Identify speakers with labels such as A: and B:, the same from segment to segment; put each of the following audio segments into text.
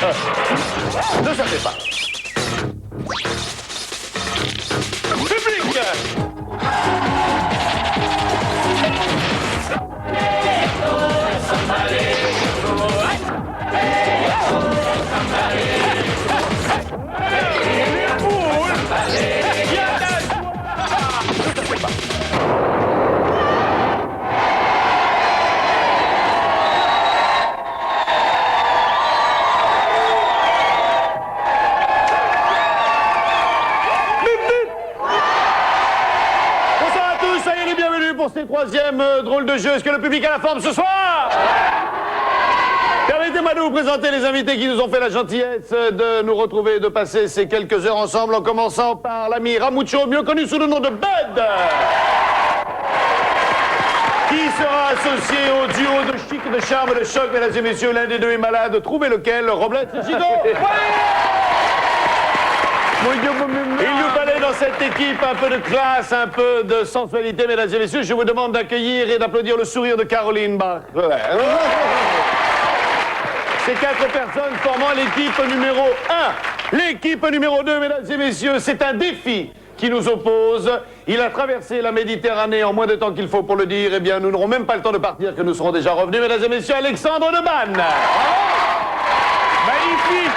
A: Ne sortez pas. Public. Pour ces troisième drôle de jeu. Est-ce que le public a la forme ce soir? Permettez-moi de vous présenter les invités qui nous ont fait la gentillesse de nous retrouver et de passer ces quelques heures ensemble, en commençant par l'ami Ramucho, mieux connu sous le nom de Bud, qui sera associé au duo de chic, de charme, de choc. Mesdames et messieurs, l'un des deux est malade. Trouvez lequel? Roblette, Chico. Il nous fallait dans cette équipe un peu de classe, un peu de sensualité, mesdames et messieurs. Je vous demande d'accueillir et d'applaudir le sourire de Caroline Bach. Ces 4 personnes formant l'équipe numéro 1. L'équipe numéro 2, mesdames et messieurs, c'est un défi qui nous oppose. Il a traversé la Méditerranée en moins de temps qu'il faut pour le dire. Eh bien, nous n'aurons même pas le temps de partir que nous serons déjà revenus. Mesdames et messieurs, Alexandre Debanne. Magnifique.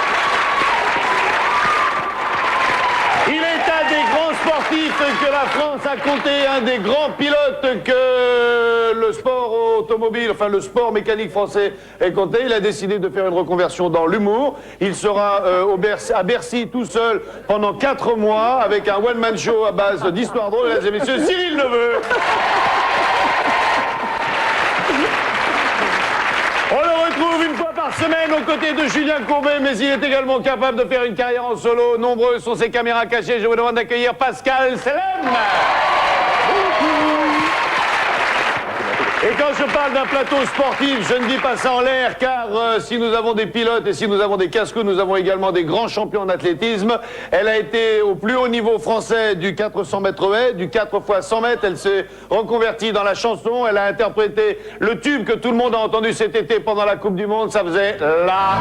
A: Il est un des grands sportifs que la France a compté, un des grands pilotes que le sport automobile, enfin le sport mécanique français ait compté. Il a décidé de faire une reconversion dans l'humour. Il sera à Bercy tout seul pendant 4 mois avec un one-man show à base d'histoires drôles. Mesdames et messieurs, Cyril Neveu. On le retrouve une fois par semaine aux côtés de Julien Courbet, mais il est également capable de faire une carrière en solo. Nombreuses sont ses caméras cachées. Je vous demande d'accueillir Pascal Selem. Et quand je parle d'un plateau sportif, je ne dis pas ça en l'air, car si nous avons des pilotes et si nous avons des casse-coups, nous avons également des grands champions en athlétisme. Elle a été au plus haut niveau français du 400 mètres haies, du 4 x 100 mètres. Elle s'est reconvertie dans la chanson. Elle a interprété le tube que tout le monde a entendu cet été pendant la Coupe du Monde. Ça faisait la.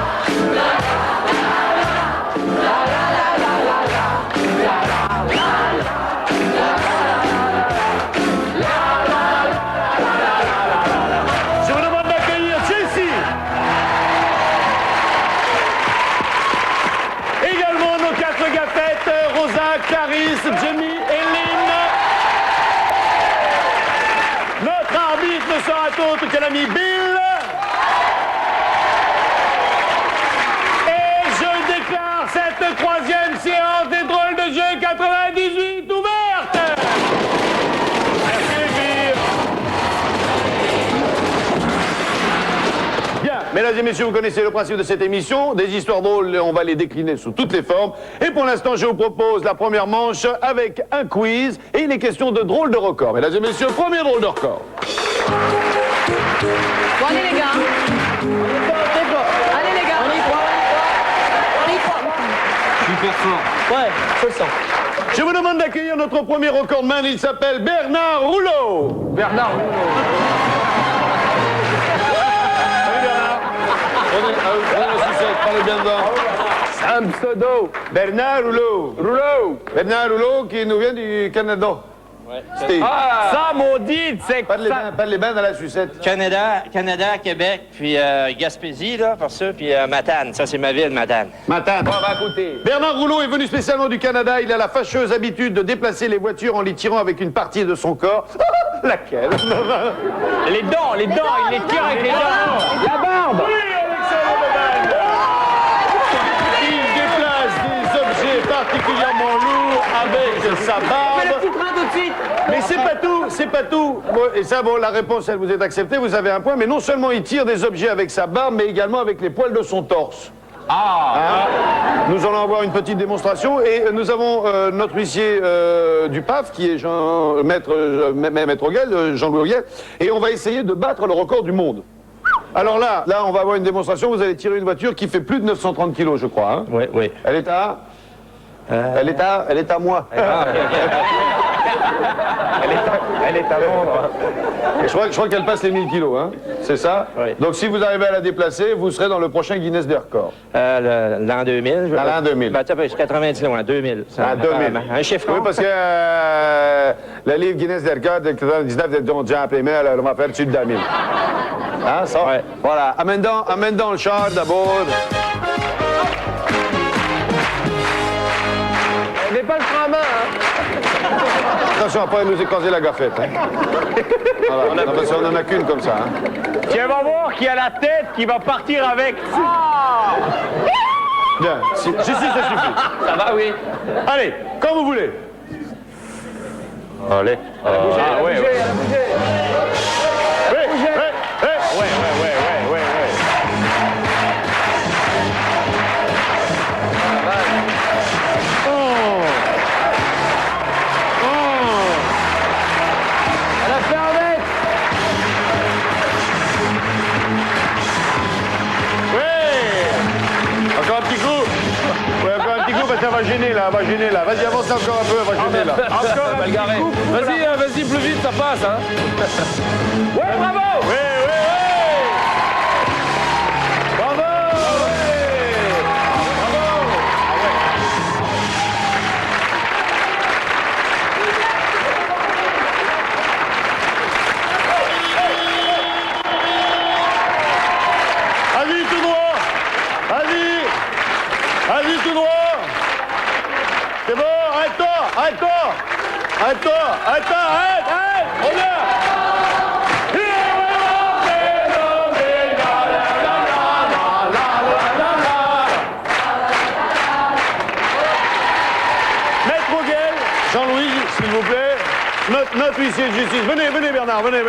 A: Clarisse, Jamie et Lynn. Notre arbitre ne sera autre que l'ami Bill. Et je déclare cette 3e séance des drôles de jeu 98 ouverte. Merci les filles. Bien, mesdames et messieurs, vous connaissez le principe de cette émission. Des histoires drôles, on va les décliner sous toutes les formes. Et pour l'instant, je vous propose la première manche avec un quiz. Et il est question de drôles de record. Mesdames et messieurs, premier drôle de record.
B: Bon, allez les gars. Allez les gars. On y croit.
C: Super fort.
B: Ouais, je sens.
A: Je vous demande d'accueillir notre premier recordman. Il s'appelle Bernard Rouleau.
C: Bernard Rouleau.
A: Parlez bien dedans.
C: Un pseudo.
A: Bernard Rouleau.
C: Rouleau.
A: Bernard Rouleau qui nous vient du Canada.
C: Ouais.
A: Steve.
C: Ah, ça, maudit, c'est que ça...
A: Pas les bains dans la sucette.
D: Canada, Québec, puis Gaspésie, là, pour ça, puis Matane. Ça, c'est ma ville, Matane.
A: Matane.
C: On va écouter.
A: Bernard Rouleau est venu spécialement du Canada. Il a la fâcheuse habitude de déplacer les voitures en les tirant avec une partie de son corps. Laquelle?
C: Les dents, il les tire avec les dents. La barbe.
A: Oui, Alexandre Debanne. Il déplace des objets particulièrement lourds avec sa barbe.
B: Fais le petit train tout de suite.
A: Mais c'est pas tout. Bon, et ça, bon, la réponse, elle vous est acceptée, vous avez un point. Mais non seulement il tire des objets avec sa barbe, mais également avec les poils de son torse. Nous allons avoir une petite démonstration et nous avons notre huissier du PAF qui est Maître Auguel, Jean-Louis Auguel, et on va essayer de battre le record du monde. Alors là, on va avoir une démonstration. Vous allez tirer une voiture qui fait plus de 930 kilos, je crois. Hein.
D: Oui.
A: Elle est à... Elle est à moi.
C: Elle est à vendre.
A: Et je crois qu'elle passe les 1000 kilos, hein. C'est ça?
D: Oui.
A: Donc si vous arrivez à la déplacer, vous serez dans le prochain Guinness des records.
D: L'an 2000.
A: À l'an 2000.
D: Ben, tu sais, 90 loin, 2000.
A: À 2000.
D: Un chiffre.
A: Oui, parce que le livre Guinness des records de 99, ils ont déjà imprimé, alors on va faire dessus de 2000. Hein, ça?
D: Ouais.
A: Voilà. Amène dans le char d'abord.
B: Mais pas le frein à main, hein.
A: Attention à pas nous écraser la gaffette. Hein. Voilà. Non, parce qu'on en a qu'une comme ça. Hein.
C: Tiens, va voir qui a la tête qui va partir avec.
A: Bien. Si ça suffit.
B: Ça va, oui.
A: Allez, quand vous voulez.
D: Allez.
C: Ah, ouais, ouais. Ouais.
B: Elle a fait 1 mètre.
A: Oui. Encore un petit coup. Ouais, encore un petit coup, parce que ça va gêner là, Vas-y, avance encore un peu, elle va gêner là.
C: Encore un petit coup.
B: Vas-y, plus vite, ça passe, hein.
C: Ouais, bravo.
A: Oui. Bravo. Vas-y, tout droit. Vas-y, tout droit. C'est bon, arrête-toi. Reviens. Maître Vogel, Jean-Louis, s'il vous plaît, notre huissier de justice. Venez Bernard, venez.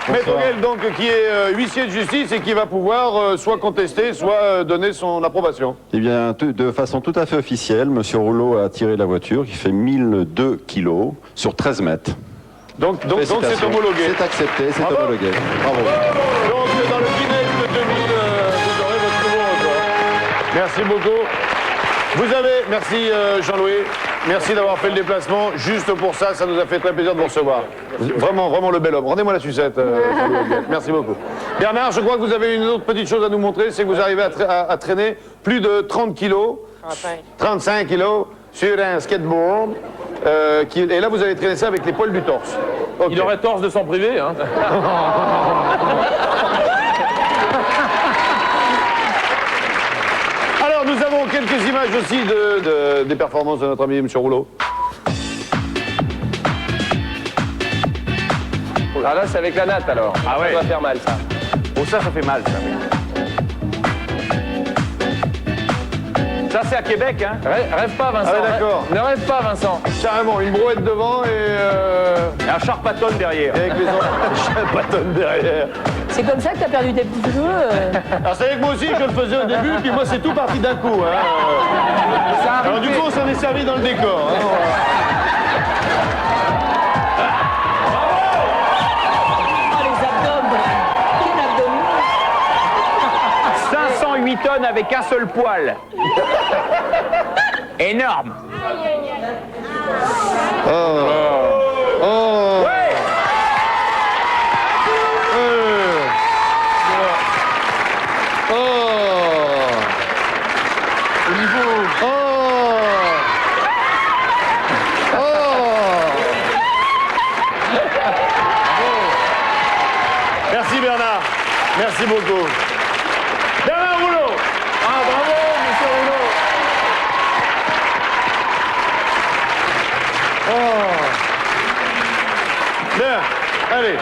A: Maître Vogel, donc, qui est huissier de justice et qui va pouvoir soit contester, soit donner son approbation.
E: Eh bien, de façon tout à fait officielle, M. Rouleau a tiré la voiture qui fait 1002 kilos sur 13 mètres.
A: Donc c'est homologué.
E: C'est accepté, c'est
A: Bravo.
E: homologué. Bravo.
A: Donc dans le Guinness de 2000, vous aurez votre nouveau record. Merci beaucoup. Merci Jean-Louis, merci d'avoir fait le déplacement. Juste pour ça, ça nous a fait très plaisir de vous recevoir. Vraiment le bel homme. Rendez-moi la sucette, Jean-Louis. Merci beaucoup. Bernard, je crois que vous avez une autre petite chose à nous montrer, c'est que vous arrivez à traîner plus de 30 kilos, 35 kilos sur un skateboard. Et là, vous avez traîné ça avec les poils du torse. Okay.
B: Il aurait torse de s'en priver, hein.
A: Alors, nous avons quelques images aussi des performances de notre ami M. Rouleau.
B: Ah là, c'est avec la natte, alors.
C: Ah ouais.
B: Ça va faire mal, ça.
C: Oh, ça fait mal, ça. Ça, c'est à Québec, hein.
B: Rêve pas, Vincent.
A: Ah ouais, d'accord.
B: Ne rêve pas, Vincent.
A: Carrément, une brouette devant et
C: un charpaton derrière.
A: avec les charpatons derrière.
F: C'est comme ça que t'as perdu tes petits cheveux
A: Alors, c'est vrai que moi aussi, je le faisais au début, puis moi, c'est tout parti d'un coup. Hein.
B: Ça arrive.
A: Alors, du coup, on s'en est servi dans le décor. Hein.
F: Oh, les abdomen. Quel abdomen.
C: 508 tonnes avec un seul poil. Énorme.
A: Oh.
C: Ouais.
A: Au niveau. Merci Bernard. Merci beaucoup. Bernard Rouleau.
B: Ah, bravo, monsieur Rouleau.
A: Bien. Allez.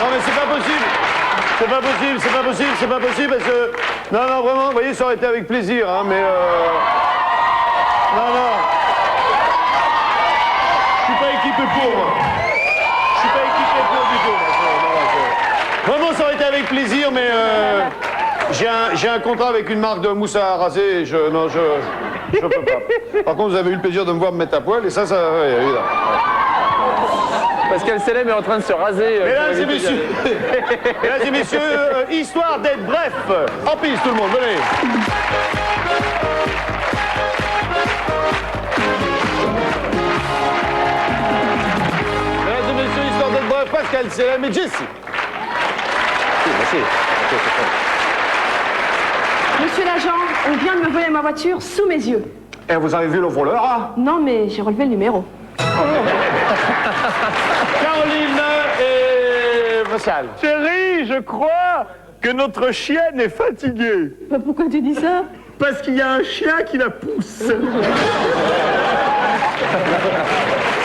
A: Non mais c'est pas possible. C'est pas possible parce que... Non, vraiment, vous voyez, ça aurait été avec plaisir, hein, mais... Non. Je suis pas équipé pour, moi. Je suis pas équipé pour du tout. Moi. Vraiment, ça aurait été avec plaisir, mais... J'ai un contrat avec une marque de mousse à raser et je peux pas. Par contre, vous avez eu le plaisir de me voir me mettre à poil et ça, ouais, évidemment.
B: Pascal Selem est en train de se raser.
A: Mesdames et messieurs, mesdames et messieurs, histoire d'être bref. En piste, tout le monde, venez. Mesdames et messieurs, histoire d'être bref, Pascal Selem et Jessie.
G: Monsieur l'agent, on vient de me voler ma voiture sous mes yeux.
A: Et vous avez vu le voleur, hein?
G: Non, mais j'ai relevé le numéro.
A: Caroline et Vassal.
C: Chérie, je crois que notre chienne est fatiguée.
G: Bah, pourquoi tu dis ça?
C: Parce qu'il y a un chien qui la pousse.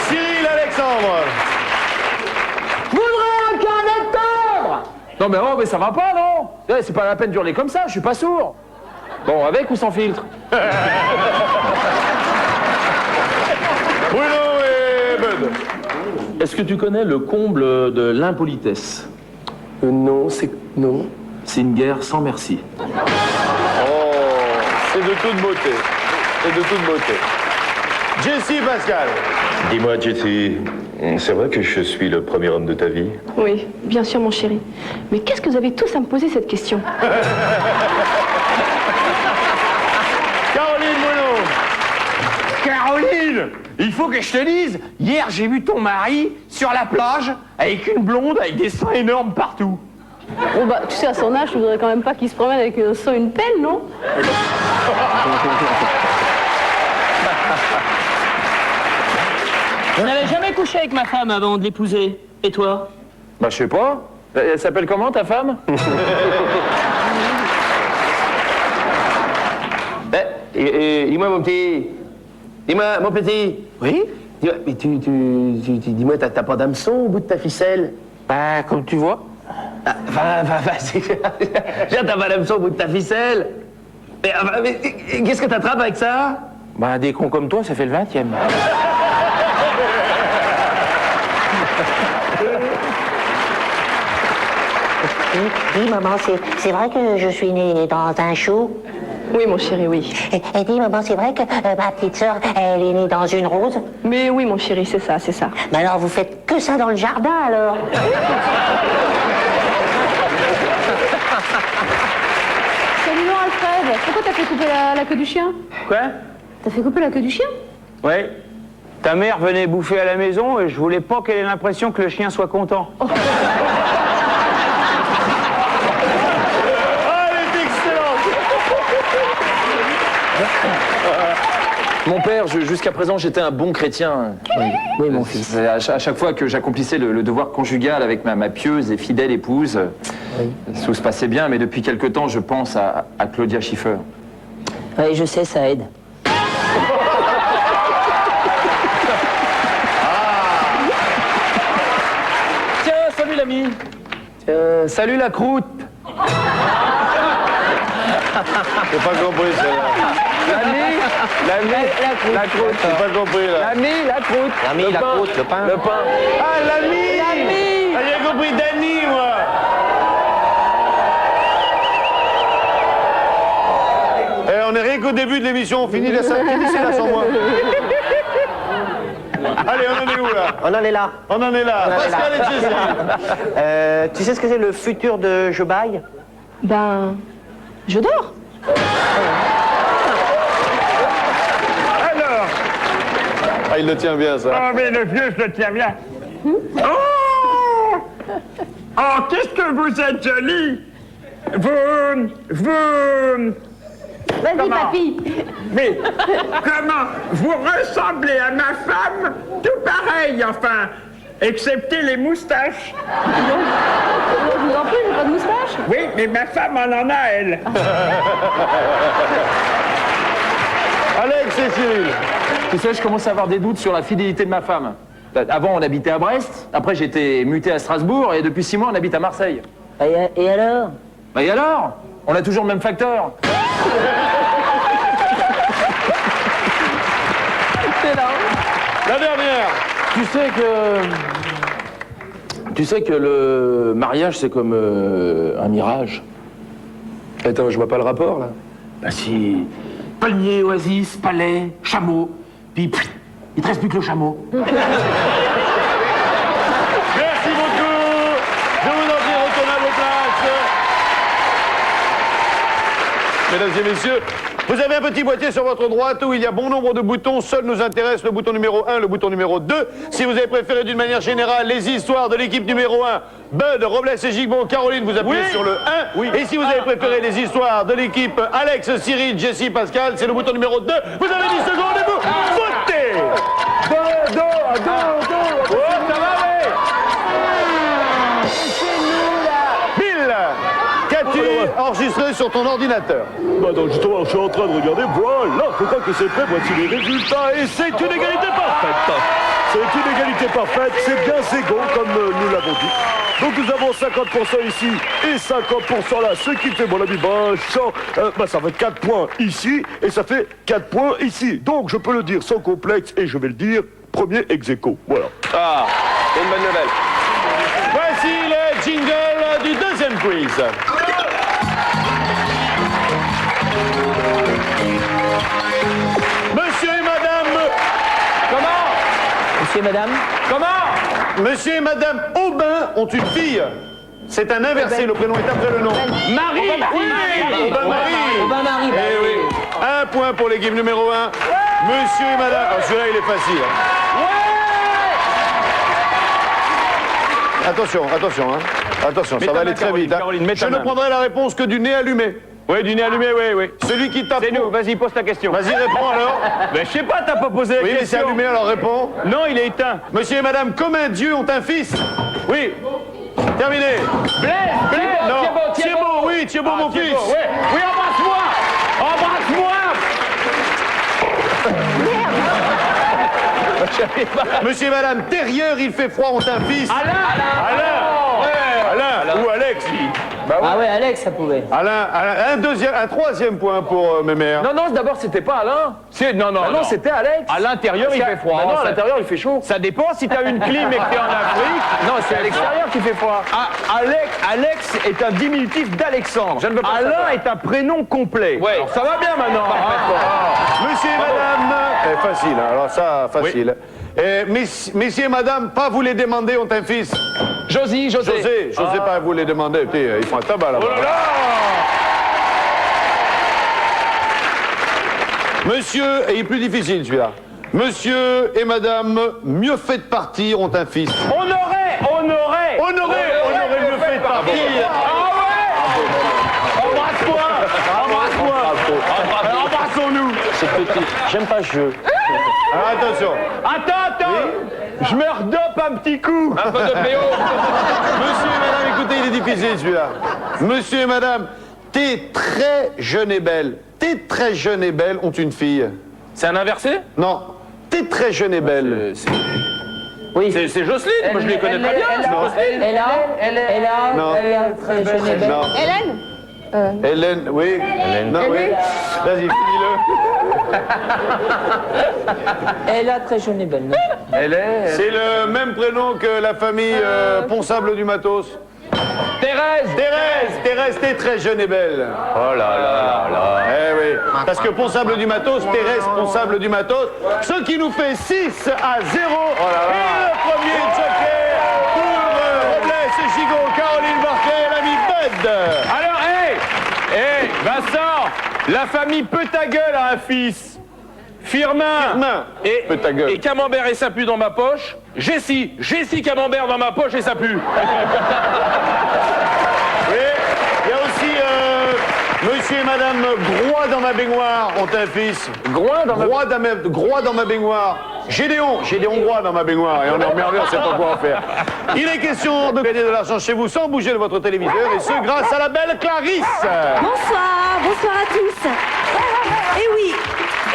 A: Cyril Alexandre.
B: Non mais oh, mais ça va pas, non? Eh, c'est pas la peine d'hurler comme ça, je suis pas sourd. Bon, avec ou sans filtre?
A: Bruno et Bud.
H: Est-ce que tu connais le comble de l'impolitesse?
B: Non, c'est... non.
H: C'est une guerre sans merci.
A: Oh, c'est de toute beauté. C'est de toute beauté. Jessie Pascal.
I: Dis-moi, Jessie, c'est vrai que je suis le premier homme de ta vie?
G: Oui, bien sûr, mon chéri. Mais qu'est-ce que vous avez tous à me poser cette question?
A: Caroline Bruno.
C: Caroline, il faut que je te dise, hier j'ai vu ton mari sur la plage avec une blonde avec des seins énormes partout.
G: Bon, bah, tu sais, à son âge, je voudrais quand même pas qu'il se promène avec un seau et une pelle, non?
F: Je n'avais jamais couché avec ma femme avant de l'épouser. Et toi?
B: Bah je sais pas. Elle s'appelle comment ta femme?
C: Dis-moi mon petit. Dis-moi mon petit. Oui? Dis-moi, mais dis-moi, t'as pas d'hameçon au bout de ta ficelle? Bah, comme tu vois. T'as pas d'hameçon au bout de ta ficelle? Mais qu'est-ce que t'attrapes avec ça? Bah, des cons comme toi, ça fait le 20e.
J: Dis, maman, c'est vrai que je suis née dans un chou?
G: Oui, mon chéri, oui.
J: Et dis, maman, c'est vrai que ma petite sœur, elle est née dans une rose?
G: Mais oui, mon chéri, c'est ça, c'est ça.
J: Mais alors, vous faites que ça dans le jardin, alors?
G: Salut, non, Alfred. Pourquoi t'as fait couper la queue du chien?
C: Quoi?
G: T'as fait couper la queue du chien?
C: Ouais. Ta mère venait bouffer à la maison et je voulais pas qu'elle ait l'impression que le chien soit content.
A: Ah, elle est excellente.
B: Mon père, jusqu'à présent, j'étais un bon chrétien.
C: Oui, mon fils.
B: À chaque fois que j'accomplissais le devoir conjugal avec ma pieuse et fidèle épouse, tout se passait bien, mais depuis quelque temps, je pense à Claudia Schiffer.
F: Oui, je sais, ça aide.
B: Tiens, salut l'ami. Salut la croûte.
A: J'ai pas compris celle-là.
B: L'ami, la croûte.
A: J'ai pas compris là.
B: L'ami, la croûte.
C: L'ami, la croûte, le pain.
B: Le pain.
A: Ah, l'ami. Ah, j'ai compris Dany, moi. Eh, on est rien qu'au début de l'émission, on finit la finissez là sans moi. Allez, on en est où là?
C: On en est là.
A: On en est là. Pascal et Jessie.
C: Tu sais ce que c'est le futur de Je baille?
G: Ben, je dors.
C: Alors,
A: Ah, il le tient bien ça.
C: oh mais le vieux, je le tiens bien. Oh, oh, qu'est-ce que vous êtes jolie. Vous...
G: Vas-y,
C: Comment?
G: papy.
C: Mais comment? Vous ressemblez à ma femme, tout pareil, enfin, excepté les moustaches.
G: Je vous en prie, j'ai pas de moustache.
C: Oui, mais ma femme en a, elle.
A: Alex et Cyril.
B: Tu sais, je commence à avoir des doutes sur la fidélité de ma femme. Avant, on habitait à Brest, après j'ai été muté à Strasbourg, et depuis 6 mois, on habite à Marseille.
F: Et alors?
B: Bah et alors? On a toujours le même facteur.
A: La dernière.
H: Tu sais que le mariage, c'est comme un mirage.
B: Attends, je vois pas le rapport, là.
H: Bah si. Palmier, oasis, palais, chameau. Puis, il te reste plus que le chameau.
A: mesdames et messieurs. Vous avez un petit boîtier sur votre droite où il y a bon nombre de boutons. Seul nous intéresse le bouton numéro 1, le bouton numéro 2. Si vous avez préféré d'une manière générale les histoires de l'équipe numéro 1, Bud, Robles et Gigbon, Caroline, vous appuyez sur le 1. Oui. Et si vous avez préféré les histoires de l'équipe Alex, Cyril, Jessie, Pascal, c'est le bouton numéro 2. Vous avez 10 secondes et vous votez. Oh, ça va aller. Bill, qu'as-tu enregistré sur ton ordinateur?
I: Bah donc justement, je suis en train de regarder, voilà, je crois que c'est prêt, voici les résultats, et c'est une égalité parfaite. C'est une égalité parfaite, c'est bien égaux, comme nous l'avons dit. Donc nous avons 50% ici et 50% là, ce qui fait, mon ami ça fait 4 points ici, et ça fait 4 points ici. Donc je peux le dire sans complexe, et je vais le dire, premier ex aequo, voilà.
C: Ah, c'est une bonne nouvelle.
A: Voici le jingle du deuxième quiz. Monsieur et madame... Comment?
F: Monsieur et madame?
A: Comment? Monsieur et madame Aubin ont une fille. C'est un inversé, le prénom est après le nom. Marie! Oui! Aubin Marie. Eh oui. Un point pour l'équipe numéro 1. Monsieur et madame... Ah, celui-là, il est facile. Attention, attention, hein. Attention, ça va aller très vite. Je ne prendrai la réponse que du nez allumé.
C: Oui, du nez allumé, oui.
A: Celui qui tape...
C: C'est nous, vas-y, pose ta question.
A: Vas-y, réponds alors.
C: Ben, je sais pas, t'as pas posé la
A: Oui, mais c'est
C: question.
A: allumé, alors réponds.
C: Non, il est éteint.
A: Monsieur et madame, comme un dieu ont un fils. Oui. Terminé.
C: Blaise,
A: Non. Thiebaud, oui, Thiebaud, mon fils.
C: Oui, embrasse-moi. Embrasse-moi.
A: Monsieur et madame, Terrier, il fait froid, ont un fils. Alain. Ou Alex.
F: Ah ouais, Alex, ça pouvait.
A: Alain, un troisième point pour Mémère.
H: Non, d'abord, c'était pas Alain. Non, c'était Alex.
C: À l'intérieur, il fait froid.
H: Non, à l'intérieur, il fait chaud.
C: Ça dépend si t'as une clim et que t'es en Afrique.
H: Non, c'est à l'extérieur qui fait froid.
C: Alex est un diminutif d'Alexandre.
H: Je ne veux pas
C: Alain
H: savoir.
C: est un prénom complet.
H: Ouais.
C: Alors, ça va bien maintenant.
A: Monsieur et madame... facile, hein, alors ça, facile. Messieurs et madame, pas vous les demander, ont un fils.
H: José.
A: José, pas vous les demander. Écoutez, ils font un tabac là-bas.
C: Oh là là.
A: Monsieur, et il est plus difficile celui-là. Monsieur et madame, mieux fait de partir, ont un fils.
C: Honoré
A: Mieux fait de partir.
C: Embrasse-moi. Embrassons-nous.
H: C'est petit. J'aime pas ce jeu.
A: Alors, attention.
C: Attends. Je me redope un petit coup.
H: Un peu de PO.
A: Monsieur et madame, écoutez, il est difficile celui-là. Monsieur et madame, t'es très jeune et belle. T'es très jeune et belle, ont une fille.
H: C'est un inversé?
A: Non, t'es très jeune et belle.
F: Oui.
H: C'est Jocelyne. Moi, je les connais très bien.
F: Elle a
A: Non.
F: très jeune et belle.
A: Non.
G: Hélène?
A: Hélène, oui. Non, oui. Vas-y, finis-le.
F: Elle a très jeune et belle, non?
A: C'est le même prénom que la famille Ponsable du Matos. Thérèse, t'es très jeune et belle.
C: Oh là.
A: Eh oui, parce que Ponsable du Matos, Thérèse Ponsable du Matos, ce qui nous fait 6-0. Et le premier joker pour Robles et Gigot, Caroline Barquet, l'ami Bud.
C: Alors, Vincent, la famille Peut-ta-gueule a un fils. Firmin. Et,
A: Peut ta gueule.
C: et Camembert et ça pue dans ma poche. Jessie Camembert dans ma poche et ça pue.
A: Oui, il y a aussi monsieur et madame Groix dans ma baignoire ont un fils. Groix dans ma baignoire. Gédéon Groix dans ma baignoire. Et on est emmerdé, on sait pas quoi en faire. Il est question de gagner de l'argent chez vous sans bouger de votre téléviseur, et ce grâce à la belle Clarisse.
K: Bonsoir à tous.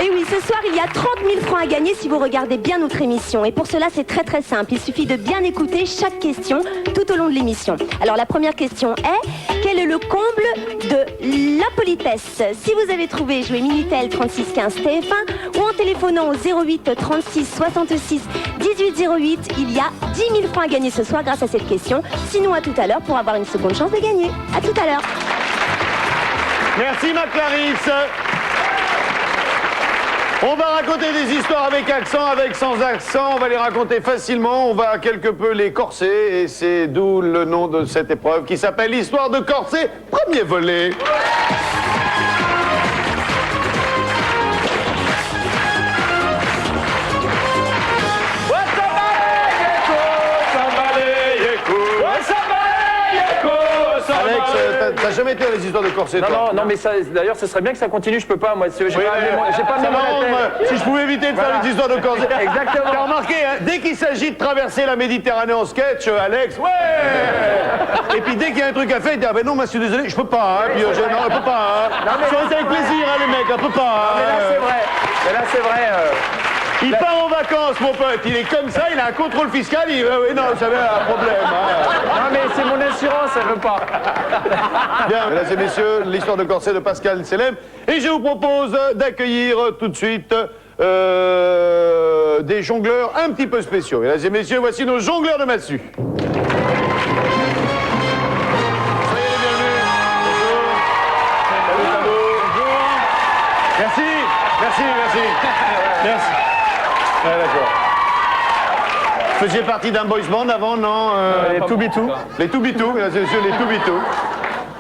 K: Et oui, ce soir, il y a 30 000 francs à gagner si vous regardez bien notre émission. Et pour cela, c'est très simple. Il suffit de bien écouter chaque question tout au long de l'émission. Alors, la première question est, quel est le comble de l'impolitesse? Si vous avez trouvé, jouez Minitel 36 15 TF1 ou en téléphonant au 08 36 66 18 08, il y a 10 000 francs à gagner ce soir grâce à cette question. Sinon, à tout à l'heure pour avoir une seconde chance de gagner. À tout à l'heure.
A: Merci ma Clarisse. On va raconter des histoires avec accent, avec sans accent. On va les raconter facilement. On va quelque peu les corser. Et c'est d'où le nom de cette épreuve qui s'appelle l'histoire de corser. Premier volet. Alex, t'as jamais été dans les histoires de corset, toi?
B: Non, mais d'ailleurs, ce serait bien que ça continue, je peux pas, moi, j'ai pas mis
A: Si je pouvais éviter de faire les histoires de corset.
B: Exactement.
A: T'as remarqué, hein, dès qu'il s'agit de traverser la Méditerranée en sketch, Alex, ouais. Et puis dès qu'il y a un truc à faire, il dit, ah ben non, moi je suis désolé, je peux pas, hein. Puis, non, je peux pas, hein. Ça va être avec plaisir, hein, les mecs, on peut pas.
B: Mais là, c'est vrai. Mais là, c'est vrai.
A: Il part en vacances, mon pote, il est comme ça, il a un contrôle fiscal, il dit, oui, non, vous savez, un problème. Hein.
B: Non, mais c'est mon assurance, elle veut pas.
A: Bien, mesdames et messieurs, l'histoire de corset de Pascal Selem. Et je vous propose d'accueillir tout de suite des jongleurs un petit peu spéciaux. Mesdames et messieurs, voici nos jongleurs de massue. Soyez les bienvenus. Bonjour. Bonjour. Merci. Ah, d'accord. Vous faisiez partie d'un boys band avant, non
B: Les Toubitou.
A: Les Toubitou, mesdames et messieurs, les Toubitou.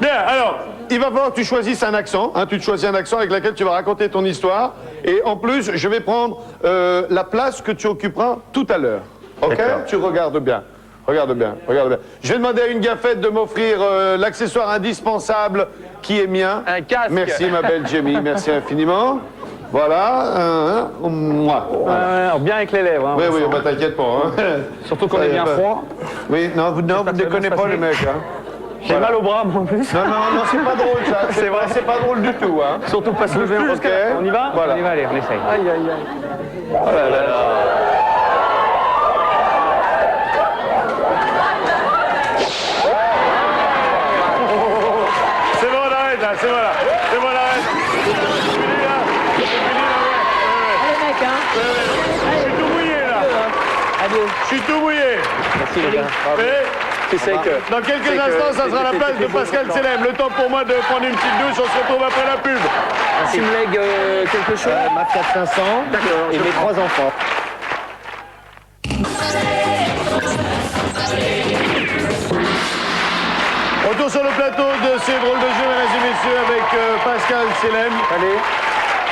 A: Bien, alors, il va falloir que tu choisisses un accent. Hein, tu te choisis un accent avec lequel tu vas raconter ton histoire. Et en plus, je vais prendre la place que tu occuperas tout à l'heure. Ok? Tu regardes bien. Regarde bien. Je vais demander à une gaffette de m'offrir l'accessoire indispensable qui est mien.
B: Un casque.
A: Merci, ma belle Jamie. Merci infiniment. Voilà. Moi.
B: Bien avec les lèvres. Hein,
A: oui, bah t'inquiète pas. Hein.
B: Surtout qu'on est bien froid.
A: Oui, non, vous ne déconnez pas, les mecs. Hein.
B: J'ai mal au bras, moi, en plus.
A: Non, c'est pas drôle, ça. C'est vrai, c'est pas drôle du tout, hein.
B: Surtout pas se lever.
A: Ok.
B: On y va?
A: Voilà.
B: On y va, allez, on essaye. Aïe.
A: Oh là là. C'est bon, on arrête, là, c'est bon, là. C'est bon, on arrête. C'est fini, là.
G: Allez, mec, hein.
A: Je suis tout mouillé, là. Je suis tout mouillé.
B: Merci, les gars. Tu sais que...
A: Dans quelques instants, ça sera la place de Pascal Selem. Le temps pour moi de prendre une petite douche, on se retrouve après la pub.
B: Tu me lègues quelque chose?
C: Ma Fiat 500 et mes 3 enfants.
A: Retour sur le plateau de ces drôles de jeux, mesdames et messieurs, avec Pascal Selem.
B: Allez.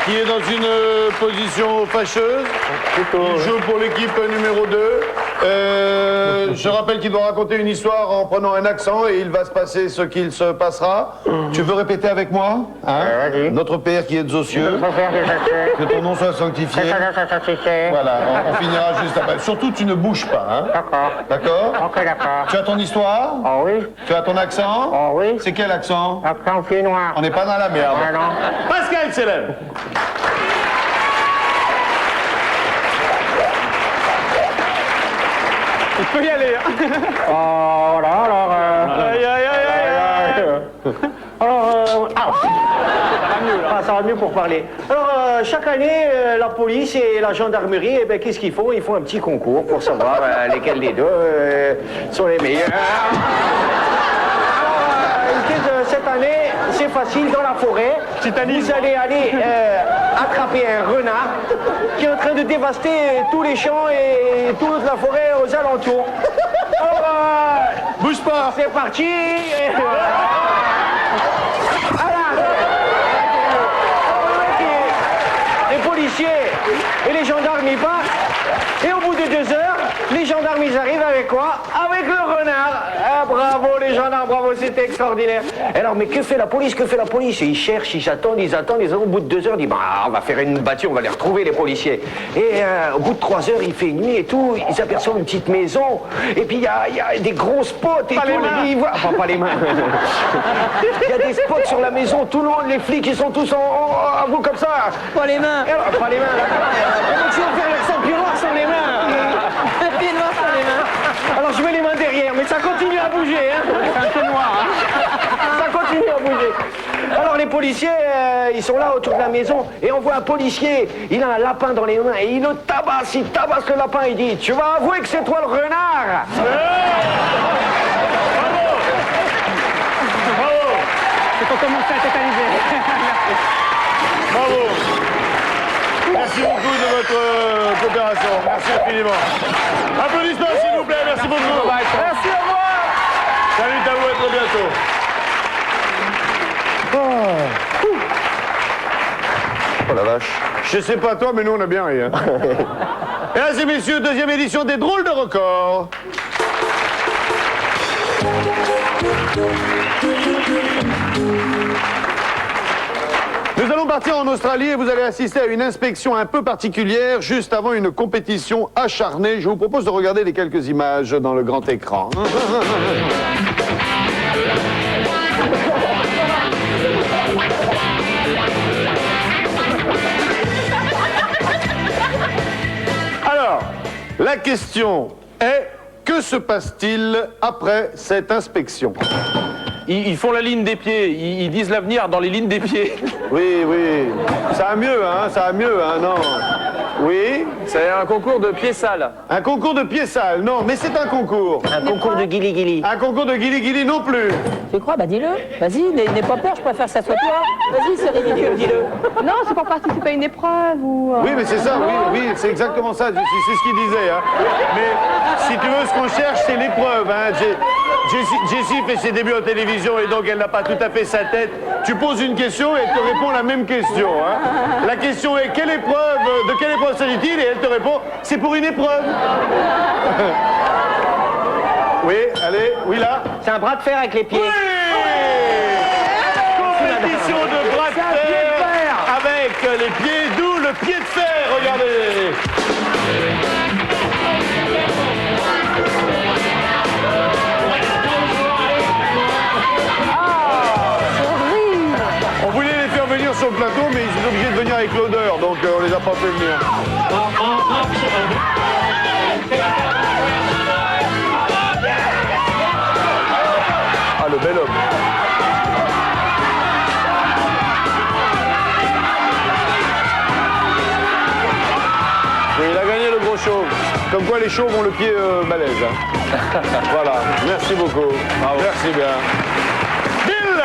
A: Qui est dans une position fâcheuse. Il joue pour l'équipe numéro 2. Je rappelle qu'il doit raconter une histoire en prenant un accent et il va se passer ce qu'il se passera. Tu veux répéter avec moi, hein? Notre Père qui es aux cieux, que ton nom soit sanctifié. Voilà, on finira juste après. Surtout, tu ne bouges pas, hein? D'accord.
J: Ok, d'accord.
A: Tu as ton histoire?
J: Oh oui.
A: Tu as ton accent?
J: Oh oui.
A: C'est quel accent?
J: Accent pied noir.
A: On n'est pas dans la merde.
J: Ah non.
A: Pascal Selem.
B: Tu peux y aller.
J: Oh, voilà, alors... Alors, ça va mieux pour parler. Alors, chaque année, la police et la gendarmerie, eh ben, qu'est-ce qu'ils font? Ils font un petit concours pour savoir lesquels des deux sont les meilleurs. Cette année, c'est facile, dans la forêt, vous allez aller attraper un renard qui est en train de dévaster tous les champs et toute la forêt aux alentours. Alors,
A: bouge pas.
J: C'est parti. Les policiers et les gendarmes y partent. Et au bout de 2 heures, les gendarmes ils arrivent avec quoi? Avec le renard. Ah, bravo les gendarmes, bravo, c'était extraordinaire. Alors, mais que fait la police? Que fait la police? Ils cherchent, ils attendent. Au bout de 2 heures, ils disent, bah, on va faire une battue, on va les retrouver, les policiers. Et au bout de 3 heures, il fait nuit et tout, ils aperçoivent une petite maison. Et puis, il y a des gros spots et tout. Ils voient... Enfin, pas les mains. Il y a des spots sur la maison, tout le monde, les flics, ils sont tous à vous comme ça.
G: Pas les mains.
J: Alors, pas les mains. Donc, si on fait l'accent pied noir sur les mains.
G: Pied noir sur les mains.
J: Alors, je mets les mains derrière, mais ça continue à bouger. Hein. C'est un peu noir. Hein. Ça continue à bouger. Alors, les policiers, ils sont là autour de la maison, et on voit un policier, il a un lapin dans les mains, et il le tabasse, il tabasse le lapin, il dit, tu vas avouer que c'est toi le renard.
A: Bravo.
F: C'est pour commencer à tétaniser.
A: Bravo. Merci beaucoup de votre coopération. Merci infiniment. Applaudissements, s'il vous plaît. Merci beaucoup.
J: Merci, au revoir.
A: Salut à vous, à très bientôt.
C: Oh la vache.
A: Je sais pas toi, mais nous, on a bien ri. Hein. Mesdames et messieurs, 2e édition des drôles de records. Nous allons partir en Australie et vous allez assister à une inspection un peu particulière juste avant une compétition acharnée. Je vous propose de regarder les quelques images dans le grand écran. Alors, la question est, que se passe-t-il après cette inspection?
H: Ils font la ligne des pieds, ils disent l'avenir dans les lignes des pieds.
A: Oui, oui. Ça va mieux, hein, ça va mieux, hein, non. Oui.
H: C'est un concours de pieds sales.
A: Un concours de pieds sales, non, mais c'est un concours.
J: Un concours de guili-guili.
A: Un concours de guili-guili non plus.
F: Tu crois? Bah dis-le. Vas-y, n'aie pas peur, je préfère que ça soit toi. Vas-y, c'est ridicule, dis-le.
G: Non, c'est pour participer à une épreuve ou...
A: Oui, mais c'est ça, oui, oui, c'est exactement ça, c'est ce qu'il disait. Hein. Mais si tu veux, ce qu'on cherche, c'est l'épreuve. Hein. Jessie fait ses débuts en télévision et donc elle n'a pas tout à fait sa tête. Tu poses une question et elle te répond la même question. Hein. La question est, de quelle épreuve s'agit-il? Et elle te répond, c'est pour une épreuve. Oui, allez, oui là.
J: C'est un bras de fer avec les pieds.
A: Oui, compétition de bras de fer avec les pieds, d'où le pied de fer, regardez. On voulait les faire venir sur le plateau, mais ils sont obligés de venir avec l'odeur, donc on les a pas fait venir. Ah, le bel homme. Oui, il a gagné le gros chauve. Comme quoi les chauves ont le pied balèze. Hein. Voilà, merci beaucoup. Bravo. Merci bien. Bill!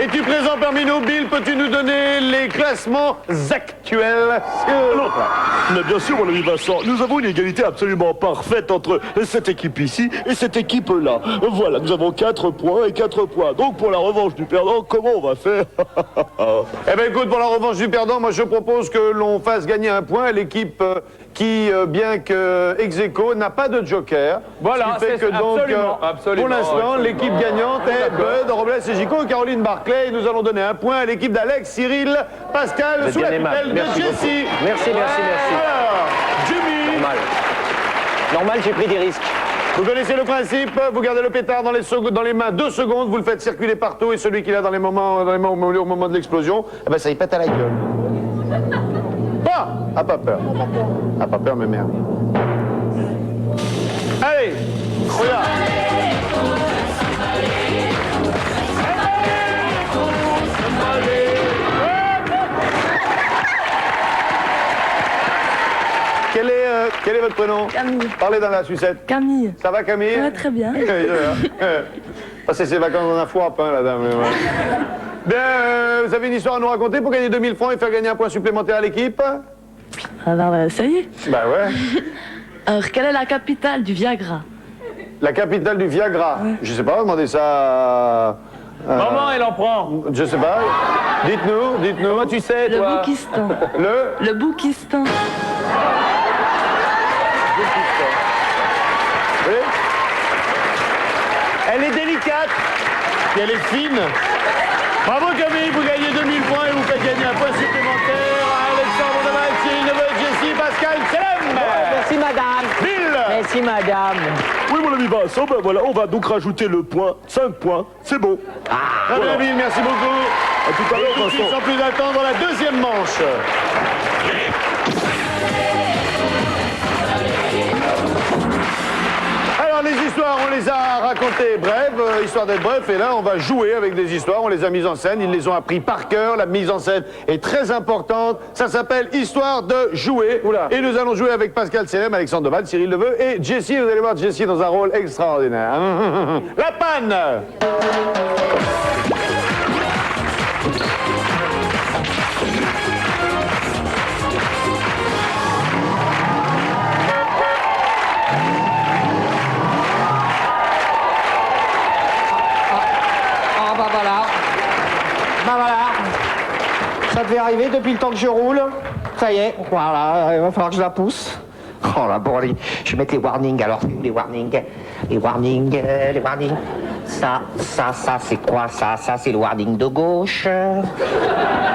A: Es-tu présent parmi nous, Bill? Peux-tu nous donner les classements actuels?
I: Mais bien sûr, mon ami Vincent, nous avons une égalité absolument parfaite entre cette équipe ici et cette équipe-là. Voilà, nous avons 4 points et 4 points. Donc pour la revanche du perdant, comment on va faire?
A: Eh bien écoute, pour la revanche du perdant, moi je propose que l'on fasse gagner un point à l'équipe qui, bien que ex aequo, n'a pas de joker.
H: Voilà,
A: ce qui fait que donc,
H: absolument,
A: pour l'instant, l'équipe gagnante est Bud, Robles et Gico, Caroline Barclay. Et nous allons donner un point à l'équipe d'Alex, Cyril, Pascal, sous la tutelle de Jessie.
J: Merci, merci, merci.
A: Alors, Jimmy.
J: Normal, j'ai pris des risques.
A: Vous connaissez le principe, vous gardez le pétard dans les mains 2 secondes, vous le faites circuler partout et celui qui l'a dans les mains au moment de l'explosion, eh ben ça y pète à la gueule. Ah, pas peur. Ah, pas peur, mais merde. Allez, regarde. Quel est votre prénom?
G: Camille.
A: Parlez dans la sucette.
G: Camille.
A: Ça va, Camille?
G: Ouais, très bien.
A: Passez ses vacances dans la foire, hein, la dame. Ouais. Bien, vous avez une histoire à nous raconter pour gagner 2000 francs et faire gagner un point supplémentaire à l'équipe?
G: Alors, ça y est.
A: Bah ouais.
G: Alors, quelle est la capitale du Viagra?
A: La capitale du Viagra? Ouais. Je sais pas, demandez ça à...
H: Maman, elle en prend.
A: Je sais pas. Dites-nous.
H: Comment tu sais, toi?
G: Le Boukistan.
A: Le
G: Boukistan.
A: Oui. Elle est délicate. Et elle est fine. Bravo Camille, vous gagnez 2000 points et vous faites gagner un point supplémentaire à Alexandre Deval, Cyril Neveu, Jessie, Pascal, Selem.
J: Merci, madame.
A: Bill.
J: Merci, madame.
I: Oui, mon ami Vincent, ben voilà, on va donc rajouter le point. 5 points, c'est bon.
A: Très bien, Bill, merci beaucoup.
I: À tout à l'heure,
A: Et tout de suite,
I: Vincent.
A: sans plus attendre, la deuxième manche. Alors, les histoires, on les a racontées brèves, histoire d'être bref, et là, on va jouer avec des histoires, on les a mises en scène, ils les ont appris par cœur, la mise en scène est très importante, ça s'appelle Histoire de jouer, et nous allons jouer avec Pascal Selem, Alexandre Deval, Cyril Neveu et Jessie, vous allez voir Jessie dans un rôle extraordinaire. La panne.
J: Ça devait arriver depuis le temps que je roule. Ça y est, voilà, il va falloir que je la pousse. Oh là, bon, allez, je vais mettre les warnings, alors, les warnings. Les warnings, les warnings. Ça, c'est quoi, ça? Ça, c'est le warning de gauche.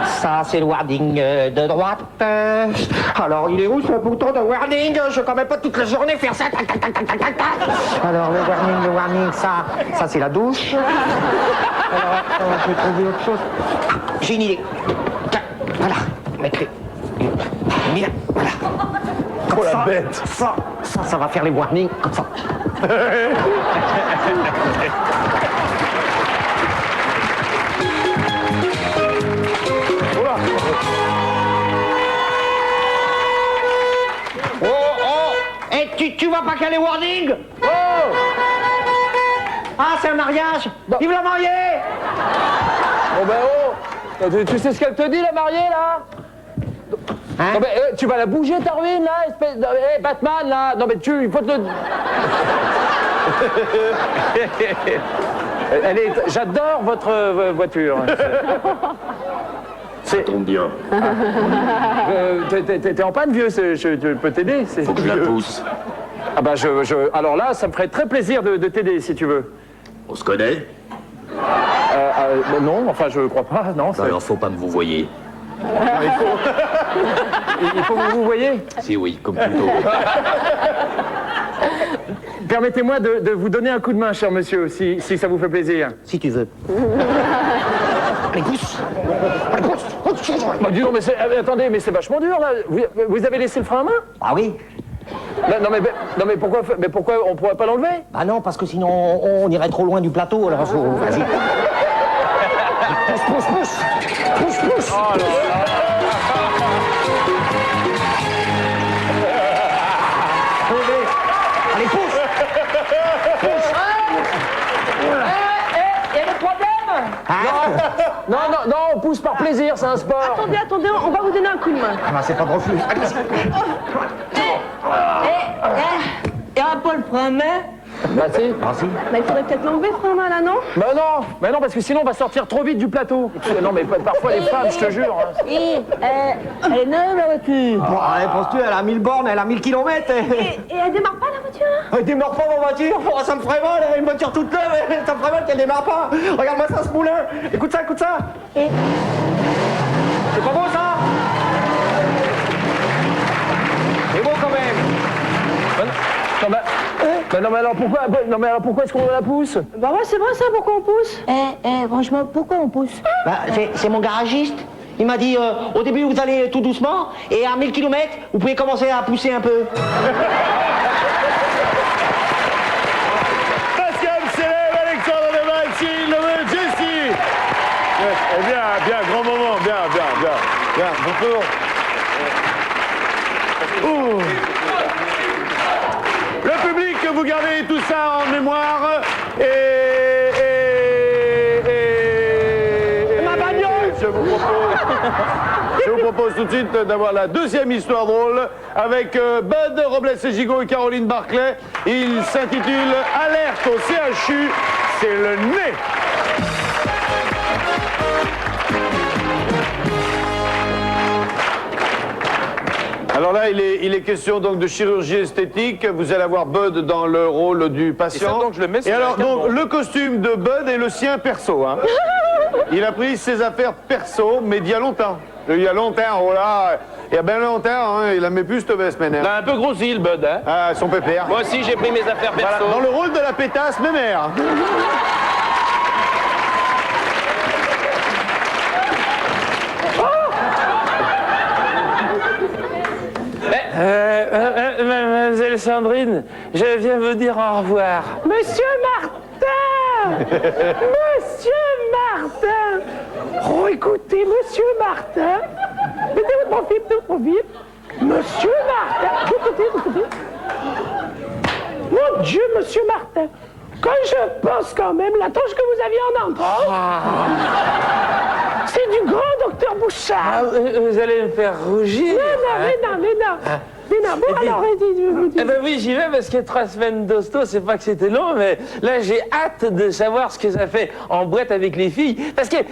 J: Ça, c'est le warning de droite. Alors, il est où ce bouton de warning? Je ne peux quand même pas toute la journée faire ça. Tac, tac, tac, tac, tac, tac. Alors, le warning, ça c'est la douche. Alors, attends, je vais trouver autre chose. J'ai une idée. Voilà, mettez. Bien, voilà. Comme
A: Oh la
J: ça,
A: bête.
J: Ça va faire les warnings, comme ça. Et tu vois pas qu'il y a les warnings? Oh! Ah, c'est un mariage! Vive la mariée!
F: Bon ben oh, tu sais ce qu'elle te dit, la mariée, là?
J: Hein?
F: Non mais tu vas la bouger, ta ruine, là, espèce de... Hey, Batman, là! Non mais il faut te le... J'adore votre voiture.
I: Ça tombe bien.
F: T'es en panne, vieux, je peux t'aider.
I: Faut que je la pousse.
F: Ah bah alors là, ça me ferait très plaisir de t'aider, si tu veux.
I: On se connaît?
F: Non, enfin, je crois pas, non.
I: Alors, faut pas me vous voyez.
F: Il faut que vous voyez.
I: Si, oui, comme plutôt.
F: Permettez-moi de vous donner un coup de main, cher monsieur, si ça vous fait plaisir.
J: Si tu veux. Allez, pousse!
F: Bah, dis donc, mais attendez, mais c'est vachement dur, là. Vous avez laissé le frein à main?
J: Ah oui?
F: Non, mais pourquoi on pourrait pas l'enlever?
J: Bah non, parce que sinon on irait trop loin du plateau, alors faut... Vas-y. Pousse!
F: Oh là là.
J: Allez, pousse!
F: Il y a des problèmes? Non, on pousse par plaisir, c'est un sport.
G: Attendez, on va vous donner un coup de main.
J: Ah bah c'est pas de refus. Allez-y.
G: Et un peu le frein à main.
F: Bah si.
J: Ah si.
G: Bah, il faudrait peut-être l'enlever, frein à main, là, non?
F: Bah non, parce que sinon on va sortir trop vite du plateau. Non, mais parfois les femmes, je te jure.
G: Elle est neuve, la voiture.
J: Bon, allez, penses-tu, elle a 1000 bornes, elle a 1000 kilomètres.
G: Et elle démarre pas, la voiture, là?
J: Elle démarre pas, ma voiture. Oh, ça me ferait mal, elle a une voiture toute neuve, ça me ferait mal qu'elle démarre pas. Regarde-moi ça, ce moulin. Écoute ça.
G: Et...
J: C'est pas beau, ça? C'est beau, quand même.
F: Non, mais alors pourquoi est-ce qu'on la pousse?
G: Bah ouais, c'est vrai, ça, pourquoi on pousse?
K: Franchement, pourquoi on pousse?
J: Bah, c'est mon garagiste. Il m'a dit, au début, vous allez tout doucement, et à 1000 km, vous pouvez commencer à pousser un peu.
A: Pascal célèbre, Alexandre Deval, Cyril Leveux, Jessie. Bien, grand moment, bien. Bonjour. Ouh. Le public, vous gardez tout ça en mémoire et
J: Ma bagnole.
A: je vous propose tout de suite d'avoir la deuxième histoire drôle avec Bud, Robles et Gigot et Caroline Barclay. Il s'intitule Alerte au CHU, c'est le nez. Alors là, il est question donc de chirurgie esthétique. Vous allez avoir Bud dans le rôle du patient.
B: Et ça, donc, je le mets sur
A: Et alors,
B: la carte,
A: donc,
B: bon.
A: le costume de Bud est le sien perso. Hein. Il a pris ses affaires perso, mais d'il y a longtemps. Il y a longtemps, oh là, il y a bien longtemps, hein, il a mis plus cette veste maintenant.
D: Il a un peu grossi, le Bud, hein?
A: Ah, son pépère.
D: Moi aussi, j'ai pris mes affaires
A: Voilà,
D: perso.
A: dans le rôle de la pétasse mémère.
F: Mademoiselle Sandrine, je viens vous dire au revoir.
G: Monsieur Martin! Monsieur Martin! Oh, écoutez, Monsieur Martin! Mettez votre profil. Monsieur Martin! Écoutez. Mon Dieu, Monsieur Martin! Quand je pense quand même la tâche que vous aviez en entrant, c'est du grand docteur Bouchard!
F: Vous allez me faire rougir.
G: Mais non, bon, alors, dites.
F: Eh ben oui, j'y vais parce que 3 semaines d'hosto, c'est pas que c'était long, mais là, j'ai hâte de savoir ce que ça fait en boîte avec les filles. Parce que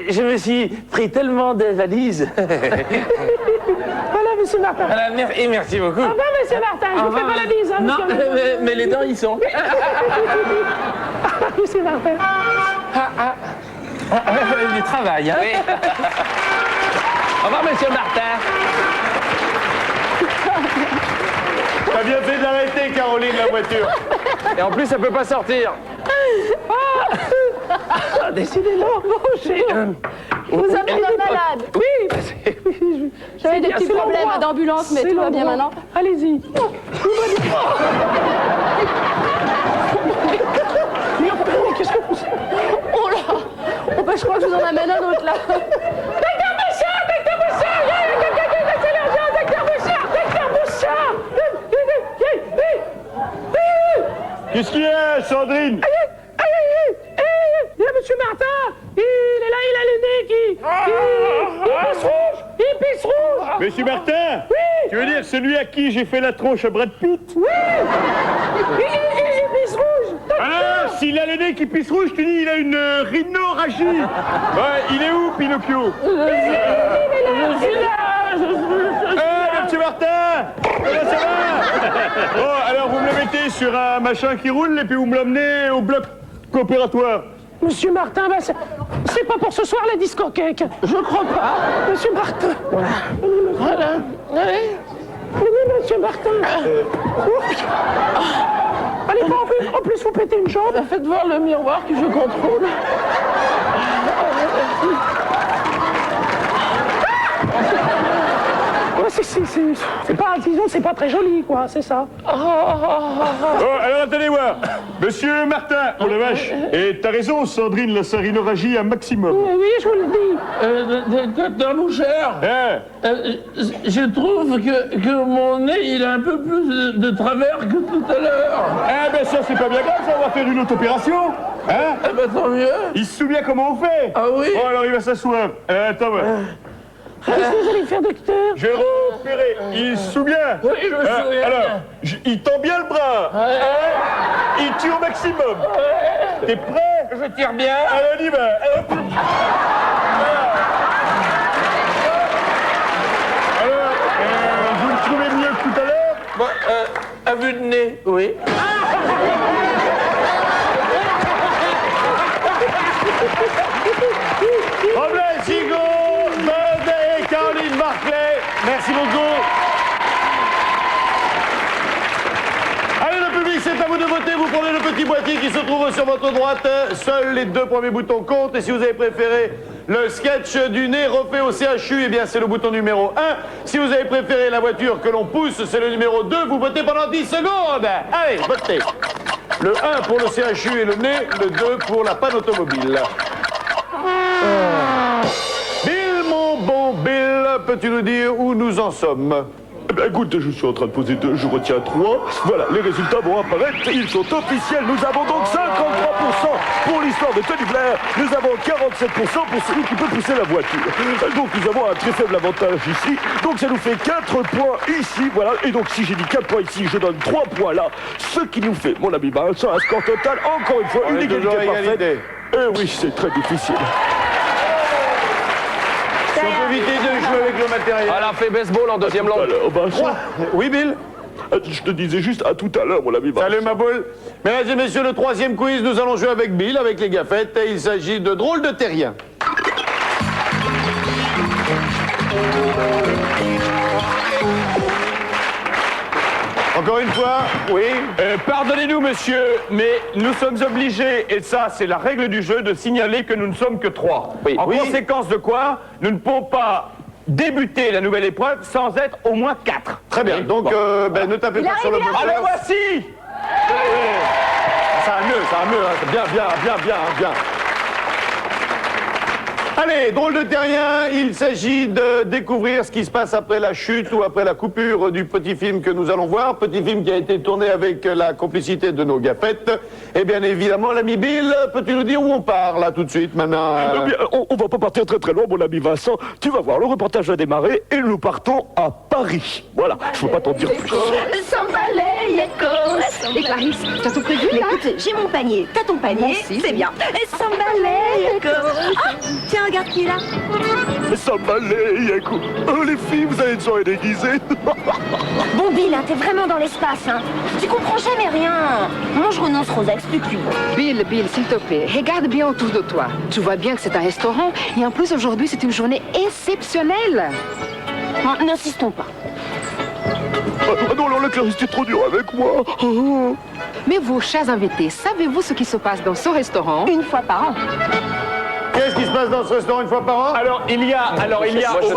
F: je me suis pris tellement de valises. Voilà, monsieur Martin. Voilà, et merci beaucoup. Au revoir, monsieur Martin. Je vous fais pas la bise, hein, monsieur. Non, mais les dents, ils sont. Monsieur Martin. Du travail, hein. Oui. Au revoir, monsieur Martin.
A: T'as bien fait d'arrêter, Caroline, la voiture.
B: Et en plus, ça peut pas sortir.
F: Décidez-le,
G: Vous appelez des malades.
F: Oui,
G: j'avais des petits problèmes d'ambulance, mais tout va bien maintenant.
F: Allez-y. Mais qu'est-ce que vous...
G: Oh là. Oh bah je crois que je vous en amène un autre là.
F: Docteur Bouchard, docteur Bouchard, il y a quelqu'un qui est passé l'urgence, docteur Bouchard, docteur Bouchard.
I: Qu'est-ce qu'il y a, Sandrine?
F: Il y a monsieur Martin, il est là, il a le nez qui pisse rouge, il pisse rouge.
I: Monsieur Martin?
F: Oui.
I: Tu veux dire celui à qui j'ai fait la tronche à Brad Pitt?
F: Oui. Il pisse rouge.
I: Alors, s'il a le nez qui pisse rouge, tu dis il a une rhinorragie. Ouais, il est où, Pinocchio?
F: Il est là.
I: Monsieur Martin! Comment ça va? Bon, alors vous me le mettez sur un machin qui roule et puis vous me l'emmenez au bloc coopératoire.
F: Monsieur Martin, bah c'est pas pour ce soir la discothèque. Je crois pas. Monsieur Martin. Voilà. Allez. Oui, monsieur Martin. Allez, pas en plus vous pétez une jambe. Faites voir le miroir que je contrôle. C'est pas, disons, c'est pas très joli, quoi, c'est ça.
I: Oh, alors attendez voir. Monsieur Martin, oh la vache. Et t'as raison, Sandrine, la rhinorragie un maximum.
F: Oui, je vous le dis. Docteur Bouchard, je trouve que mon nez, il a un peu plus de travers que tout à l'heure.
I: Ah ben ça, c'est pas bien grave, ça, on va faire une autre opération. Hein?
F: Ah ben tant mieux.
I: Il se souvient comment on fait?
F: Ah oui?
I: Bon, alors il va s'asseoir. Attends, ouais.
F: Qu'est-ce que vous allez faire, docteur?
I: Je vais repérer. Il se souvient?
F: Oui, je me souviens.
I: Alors, il tend bien le bras.
F: Ouais.
I: Il tire au maximum. Ouais. T'es prêt?
F: Je tire bien.
I: Allez, on y va. Hop. Alors, vous le trouvez mieux que tout à l'heure?
F: Bon, à vue de nez, oui.
A: Robles, Gigot, Bud et Caroline Barclay. Merci beaucoup. Allez, le public, c'est à vous de voter. Vous prenez le petit boîtier qui se trouve sur votre droite. Seuls les 2 premiers boutons comptent. Et si vous avez préféré le sketch du nez refait au CHU, eh bien, c'est le bouton numéro 1. Si vous avez préféré la voiture que l'on pousse, c'est le numéro 2. Vous votez pendant 10 secondes. Allez, votez. Le 1 pour le CHU et le nez, le 2 pour la panne automobile. Bill, mon bon Bill, peux-tu nous dire où nous en sommes?
I: Eh ben, écoute, je suis en train de poser 2, je retiens 3. Voilà, les résultats vont apparaître, ils sont officiels. Nous avons donc 53% pour l'histoire de Tony Blair. Nous avons 47% pour celui qui peut pousser la voiture. Donc nous avons un très faible avantage ici. Donc ça nous fait 4 points ici, voilà. Et donc si j'ai dit 4 points ici, je donne 3 points là. Ce qui nous fait, mon ami Vincent, un score total, encore une fois, une égalité parfaite. Eh oui, c'est très difficile.
A: Si on peut éviter de jouer avec le matériel.
C: Alors, fait baseball en deuxième langue.
I: Alors, Vincent.
A: Oui, Bill?
I: Je te disais juste à tout à l'heure, mon ami Vincent.
A: Salut, ma boule. Mesdames et messieurs, le 3e quiz, nous allons jouer avec Bill, avec les gaffettes. Et il s'agit de drôles de terriens. Encore une fois, oui.
L: Pardonnez-nous, monsieur, mais nous sommes obligés, et ça, c'est la règle du jeu, de signaler que nous ne sommes que 3.
C: Oui.
L: En
C: Oui.
L: conséquence de quoi, nous ne pouvons pas débuter la nouvelle épreuve sans être au moins 4.
A: Très bien. Donc, ne tapez pas sur le bouton.
L: Allez, voici.
A: Ça va mieux, hein. Bien. Allez, drôle de terrien, il s'agit de découvrir ce qui se passe après la chute ou après la coupure du petit film que nous allons voir. Petit film qui a été tourné avec la complicité de nos gaffettes. Et bien évidemment, l'ami Bill, peux-tu nous dire où on part là tout de suite maintenant?
I: Eh bien, on va pas partir très loin, mon ami Vincent. Tu vas voir, le reportage a démarré et nous partons à Paris. Voilà, je peux pas t'en dire plus.
K: Et Clarisse, t'as tout prévu là? Écoute, j'ai mon panier, t'as ton panier, c'est bien. Et s'emballer, tiens, regarde qui est là.
I: Ça m'allait, écoute. Les filles, vous allez une soirée déguisée.
K: Bon, Bill, hein, t'es vraiment dans l'espace, hein. Tu comprends jamais rien. Moi, je renonce, Rosa, explique-lui.
M: Bill, s'il te plaît, regarde bien autour de toi. Tu vois bien que c'est un restaurant, et en plus, aujourd'hui, c'est une journée exceptionnelle.
K: Non, n'insistons pas.
I: Ah non, alors la Clarisse, t'es trop dur avec moi.
M: Mais vous, chers invités, savez-vous ce qui se passe dans ce restaurant?
K: Une fois par an.
A: Qu'est-ce qui se passe dans ce restaurant une fois par an?
L: Alors, il y a...
H: Moi,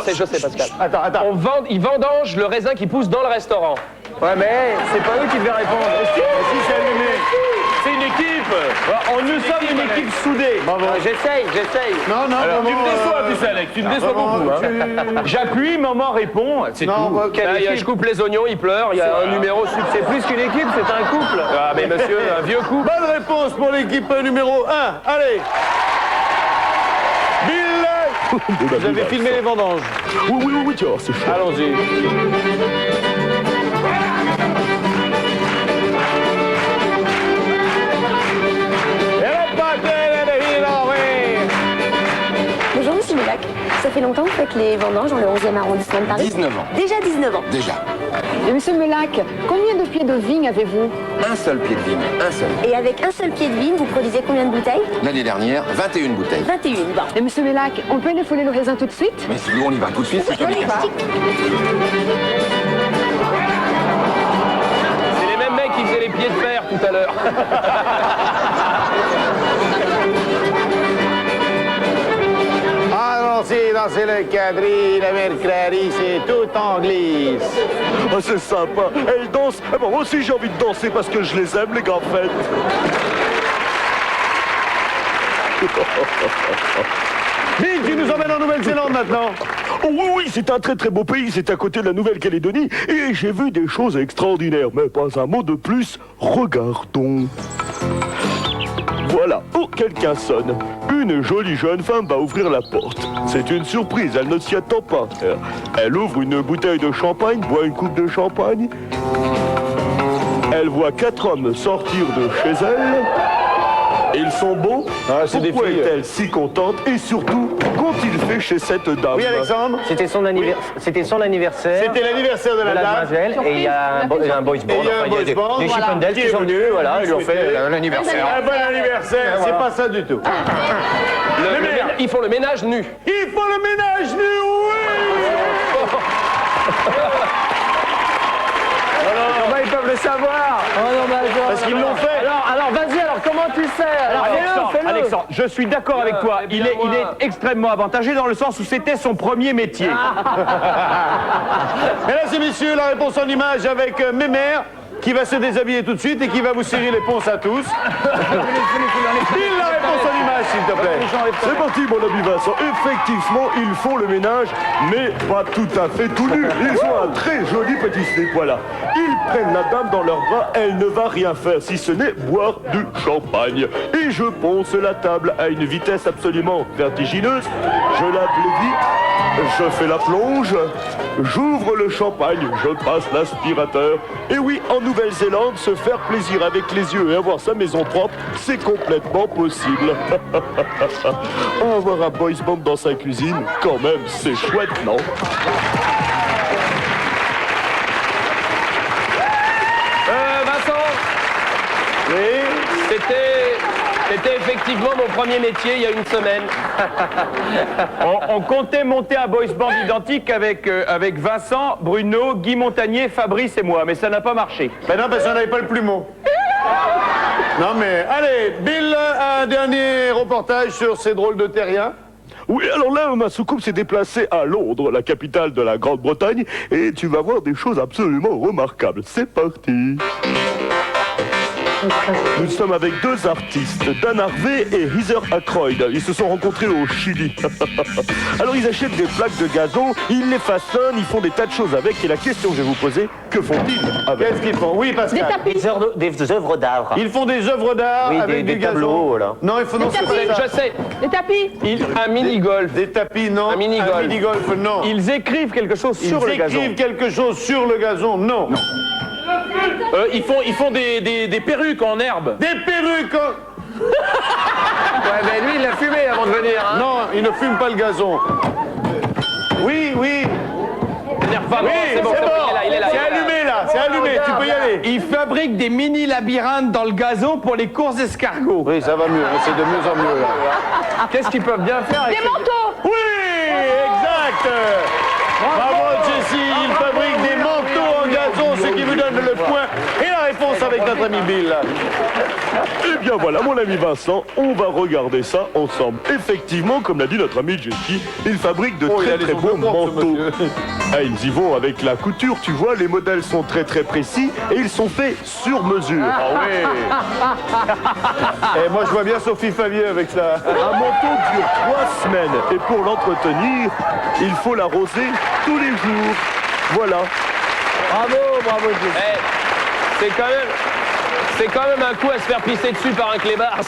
H: je sais, Pascal.
A: Attends.
H: Ils vendangent le raisin qui pousse dans le restaurant.
J: Ouais, mais c'est pas eux qui devaient répondre.
A: Si, c'est allumé.
L: C'est une équipe. Nous sommes une équipe soudée.
J: J'essaye.
A: Non,
L: Alors, tu me
A: maman,
L: déçois, tu sais, Alex, tu me déçois beaucoup. Hein. J'appuie, maman répond, c'est tout.
H: Je coupe les oignons, il pleure, il y a un numéro sub.
J: C'est plus qu'une équipe, c'est un couple.
H: Ah, mais monsieur, un vieux couple.
A: Bonne réponse pour l'équipe numéro 1. Allez. Bill, vous avez filmé les vendanges.
I: Oui, tiens, c'est chaud.
A: Allons-y.
K: Bonjour, monsieur Moulac. Ça fait longtemps que vous faites les vendanges dans le 11e arrondissement de Paris?
N: 19 ans.
K: Déjà 19 ans.
N: Déjà.
M: Et monsieur Melac, combien de pieds de vigne avez-vous?
N: Un seul pied de vigne, un seul.
K: Et avec un seul pied de vigne, vous produisez combien de bouteilles?
N: L'année dernière, 21 bouteilles.
K: 21, bon.
M: Et monsieur Melac, on peut aller fouler le raisin tout de suite?
N: Mais si nous on y va tout de suite, c'est comme
K: On y va.
H: C'est les mêmes mecs qui faisaient les pieds de fer tout à l'heure.
A: Allons-y, danser le quadrille, le mercredi, c'est tout en glisse.
I: Ah, c'est sympa. Elle danse. Eh ben, moi aussi, j'ai envie de danser parce que je les aime, les graffettes.
A: Bill, tu nous emmènes en Nouvelle-Zélande maintenant.
I: Oh oui, c'est un très très beau pays, c'est à côté de la Nouvelle-Calédonie et j'ai vu des choses extraordinaires, mais pas un mot de plus, regardons. Voilà, oh, quelqu'un sonne. Une jolie jeune femme va ouvrir la porte. C'est une surprise, elle ne s'y attend pas. Elle ouvre une bouteille de champagne, boit une coupe de champagne. Elle voit 4 hommes sortir de chez elle. Ils sont beaux. Pourquoi est-elle si contente? Et surtout, qu'ont-ils fait chez cette dame?
A: Oui, Alexandre.
J: C'était son anniversaire. C'était
A: l'anniversaire de la dame.
J: demoiselle. Et il y a un boys band.
A: Et il y a un boys band.
J: Des Chippendales qui sont venus, voilà, ils lui ont fait l'anniversaire.
A: Un bon anniversaire, c'est pas ça du tout.
H: Ils font le ménage nu.
A: Ils font le ménage nu, oui.
J: Comment ils peuvent le savoir?
A: Parce qu'ils l'ont fait.
J: Alors vas-y, comment tu sais? Alors,
L: Alexandre, je suis d'accord avec toi. Il est extrêmement avantagé dans le sens où c'était son premier métier.
A: Mesdames et messieurs, la réponse en image avec Mémère, qui va se déshabiller tout de suite et qui va vous serrer les ponces à tous. Bill, la réponse en image, s'il te plaît.
I: C'est parti, mon ami Vincent. Effectivement, ils font le ménage, mais pas tout à fait tout nus. Ils ont un très joli petit slip, voilà. Ils prennent la dame dans leurs bras, elle ne va rien faire, si ce n'est boire du champagne. Et je ponce la table à une vitesse absolument vertigineuse. Je l'applaudis, je fais la plonge, j'ouvre le champagne, je passe l'aspirateur. Et oui, en Nouvelle-Zélande, se faire plaisir avec les yeux et avoir sa maison propre, c'est complètement possible. Avoir un boys band dans sa cuisine, quand même, c'est chouette, non?
H: Vincent.
L: Oui.
H: C'était effectivement mon premier métier il y a une semaine.
L: On comptait monter un boys band identique avec Vincent, Bruno, Guy Montagnier, Fabrice et moi, mais ça n'a pas marché.
A: Ben non, parce qu'on n'avait pas le plumeau. Non mais, allez, Bill, un dernier reportage sur ces drôles de terriens.
I: Oui, alors là, ma soucoupe s'est déplacée à Londres, la capitale de la Grande-Bretagne, et tu vas voir des choses absolument remarquables. C'est parti. Nous sommes avec deux artistes, Dan Harvey et Heather Ackroyd. Ils se sont rencontrés au Chili. Alors ils achètent des plaques de gazon, ils les façonnent, ils font des tas de choses avec. Et la question que je vais vous poser, que font-ils avec?
A: Qu'est-ce qu'ils font? Oui, Pascal.
J: Des œuvres d'art.
A: Ils font des œuvres d'art
J: Oui,
A: avec
J: des
A: du gazon.
J: tableaux, voilà.
A: Non, il faut non.
H: Je sais.
M: Les tapis?
H: Un mini-golf.
A: Des tapis, non.
H: Un mini-golf.
A: Un mini-golf, non.
L: Ils écrivent quelque chose sur le gazon.
A: Ils écrivent quelque chose sur le gazon, non.
L: Ils font des perruques en herbe.
A: Des perruques.
J: Ouais, mais lui, il l'a fumé avant de venir. Hein.
A: Non, ils ne fument pas le gazon. Oui, oui.
L: Oui, c'est bon, il est là.
A: C'est allumé là, c'est allumé, tu peux y aller.
L: Il fabrique des mini labyrinthes dans le gazon pour les courses escargots.
A: Oui, ça va mieux, c'est de mieux en mieux là.
L: Qu'est-ce qu'ils peuvent bien faire avec
G: Des manteaux.
A: Oui, exact. Bravo Jessie, il fabrique des manteaux en gazon, ce qui vous donne le point. Et la réponse avec notre ami Bill.
I: Eh bien voilà, mon ami Vincent, on va regarder ça ensemble. Effectivement, comme l'a dit notre ami Jessie, il fabrique de très très beaux manteaux. Ah, ils y vont avec la couture, tu vois, les modèles sont très très précis et ils sont faits sur mesure.
A: Ah oui. Et moi je vois bien Sophie Favier avec ça.
I: Un manteau dure 3 semaines et pour l'entretenir, il faut l'arroser tous les jours. Voilà.
C: Bravo, bravo, Jessie.
L: C'est quand même un coup à se faire pisser dessus par un clébard.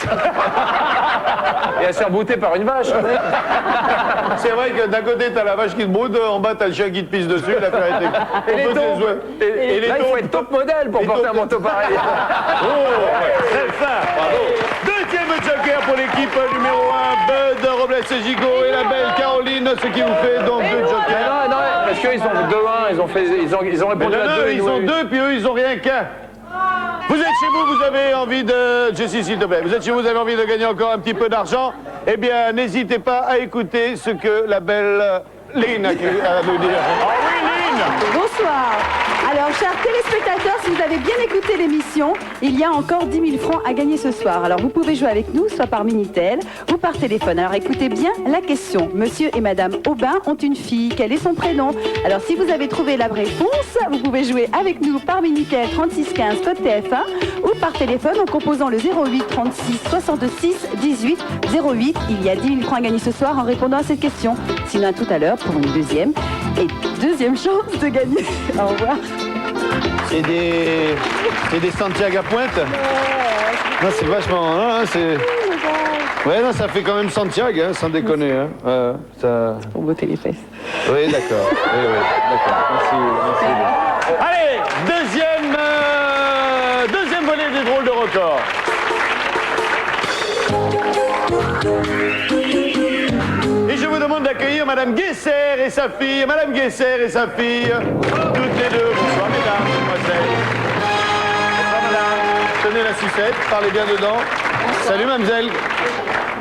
L: Et à se faire bouter par une vache.
A: C'est vrai que d'un côté t'as la vache qui te broude, en bas t'as le chien qui te pisse dessus, la affaire est
L: Et les taupes. Et là, il faut être top modèle pour porter un manteau pareil.
A: Très fin, bravo. Deuxième joker pour l'équipe numéro 1, Bud, Robles et Gigot et la belle Caroline, ce qui vous fait donc 2 jokers.
L: Non, parce qu'ils ont 2-1, ils ont répondu à 2.
A: Ils ont 2, puis eux ils ont rien qu'un. Vous êtes chez vous, vous avez envie de... Jessie, s'il te plaît, vous êtes chez vous, vous avez envie de gagner encore un petit peu d'argent. Eh bien, n'hésitez pas à écouter ce que la belle Lynn a à nous dire.
L: Ah oui, Lynn!
O: Bonsoir. Alors, chers téléspectateurs, si vous avez bien écouté l'émission, il y a encore 10 000 francs à gagner ce soir. Alors, vous pouvez jouer avec nous, soit par Minitel ou par téléphone. Alors, écoutez bien la question. Monsieur et Madame Aubin ont une fille. Quel est son prénom? Alors, si vous avez trouvé la réponse, vous pouvez jouer avec nous par Minitel 3615 code TF1 ou par téléphone en composant le 08 36 66 18 08. Il y a 10 000 francs à gagner ce soir en répondant à cette question. Sinon, à tout à l'heure pour une deuxième chance de gagner. Au revoir.
A: C'est des Santiago à pointe. Non, c'est vachement... Hein, c'est... Ouais, non, ça fait quand même Santiago, hein, sans déconner. Hein. Ça...
O: Pour botter les fesses.
A: Oui, d'accord. Oui, d'accord. Merci. Allez, deuxième volet des drôles de records. Et je vous demande d'accueillir Madame Guesser et sa fille. Madame Guesser et sa fille, toutes les deux. Bonsoir, mesdames, mesdemoiselles. Bonsoir, madame. Tenez la sucette, parlez bien dedans. Salut, mademoiselle.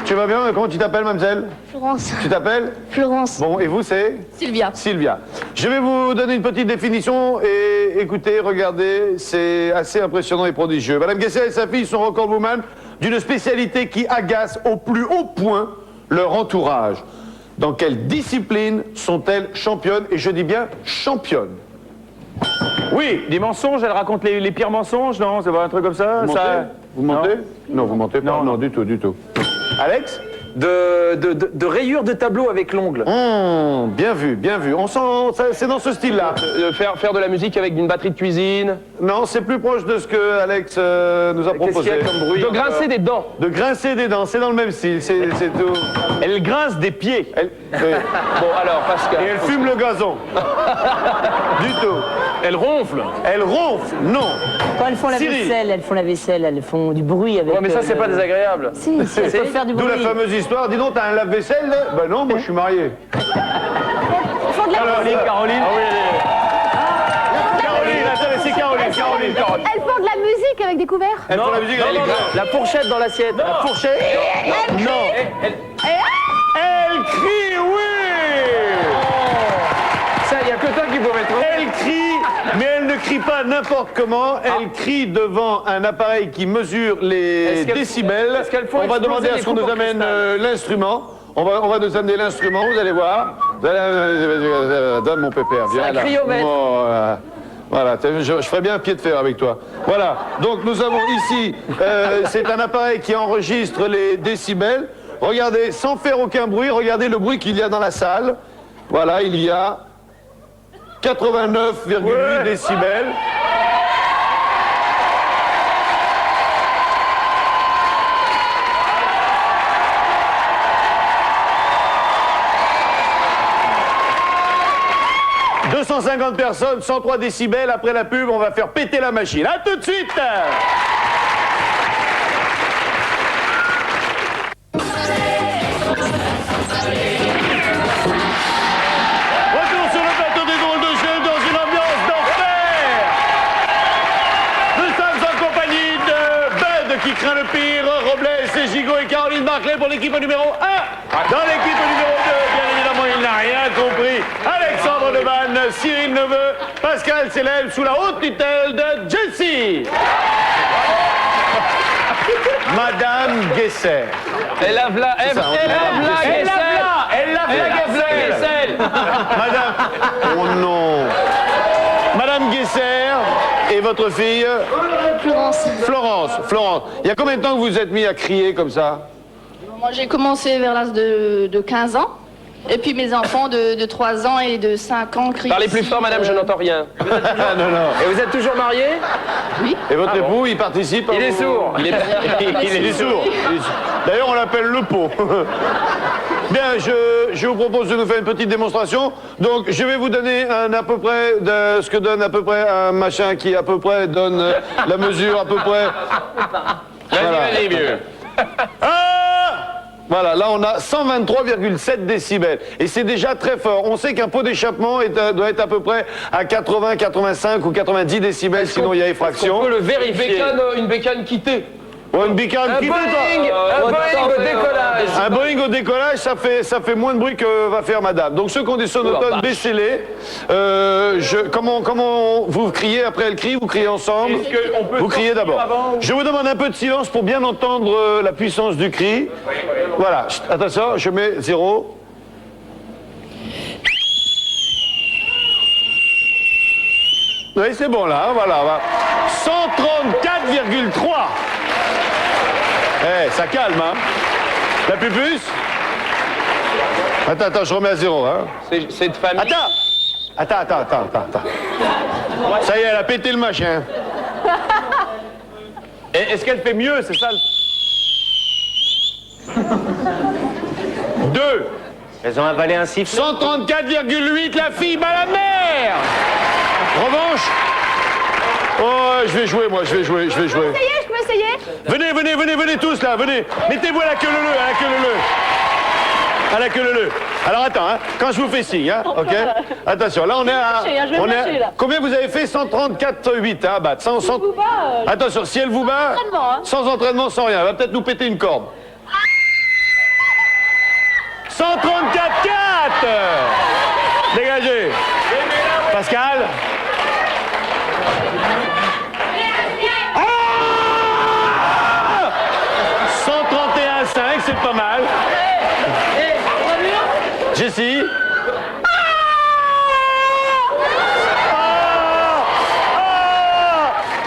A: Tu vas bien? Comment tu t'appelles, mademoiselle?
P: Florence.
A: Tu t'appelles?
P: Florence.
A: Bon, et vous, c'est?
P: Sylvia.
A: Sylvia. Je vais vous donner une petite définition et écoutez, regardez, c'est assez impressionnant et prodigieux. Madame Guesser et sa fille sont recordwoman d'une spécialité qui agace au plus haut point leur entourage. Dans quelle discipline sont-elles championnes? Et je dis bien championnes. Oui.
L: Des mensonges, elle raconte les pires mensonges, non? C'est pas un truc comme ça?
A: Vous mentez? Non, vous mentez pas. Non, du tout, du tout. Alex?
B: De rayures de tableau avec l'ongle.
A: Bien vu, bien vu. On sent, c'est dans ce style-là.
L: Faire de la musique avec une batterie de cuisine.
A: Non, c'est plus proche de ce que Alex nous a proposé.
L: Qu'est-ce qu'il y a comme bruit? De grincer des dents.
A: De grincer des dents, c'est dans le même style, c'est tout.
L: Elle grince des pieds. Bon, alors, Pascal.
A: Et elle fume le gazon. Du tout.
L: Elle ronfle.
A: Elle ronfle, non.
Q: Quand elles font la vaisselle, elles font du bruit avec...
L: Ouais, mais ça, c'est pas désagréable.
Q: Si, elles peuvent faire du bruit.
A: D'où la fameuse histoire. Dis donc, t'as un lave-vaisselle? Ben non, moi je suis marié.
L: Caroline. Ah oui,
A: Caroline, attendez, c'est Caroline.
P: Elles font de la musique avec des couverts?
A: Elles font la musique avec des couverts.
B: La fourchette dans l'assiette.
A: La fourchette? Non. Elle crie, oui.
L: Ça, il n'y a que toi qui peux mettre.
A: Elle crie, mais elle ne crie pas n'importe comment. Elle crie devant un appareil qui mesure les décibels. On va demander à ce qu'on nous amène l'instrument. On va nous amener l'instrument, vous allez voir. Donne mon pépère, viens là. Voilà, je ferais bien un pied de fer avec toi. Voilà, donc nous avons ici, c'est un appareil qui enregistre les décibels. Regardez, sans faire aucun bruit, regardez le bruit qu'il y a dans la salle. Voilà, il y a 89,8 décibels. « 250 personnes, 103 décibels. Après la pub, on va faire péter la machine. À tout de suite. qui craint le pire, Robles, Gigot et Caroline Barclay pour l'équipe numéro 1. Dans l'équipe numéro 2, bien évidemment, il n'a rien compris. Alexandre Devanne, Cyril Neveu, Pascal Célèbre sous la haute tutelle de Jessie. Madame Guesser.
L: Elle lave la Guessel.
A: Madame. Oh non. Madame Guesser et votre fille Florence. Il y a combien de temps que vous vous êtes mis à crier comme ça?
P: Moi, j'ai commencé vers l'âge de 15 ans. Et puis mes enfants de 3 ans et de 5 ans crient.
C: Parlez plus fort, madame, je n'entends rien.
A: Non.
C: Et vous êtes toujours marié?
P: Oui.
A: Et votre époux, il participe?
C: Il est sourd.
A: Il est sourd. D'ailleurs, on l'appelle le pot. Bien, je vous propose de nous faire une petite démonstration. Donc, je vais vous donner à peu près de ce que donne à peu près un machin qui à peu près donne la mesure à peu près.
L: Vas-y, vieux.
A: Voilà, là on a 123,7 décibels. Et c'est déjà très fort. On sait qu'un pot d'échappement doit être à peu près à 80, 85 ou 90 décibels, sinon il y a effraction.
C: On peut le vérifier. Une bécane quittée.
A: Ouais, une bécane quittée,
C: Un Boeing au décollage.
A: Un Boeing au décollage, ça fait moins de bruit que va faire madame. Donc ceux qui ont des sonotones, baissez-les. Comment vous criez après elle crie? Vous criez ensemble? Vous criez d'abord. Je vous demande un peu de silence pour bien entendre la puissance du cri. Voilà, attention, je mets 0. Oui, c'est bon là, voilà. 134,3. Eh, ça calme, hein. La pupus? Attends, je remets à 0, hein.
C: C'est de famille.
A: Attends. Ça y est, elle a pété le machin.
L: Est-ce qu'elle fait mieux, c'est ça? 2.
J: Elles ont avalé un sifflet.
A: 134,8, la fille bat la mère. Revanche. Oh, je vais jouer, moi, je vais jouer.
P: Je peux essayer.
A: Venez tous là, venez. Mettez-vous à la queue leu-leu, à la queue leu-leu. Alors attends, hein, quand je vous fais signe, hein, ok. Attention, là on est à... Combien vous avez fait? 134,8 à battre. Attention, si elle vous bat, sans entraînement, sans rien, elle va peut-être nous péter une corde. 134,4. Dégagez. Pascal. 131,5, c'est pas mal. Jessie.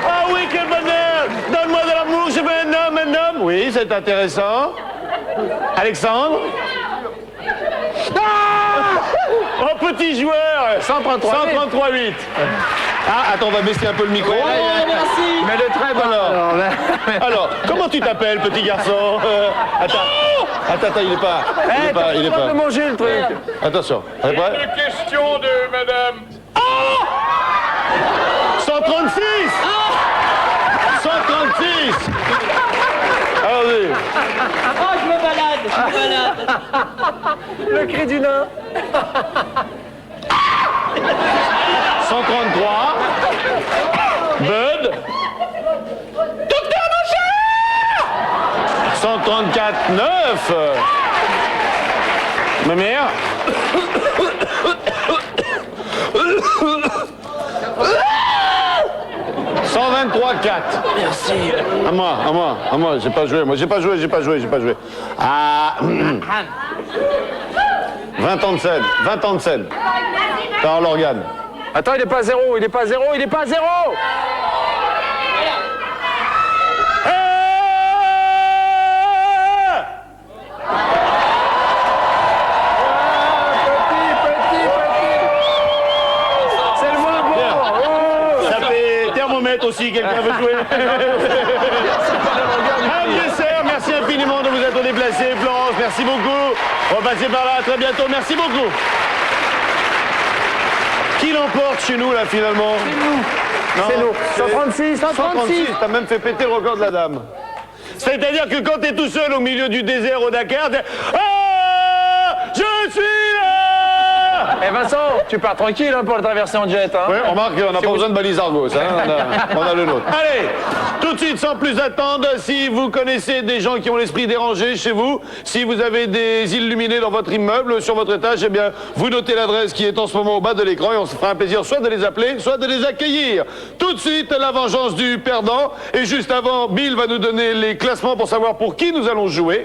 A: Ah oui, quel bonheur. Donne-moi de l'amour, je veux un homme. Oui, c'est intéressant. Alexandre. Oh, petit joueur. 133,8. Ah, attends, on va baisser un peu le micro.
Q: Merci.
A: Mais le très bon. Alors, comment tu t'appelles, petit garçon? Attends, il est pas. Il est pas.
C: De manger le truc.
A: Attention. Une
L: question de madame.
A: 136. 136. Allez.
Q: Oh, je me balade.
C: Le cri du nain.
A: 133. Bud. Docteur Boucher. 134,9. Ma mère. 123,4.
C: Merci.
A: À moi, j'ai pas joué. J'ai pas joué. Ah. 20 ans de scène. Par l'organe.
C: Attends, il est pas à 0. C'est le moins bon.
A: Ça fait thermomètre aussi, quelqu'un veut jouer? Merci infiniment de vous être déplacé. Florence, merci beaucoup. On va passer par là, à très bientôt. Merci beaucoup. Qui l'emporte chez nous, là, finalement?
C: C'est nous. 136.
A: T'as même fait péter le record de la dame. C'est-à-dire que quand t'es tout seul au milieu du désert au Dakar, t'es... Ah, je suis là.
C: Eh Vincent, tu pars tranquille hein, pour le traverser en jet. Hein.
A: Oui, on remarque qu'on n'a pas besoin de balise Argos. Hein, on a le nôtre. Allez, Tout de suite, sans plus attendre, si vous connaissez des gens qui ont l'esprit dérangé chez vous, si vous avez des illuminés dans votre immeuble, sur votre étage, eh bien, vous notez l'adresse qui est en ce moment au bas de l'écran et on se fera un plaisir soit de les appeler, soit de les accueillir. Tout de suite, la vengeance du perdant. Et juste avant, Bill va nous donner les classements pour savoir pour qui nous allons jouer.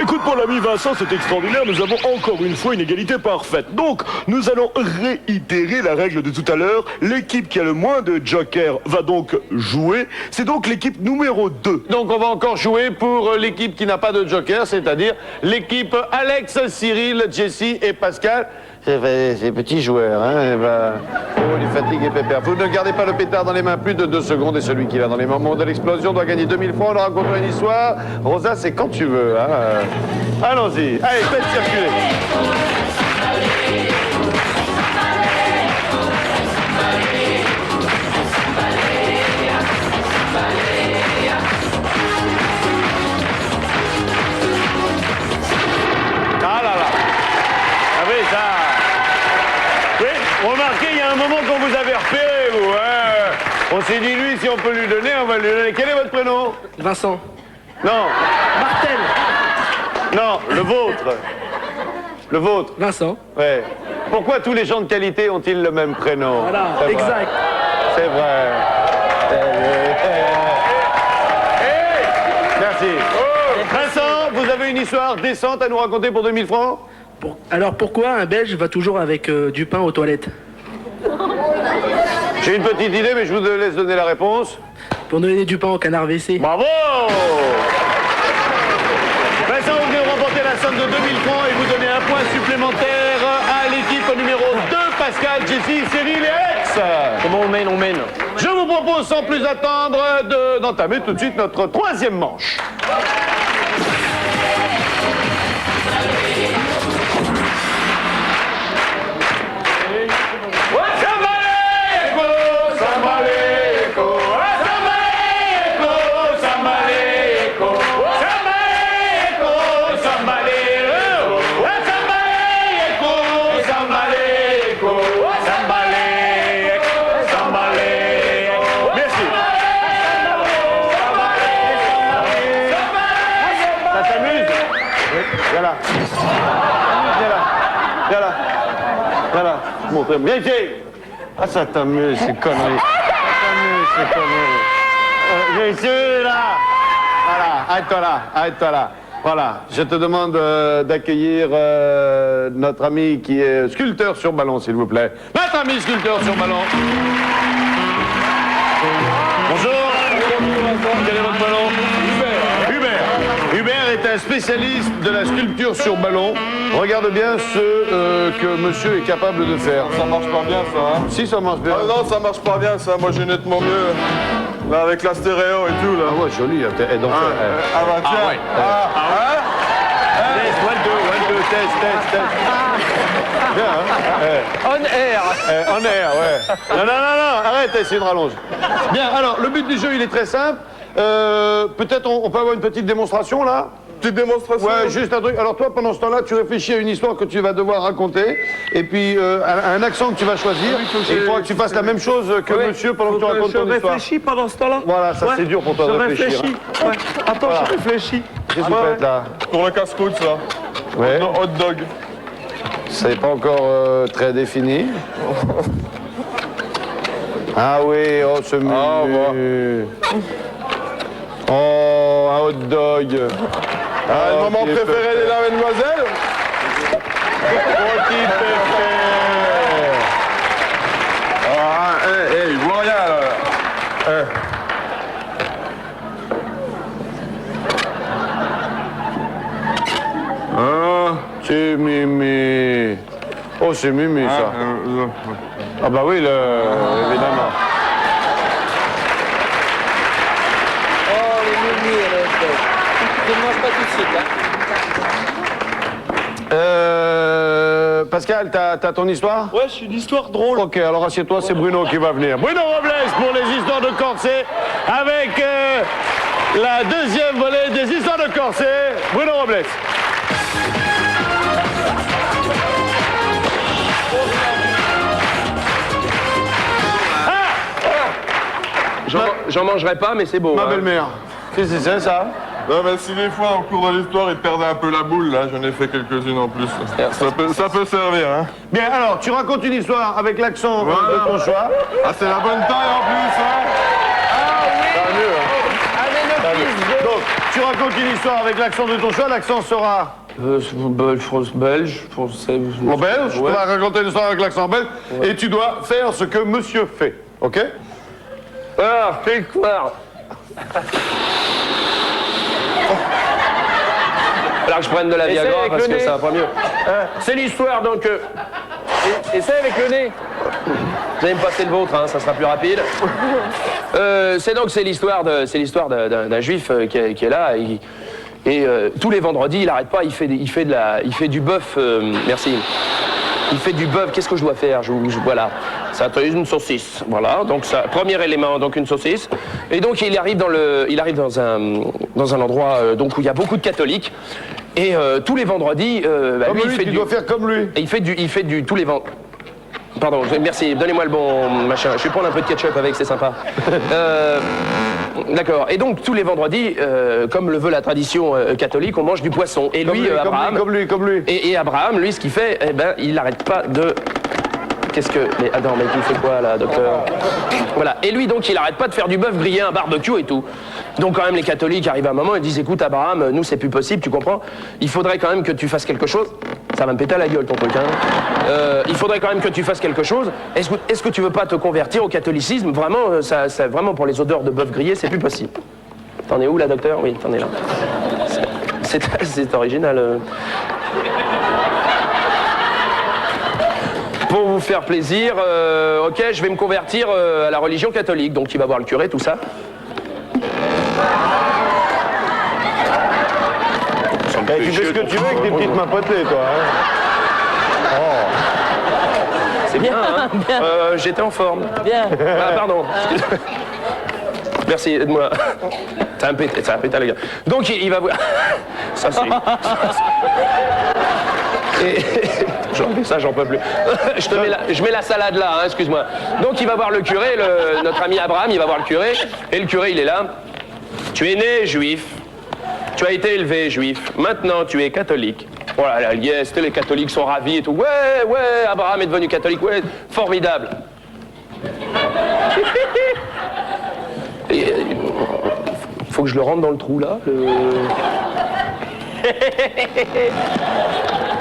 I: Écoute, mon ami Vincent, c'est extraordinaire. Nous avons encore une fois une égalité parfaite. Donc, nous allons réitérer la règle de tout à l'heure. L'équipe qui a le moins de jokers va donc jouer. C'est donc l'équipe numéro 2.
A: Donc, on va encore jouer pour l'équipe qui n'a pas de joker, c'est-à-dire l'équipe Alex, Cyril, Jessie et Pascal. C'est petits joueurs, hein. Eh ben, oh, les fatigues et pépères. Vous ne gardez pas le pétard dans les mains plus de 2 secondes et celui qui va dans les moments de l'explosion doit gagner 2000 francs. On leur racontera une histoire. Rosa, c'est quand tu veux, hein. Allons-y. Allez, faites circuler. Ah là là. Ah oui, ça. Oui, remarquez, il y a un moment qu'on vous avait repéré, vous. Hein. On s'est dit, lui, si on peut lui donner, on va lui donner. Quel est votre prénom?
J: Vincent.
A: Non.
J: Martel.
A: Non, le vôtre. Le vôtre.
J: Vincent.
A: Ouais. Pourquoi tous les gens de qualité ont-ils le même prénom?
J: Voilà, exact.
A: C'est vrai. Merci. Vincent, vous avez une histoire décente à nous raconter pour 2000 francs?
J: Alors pourquoi un Belge va toujours avec du pain aux toilettes?
A: J'ai une petite idée, mais je vous laisse donner la réponse.
J: Pour donner du pain au canard WC.
A: Bravo! Vincent, vous venez de remporter la somme de 2000 francs et vous donnez un point supplémentaire à l'équipe numéro 2, Pascal, Jessie, Cyril et Alex.
C: Comment on mène, on mène.
A: Je vous propose sans plus attendre d'entamer tout de suite notre 3e manche. Voilà, montrez-moi. Viens ici. Ah, ça t'amuse, ces conneries. Ça t'amuse, ces conneries. Viens ici, là. Voilà, arrête-toi là. Voilà, je te demande d'accueillir notre ami qui est sculpteur sur ballon, s'il vous plaît. Notre ami sculpteur sur ballon. Bonjour. Quel est votre prénom? Hubert est un spécialiste de la sculpture sur ballon. Regarde bien ce que monsieur est capable de faire.
R: Ça marche pas bien, ça, hein?
A: Si, ça marche bien.
R: Ah non, ça marche pas bien, ça. Moi, j'ai nettement mieux. Là, avec la stéréo et tout, là.
A: Ah ouais, joli. Donc,
R: bah, tiens.
A: ouais. Test, 1, 2, test. Bien, hein?
C: On air.
A: On air, ouais. Non, arrête, c'est une rallonge. Bien, alors, le but du jeu, il est très simple. Peut-être on peut avoir une petite démonstration, là?
R: Petite démonstration?
A: Ouais, juste un truc. Alors toi, pendant ce temps-là, tu réfléchis à une histoire que tu vas devoir raconter, et puis un accent que tu vas choisir. Et il faudra que tu fasses la même chose que monsieur pendant que tu racontes ton histoire.
J: Je réfléchis pendant ce temps-là?
A: Voilà, ça c'est dur pour toi de réfléchir.
J: Je réfléchis. Ouais. Attends,
A: Voilà.
J: je réfléchis.
A: Qu'est-ce que vous faites là?
R: Pour le casse-croûte, ça.
A: Ouais.
R: Hot dog.
A: C'est pas encore très défini. Ah oui, oh ce menu. Oh, un hot dog.
R: Le moment préféré de la mademoiselle?
A: Petit pépé.
R: Il voit rien, là.
A: C'est Mimi. Oh, c'est Mimi, ça. Ah bah oui, évidemment.
D: Oh, les Mimi, je ne mange pas tout de suite, hein.
A: Pascal, t'as ton histoire?
J: Ouais, c'est une histoire drôle.
A: Ok, alors assieds-toi, c'est Bruno qui va venir. Bruno Robles pour les histoires de corset, avec la deuxième volée des histoires de corset. Bruno Robles.
C: j'en mangerai pas, mais c'est beau.
A: Ma
C: hein.
A: belle-mère. Qu'est-ce que c'est ça?
R: Non, mais si des fois, au cours de l'histoire, il perdait un peu la boule, là, j'en ai fait quelques-unes en plus. Ça peut servir, hein.
A: Bien, alors, tu racontes une histoire avec l'accent de ton choix.
R: Ah, c'est la bonne taille en plus, hein.
A: Donc, tu racontes une histoire avec l'accent de ton choix, l'accent sera...
C: Belge, français...
A: En belge,
C: Ouais.
A: tu vas raconter une histoire avec l'accent belge, et tu dois faire ce que monsieur fait, ok?
C: Ah, fais quoi? Alors que je prenne de la Viagra
J: avec
C: parce
J: le
C: que
J: nez.
C: ça va pas mieux. C'est l'histoire donc. Essaye avec le nez. Vous allez me passer le vôtre, hein, ça sera plus rapide. C'est l'histoire d'un juif qui est là et tous les vendredis il arrête pas, il fait du bœuf. Merci. Il fait du bœuf. Qu'est-ce que je dois faire? Voilà. Ça une saucisse. Voilà. Donc ça, premier élément, donc une saucisse. Et donc il arrive dans un endroit donc où il y a beaucoup de catholiques. Et tous les vendredis,
A: Comme lui, tu dois faire comme lui.
C: Et il fait du tous les vendredis. Pardon, merci, donnez-moi le bon machin. Je vais prendre un peu de ketchup avec, c'est sympa. D'accord. Et donc, tous les vendredis, comme le veut la tradition catholique, on mange du poisson. Et lui, Abraham...
A: Comme lui.
C: Et Abraham, lui, ce qu'il fait, eh ben, il n'arrête pas de... Qu'est-ce que... Mais attends, mais tu fais quoi, là, docteur? Voilà. Et lui, donc, il n'arrête pas de faire du bœuf grillé, un barbecue et tout. Donc, quand même, les catholiques arrivent à un moment et disent, écoute, Abraham, nous, c'est plus possible, tu comprends? Il faudrait quand même que tu fasses quelque chose. Ça va me péter à la gueule, ton truc, hein. Il faudrait quand même que tu fasses quelque chose. Est-ce que tu veux pas te convertir au catholicisme? Vraiment, vraiment, pour les odeurs de bœuf grillé, c'est plus possible. T'en es où, là, docteur? Oui, t'en es là. C'est original. Pour vous faire plaisir, ok, je vais me convertir à la religion catholique. Donc, il va voir le curé, tout ça.
A: Tu fais ce que tu veux avec des petites mains potelées, toi. Hein.
C: C'est bien, hein? J'étais en forme.
Q: Bien.
C: Ah, pardon. Merci, aide-moi. Ça va péter, les gars. Donc, il va voir... Ça, c'est... Ça, j'en peux plus. Je mets la salade là, hein, excuse-moi. Donc, il va voir le curé, notre ami Abraham, il va voir le curé. Et le curé, il est là. Tu es né juif. Tu as été élevé juif. Maintenant, tu es catholique. Voilà, yes, les catholiques sont ravis et tout. Ouais, Abraham est devenu catholique. Ouais, formidable. Il faut que je le rentre dans le trou, là.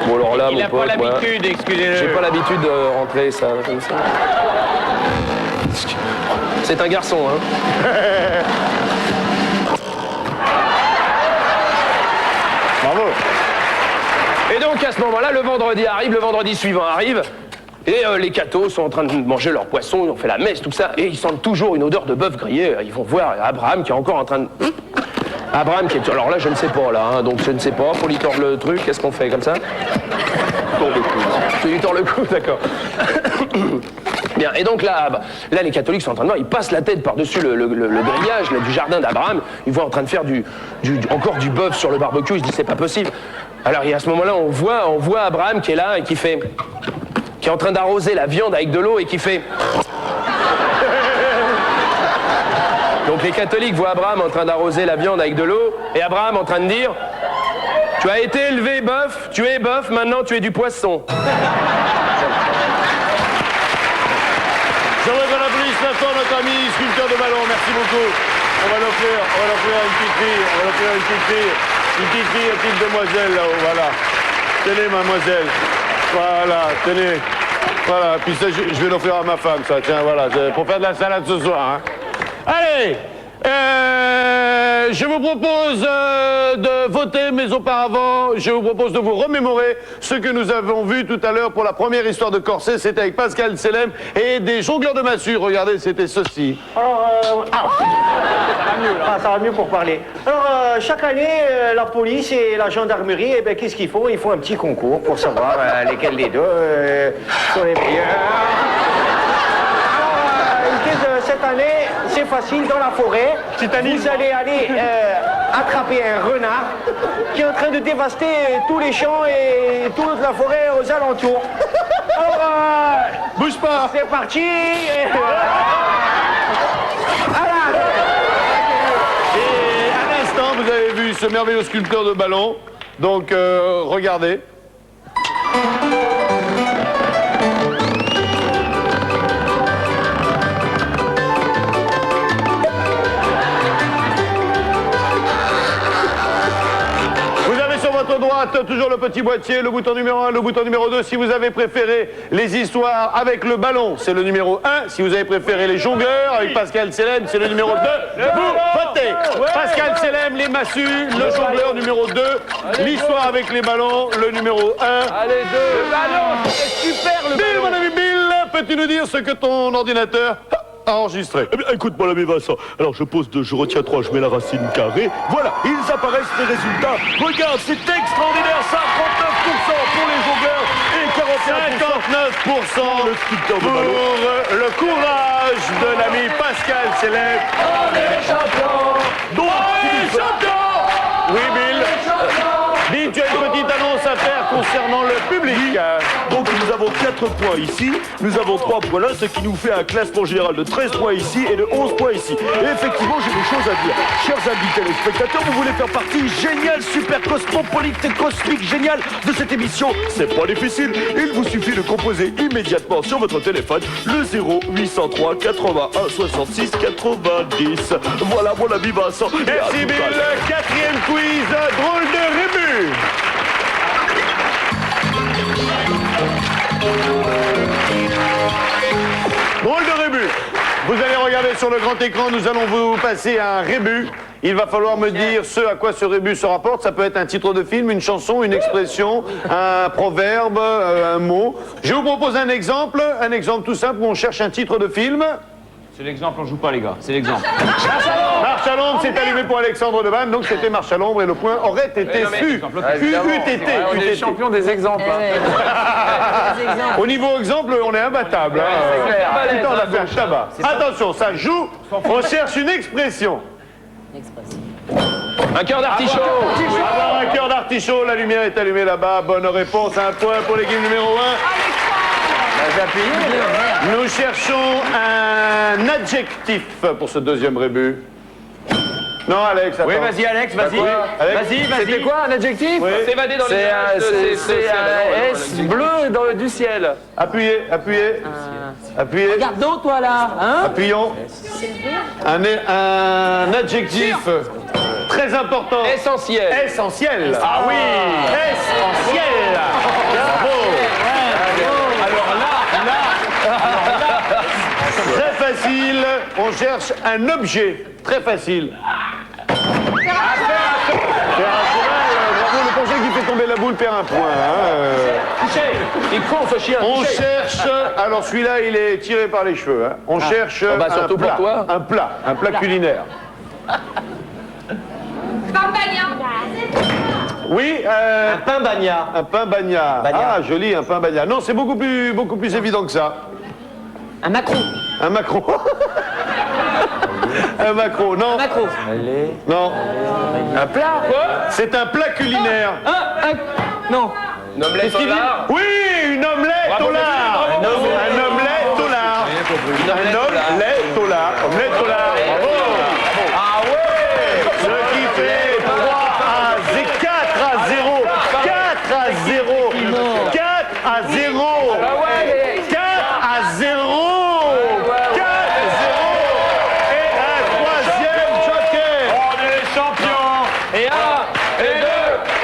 C: Bon, alors là,
J: Il n'a pas l'habitude, excusez-le.
C: J'ai pas l'habitude de rentrer ça comme ça. C'est un garçon, hein.
A: Bravo.
C: Et donc, à ce moment-là, le vendredi suivant arrive, et les cathos sont en train de manger leur poisson, ils ont fait la messe, tout ça, et ils sentent toujours une odeur de bœuf grillé. Ils vont voir Abraham qui est encore en train de... Abraham qui est... Alors là, je ne sais pas, là, hein, donc je ne sais pas, faut lui tordre le truc, qu'est-ce qu'on fait, comme ça? Tord le cou. Tu lui tords le cou, d'accord. Bien, et donc là, les catholiques sont en train de voir, ils passent la tête par-dessus le grillage là, du jardin d'Abraham, ils voient en train de faire encore du bœuf sur le barbecue, ils se disent c'est pas possible. Alors et à ce moment-là, on voit Abraham qui est là et qui est en train d'arroser la viande avec de l'eau et qui fait... Donc les catholiques voient Abraham en train d'arroser la viande avec de l'eau et Abraham en train de dire « Tu as été élevé bœuf, tu es bœuf, maintenant tu es du poisson. »
A: J'aimerais qu'on applaudisse maintenant notre ami sculpteur de ballon, merci beaucoup. On va l'offrir une petite fille, une petite demoiselle là-haut, voilà. Tenez, mademoiselle. Voilà, tenez. Voilà, puis ça, je vais l'offrir à ma femme, ça, tiens, voilà, pour faire de la salade ce soir. Hein. Allez, je vous propose de voter, mais auparavant, je vous propose de vous remémorer ce que nous avons vu tout à l'heure pour la première histoire de corset. C'était avec Pascal Selem et des jongleurs de massue. Regardez, c'était ceci.
J: Alors, ça va mieux pour parler. Alors, chaque année, la police et la gendarmerie, eh ben, qu'est-ce qu'ils font? Ils font un petit concours pour savoir lesquels des deux sont les meilleurs. Cette année, c'est facile, dans la forêt, vous allez aller attraper un renard qui est en train de dévaster tous les champs et toute la forêt aux alentours. Alors,
A: bouge pas.
J: C'est parti.
A: Et à l'instant, vous avez vu ce merveilleux sculpteur de ballon. Donc, regardez. Votre droite, toujours le petit boîtier, le bouton numéro 1, le bouton numéro 2. Si vous avez préféré les histoires avec le ballon, c'est le numéro 1. Si vous avez préféré les jongleurs avec Pascal Selem, c'est le numéro 2. Vous votez. Pascal Selem, les massues, le jongleur numéro 2. L'histoire avec les ballons, le numéro 1.
C: Allez, 2. Le ballon, c'est super le
A: Bill,
C: ballon.
A: mon ami Bill, peux-tu nous dire ce que ton ordinateur a enregistré?
I: Eh bien, écoute, mon ami Vincent, alors je pose 2, je retiens 3, je mets la racine carrée. Voilà, ils apparaissent les résultats. Regarde, c'est extraordinaire, 59% pour les jongleurs et
A: 59%
I: le sculpteur de
A: pour
I: ballon.
A: le courage de l'ami Pascal Selem.
C: On est champion.
I: Donc,
C: On est champion.
A: Oui, Bill. Bill, tu as une petite annonce à faire concernant le public.
I: Donc nous avons 4 points ici, nous avons 3 points là, ce qui nous fait un classement général de 13 points ici et de 11 points ici. Et effectivement, j'ai des choses à dire. Chers amis téléspectateurs, vous voulez faire partie géniale, super cosmopolite et cosmique géniale de cette émission? C'est pas difficile, il vous suffit de composer immédiatement sur votre téléphone le 0803 81 66 90. Voilà mon ami Vincent.
A: Merci Bill. Quatrième quiz, drôle de rébut. Drôle de rébut. Vous allez regarder sur le grand écran, nous allons vous passer un rébut. Il va falloir me dire ce à quoi ce rébut se rapporte. Ça peut être un titre de film, une chanson, une expression, un proverbe, un mot. Je vous propose un exemple tout simple où on cherche un titre de film.
L: C'est l'exemple, on joue pas les gars, c'est l'exemple.
A: Marche à l'ombre, c'est allumé pour Alexandre Devanne, donc c'était marche à l'ombre et le point aurait été
C: On est champion des exemples.
A: Au niveau exemple, on est imbattable. Putain, on a fait un tabac. Attention, ça joue, on cherche une expression.
C: Un cœur d'artichaut.
A: Avoir un cœur d'artichaut, la lumière est allumée là-bas. Bonne réponse, un point pour l'équipe numéro 1. Nous cherchons un adjectif pour ce deuxième rébut. Non, Alex, attends.
L: Oui, vas-y, Alex, vas-y. Vas-y.
C: C'était quoi un adjectif?
A: Oui.
C: S'évader dans les nuages. C'est un S bleu du ciel.
A: Appuyez.
Q: Regarde donc, toi, là. Hein?
A: Appuyons. Un adjectif très important.
C: Essentiel.
A: Essentiel.
C: Ah oui.
A: Essentiel. Bravo. Très facile, on cherche un objet. Très facile. Bravo, le projet qui fait tomber la boule perd un point.
C: Il est con ce chien.
A: On cherche, alors celui-là il est tiré par les cheveux. On cherche
C: surtout pour toi.
A: un plat culinaire. Oui,
J: Un pain bagnat.
A: un pain bagnat. Ah, joli, un pain bagnat. Non, c'est beaucoup plus évident que ça.
Q: Un macron.
A: Un macron. Un macron, non.
Q: Un macron.
A: Non.
C: Un plat, quoi?
A: C'est un plat culinaire.
Q: Non.
C: Une omelette au lard.
A: Oui, une omelette au lard. Un omelette au lard. Un omelette au lard. Omelette au lard. Bravo.
C: Ah ouais.
A: Ce qui fait 4 à 0. 4 à 0. 4 à 0.
C: Ah ouais.
A: 4 à 0. 4 à 0. Et un troisième joker.
L: On est champion.
C: Et 1, et 2,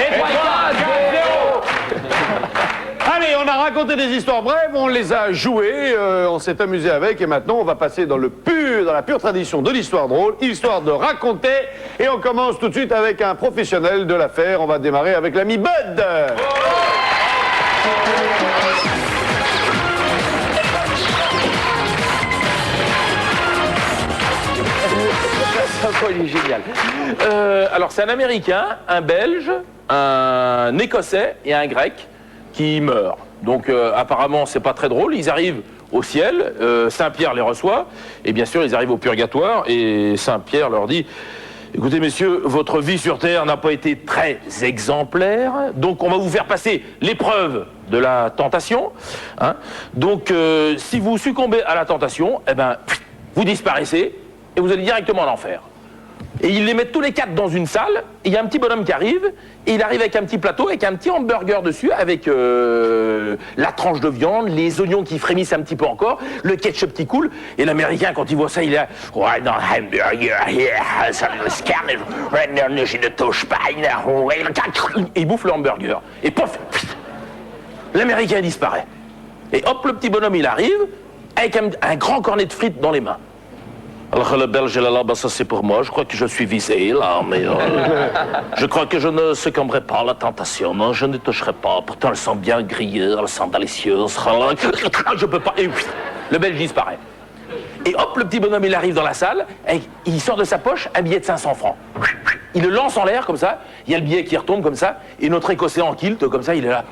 C: et 3, 4, 0.
A: Allez, on a raconté des histoires brèves, on les a jouées, on s'est amusé avec, et maintenant on va passer dans la pure tradition de l'histoire drôle, histoire de raconter, et on commence tout de suite avec un professionnel de l'affaire. On va démarrer avec l'ami Bud.
C: Il est génial. Alors, c'est un Américain, un Belge, un Écossais et un Grec qui meurent. Donc, apparemment, c'est pas très drôle. Ils arrivent au ciel, Saint-Pierre les reçoit, et bien sûr, ils arrivent au purgatoire, et Saint-Pierre leur dit: écoutez, messieurs, votre vie sur Terre n'a pas été très exemplaire, donc on va vous faire passer l'épreuve de la tentation. Hein. Donc, si vous succombez à la tentation, eh ben, vous disparaissez,
H: et vous allez directement en enfer. Et ils les mettent tous les 4 dans une salle, et il y a un petit bonhomme qui arrive, et il arrive avec un petit plateau, avec un petit hamburger dessus, avec la tranche de viande, les oignons qui frémissent un petit peu encore, le ketchup qui coule, et l'Américain, quand il voit ça, il est là, ouais, non, hamburger, ça me scanne, je ne touche pas, et il bouffe le hamburger. Et pof, l'Américain disparaît. Et hop, le petit bonhomme, il arrive, avec un grand cornet de frites dans les mains. Alors le Belge est là, bah, ça c'est pour moi, je crois que je suis visé là, mais je crois que je ne succomberai pas à la tentation, non, je ne toucherai pas, pourtant elles sont bien grillées, elles sont délicieuses, je peux pas, et le Belge disparaît. Et hop, le petit bonhomme il arrive dans la salle, et il sort de sa poche un billet de 500 francs. Il le lance en l'air comme ça, il y a le billet qui retombe comme ça, et notre Écossais en kilt comme ça, il est là.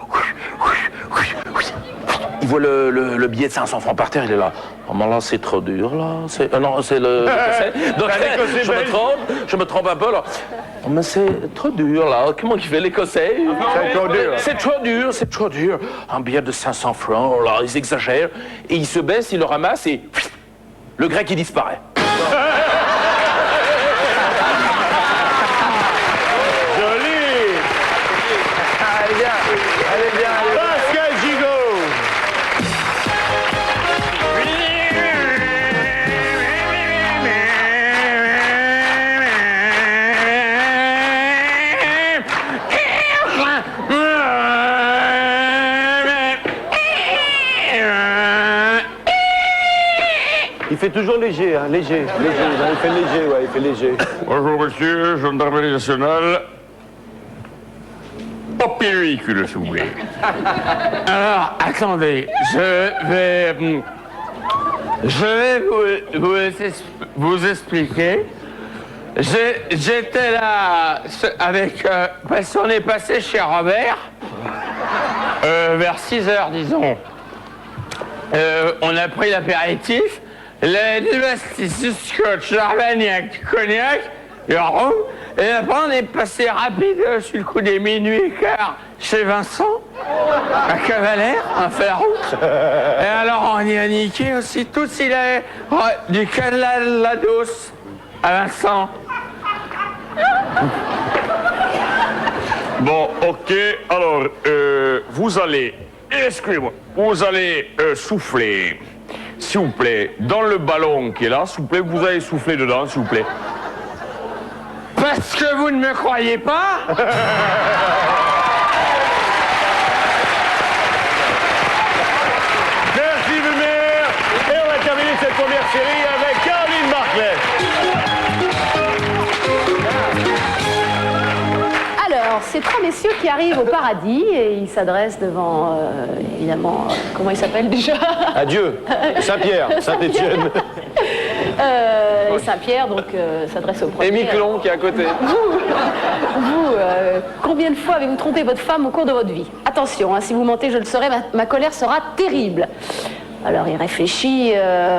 H: Il voit le billet de 500 francs par terre, il est là. Oh, mais là, c'est trop dur, là. Non, c'est le. Donc, je me trompe un peu, là. Oh, mais c'est trop dur, là. Comment il fait l'Écossais?
A: C'est trop dur.
H: C'est trop dur. Un billet de 500 francs, oh là, ils exagèrent. Et il se baisse, il le ramasse, et le Grec, il disparaît.
A: Joli.
H: Allez, bien. Allez, bien.
A: Pascal Gigot. Il fait toujours léger, hein, léger. Il fait léger, ouais, il fait léger.
R: Bonjour monsieur, gendarmerie nationale. Papier véhicule, s'il vous plaît.
F: Alors, attendez, je vais vous expliquer. J'étais là avec... parce qu'on est passé chez Robert, vers 6 heures, disons. On a pris l'apéritif, les pastilles scotch, l'armagnac, cognac, le rhum, et après on est passé rapide sur le coup des minuit et quart chez Vincent, à Cavalère, on a fait la route. Et alors on y a niqué aussi tout il est du Calados à Vincent.
R: Bon, ok, alors, vous allez, excusez-moi, vous allez souffler, s'il vous plaît, dans le ballon qui est là, s'il vous plaît, vous allez souffler dedans, s'il vous plaît.
F: Parce que vous ne me croyez pas?
A: Merci Lumière. Et on va terminer cette première série avec Caroline Barclay.
G: Alors, ces 3 messieurs qui arrivent au paradis et ils s'adressent devant, évidemment, comment il s'appelle déjà?
A: Adieu. Saint-Pierre, Saint-Étienne.
G: Et Saint-Pierre, donc, s'adresse au premier.
C: Et Miquelon qui est à côté.
G: Vous, combien de fois avez-vous trompé votre femme au cours de votre vie? Attention, hein, si vous mentez, je le saurai, ma colère sera terrible. Alors, il réfléchit,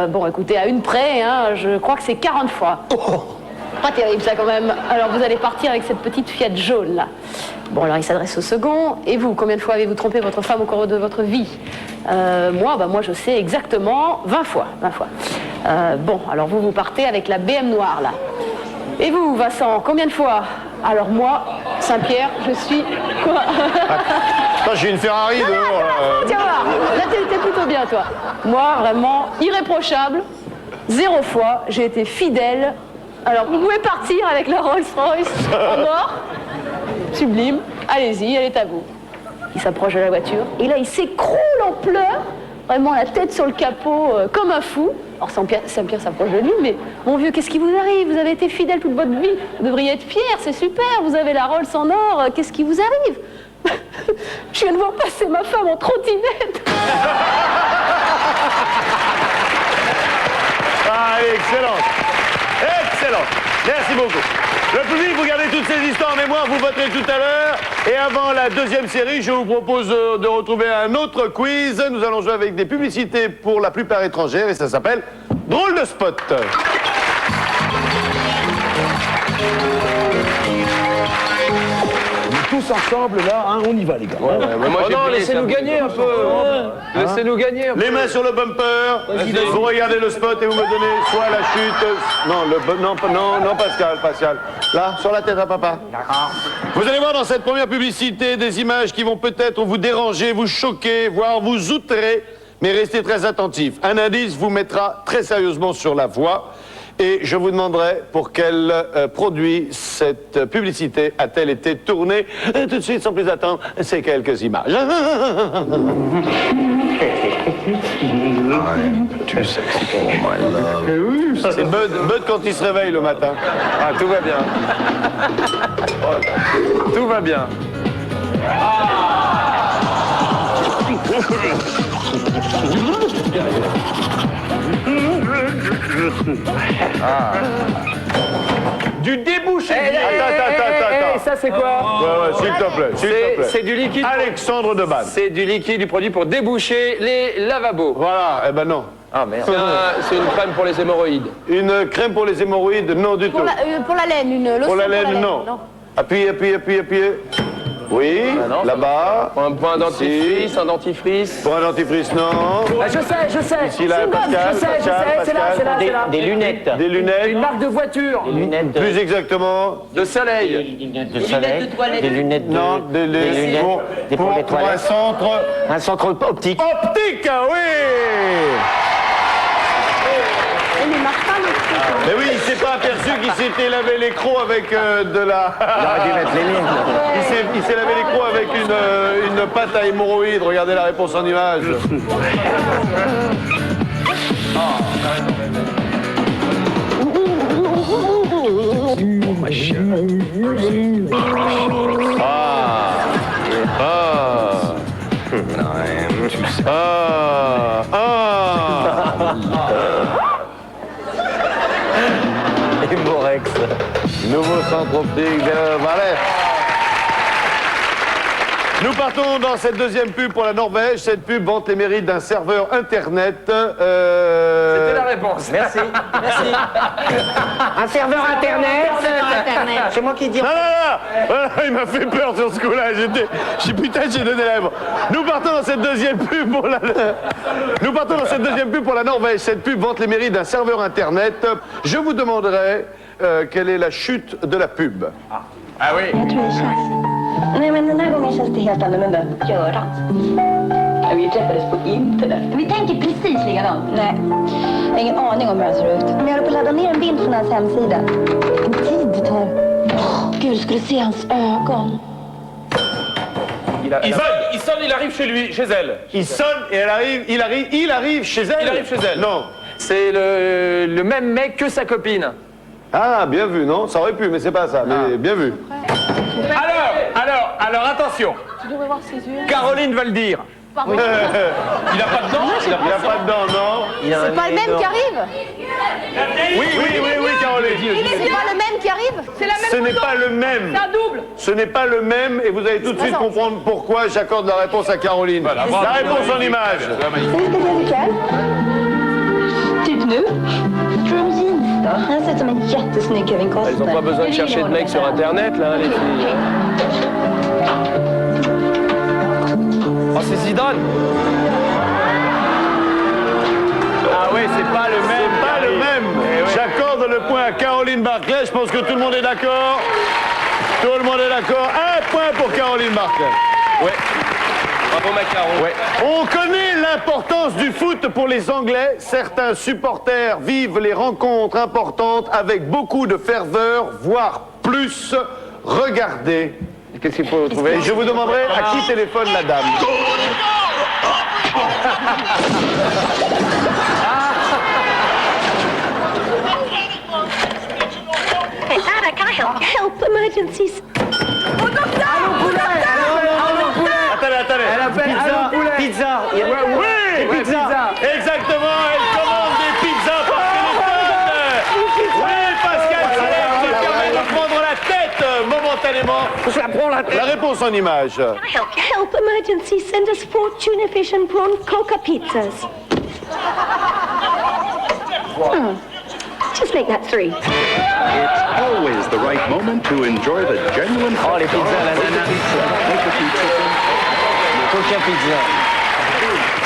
G: bon, écoutez, à une près, hein, je crois que c'est 40 fois. Pas terrible, ça, quand même. Alors, vous allez partir avec cette petite Fiat jaune, là. Bon, alors, il s'adresse au second. Et vous, combien de fois avez-vous trompé votre femme au cours de votre vie? Moi, je sais exactement 20 fois. 20 fois. Bon, alors, vous partez avec la BM noire, là. Et vous, Vincent, combien de fois? Alors, moi, Saint-Pierre, je suis... Quoi?
A: Attends, j'ai une Ferrari dehors.
G: Tiens, voir. Là, t'es plutôt bien, toi. Moi, vraiment, irréprochable. 0 fois, j'ai été fidèle. Alors, vous pouvez partir avec la Rolls-Royce en or. Sublime. Allez-y, elle est à vous. Il s'approche de la voiture. Et là, il s'écroule en pleurs. Vraiment la tête sur le capot, comme un fou. Alors, Saint-Pierre s'approche de lui, mais mon vieux, qu'est-ce qui vous arrive? Vous avez été fidèle toute votre vie. Vous devriez être fier, c'est super. Vous avez la Rolls en or. Qu'est-ce qui vous arrive? Je viens de voir passer ma femme en trottinette.
A: Ah, excellent. Excellent. Merci beaucoup. Le public, vous gardez toutes ces histoires en mémoire, vous voterez tout à l'heure. Et avant la deuxième série, je vous propose de retrouver un autre quiz. Nous allons jouer avec des publicités pour la plupart étrangères et ça s'appelle Drôle de spot.
C: tous ensemble, là, hein, on y va, les gars.
H: moi,
C: Oh
H: j'ai
C: non,
H: plié
C: laissez-nous
H: ça.
C: gagner un peu. Laissez-nous gagner un peu.
A: Les mains sur le bumper. Vous regardez le spot et vous me donnez soit la chute. Non, Pascal. Là, sur la tête à papa. D'accord. Vous allez voir dans cette première publicité des images qui vont peut-être vous déranger, vous choquer, voire vous outrer. Mais restez très attentifs. Un indice vous mettra très sérieusement sur la voie. Et je vous demanderai pour quel produit cette publicité a-t-elle été tournée. Tout de suite, sans plus attendre, ces quelques images.
B: Tu sais que c'est pour my love.
A: C'est Bud quand il se réveille le matin.
B: Ah, tout va bien. Tout va bien.
L: Du débouché.
A: Attends.
L: Ça, c'est quoi?
A: Ouais, s'il te plaît.
L: C'est du liquide.
A: Alexandre Debanne.
L: C'est du liquide, du produit pour déboucher les lavabos.
A: Voilà, eh ben non.
L: Ah merde.
C: C'est une crème pour les hémorroïdes.
A: Une crème pour les hémorroïdes, non du tout.
G: Pour la laine, une lotion
A: Pour la laine, non. Appuyez. Oui, là-bas.
C: Pour un dentifrice, un dentifrice.
A: Pour un dentifrice, non.
Q: Ah, je sais.
A: Ici, là, Pascal.
Q: C'est là.
J: Des lunettes.
A: Des lunettes.
Q: Une marque de voiture.
J: Des lunettes de...
A: Plus exactement.
C: De soleil.
J: Des lunettes de soleil. Des lunettes de...
A: Non, des lunettes
J: pour les
A: pour
J: toilettes.
A: un centre
J: optique.
A: Optique, oui.
G: Mais marche pas, le truc.
A: Mais oui, il s'est pas aperçu qu'il s'était lavé les crocs avec de la...
J: Il aurait dû mettre les lignes.
A: Il s'est lavé les crocs avec une pâte à hémorroïdes. Regardez la réponse en image.
J: Hémorex.
A: Nouveau centre optique de Valais. Nous partons dans cette deuxième pub pour la Norvège. Cette pub vante les mérites d'un serveur internet.
C: C'était la réponse.
J: Merci. Un serveur internet. C'est moi qui dis.
A: Non, il m'a fait peur sur ce coup-là. J'ai donné la réponse. Nous partons dans cette deuxième pub pour la Norvège. Cette pub vante les mérites d'un serveur internet. Je vous demanderai quelle est la chute de la pub.
C: Ah oui.
K: Nej, men den här gången känns det helt annorlunda. Göran. Vi träffades på internet. Vi tänker precis likadant. Nej, jag har ingen aning om hur han ser ut. Men jag håller på att ladda ner en bild från hans hemsida. En tid det tar. Gud, skulle se hans ögon.
C: Il sonne, il arrive chez elle.
A: Il sonne et il arrive chez elle.
C: Il arrive chez elle.
A: Non.
B: C'est le même mec que sa copine.
A: Ah, bien vu, non? Ça aurait pu, mais c'est pas ça. Mais bien vu.
L: Alors, attention.
G: Tu devrais voir ses yeux.
L: Caroline va le dire.
G: Pardon.
C: Il a pas de dents.
A: Il a pas de dents, non?
G: C'est pas le même qui arrive.
A: Oui, Caroline.
G: C'est pas le même qui arrive. C'est la même.
A: Ce n'est pas le même.
G: C'est un double.
A: Ce n'est pas le même et vous allez tout de suite comprendre pourquoi j'accorde la réponse à Caroline. La réponse en image.
K: Typ nu. From jeans då. Han ser ut som en jättesnygg Kevin Costner.
C: Elles ont pas besoin de chercher de mecs sur internet là, les filles. Oh, c'est Zidane.
L: Ah oui, c'est pas le même.
A: C'est pas le même. J'accorde le point à Caroline Barclay. Je pense que tout le monde est d'accord. Tout le monde est d'accord. Un point pour Caroline Barclay.
C: Ouais. Bravo Macaron.
A: Ouais. On connaît l'importance du foot pour les Anglais. Certains supporters vivent les rencontres importantes avec beaucoup de ferveur, voire plus. Regardez.
B: Qu'est-ce qu'il faut trouver?
A: Et je vous demanderai à qui téléphone la dame.
K: Hey, Anna, can I help emergencies?
A: Attendez.
J: Elle appelle pizza.
A: Oui, pizza. Exactement, elle commande des pizzas par téléphone. Oui, Pascal, se permet de prendre la tête momentanément.
J: Je la prends la tête.
A: La réponse en image.
K: Help emergencies. Send us 4 tuna fish and prawn coca pizzas. Just make that 3.
S: It's always the right moment to enjoy the genuine.
J: Oh, les pizzas, la nana. Coquin pizza.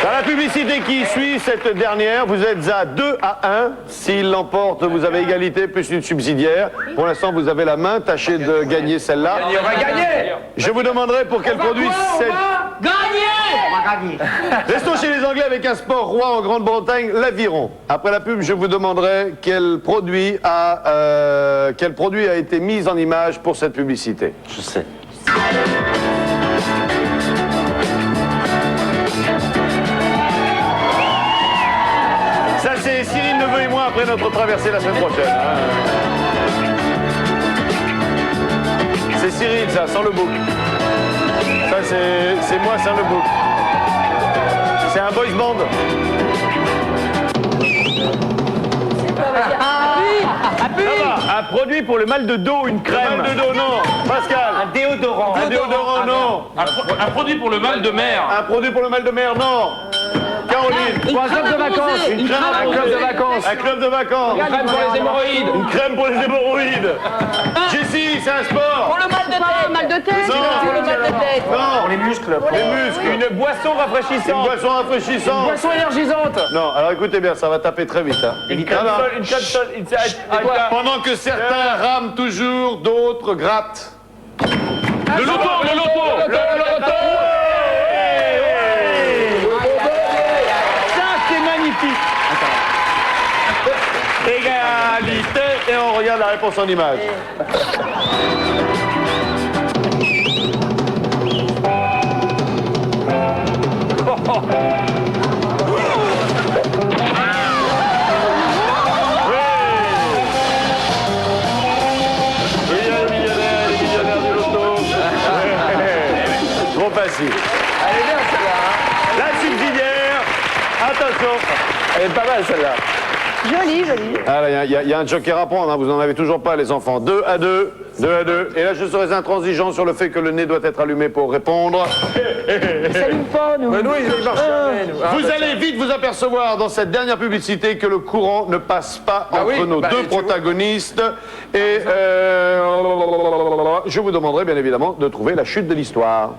A: Dans la publicité qui suit cette dernière, vous êtes à 2 à 1. S'il l'emporte, vous avez égalité plus une subsidiaire. Pour l'instant, vous avez la main. Tâchez de gagner celle-là.
C: On va gagner.
A: Je vous demanderai pour quel produit cette...
J: Gagner.
A: Restons chez les Anglais avec un sport roi en Grande-Bretagne, l'aviron. Après la pub, je vous demanderai quel produit a été mis en image pour cette publicité.
J: Je sais.
A: Ça, c'est Cyril Neveu et moi après notre traversée la semaine prochaine. Hein. C'est Cyril, ça, sans le bouc. Ça, c'est moi sans le bouc. C'est un boys band.
L: Un produit pour le mal de dos, une crème.
A: Mal de dos, non. Pascal.
J: Un déodorant.
A: Un déodorant, non.
H: Un produit pour le mal de mer.
A: Un produit pour le mal de mer, non. Caroline.
L: Pour un club de vacances.
A: Une crème
L: Un club de vacances.
A: Un club de vacances.
C: Une crème pour les hémorroïdes.
A: Une crème pour les hémorroïdes. Jessie, c'est un sport.
P: Pour le mal de tête. Mal de tête.
A: Non.
P: Pour le mal de tête.
A: Non.
J: Pour les muscles.
A: Les muscles.
L: Une boisson
A: Une
L: rafraîchissante.
A: boisson rafraîchissante.
L: Boisson énergisante.
A: Non, alors écoutez bien, ça va taper très vite. Hein.
L: Une crème
A: Ah, non.
L: sol, une crème sol.
A: Pendant que certains rament toujours, d'autres grattent.
H: Le loto, le loto.
L: Ça, c'est magnifique.
A: Égalité, et on regarde la réponse en image. Les millionnaires du loto. Trop facile.
C: Elle est bien celle-là. Hein.
A: La subsidiaire, attention.
C: Elle est pas mal celle-là.
P: Joli, joli.
A: Ah, il y a un joker à prendre, hein. Vous n'en avez toujours pas, les enfants. 2 à 2, 2 à 2. Et là, je serais intransigeant sur le fait que le nez doit être allumé pour répondre.
Q: Ça lui pas, nous.
C: Mais nous, il marche jamais, nous.
A: Vous allez vite vous apercevoir dans cette dernière publicité que le courant ne passe pas
C: Ah
A: entre
C: oui,
A: nos
C: bah,
A: deux
C: tu vois.
A: protagonistes. Et je vous demanderai bien évidemment de trouver la chute de l'histoire.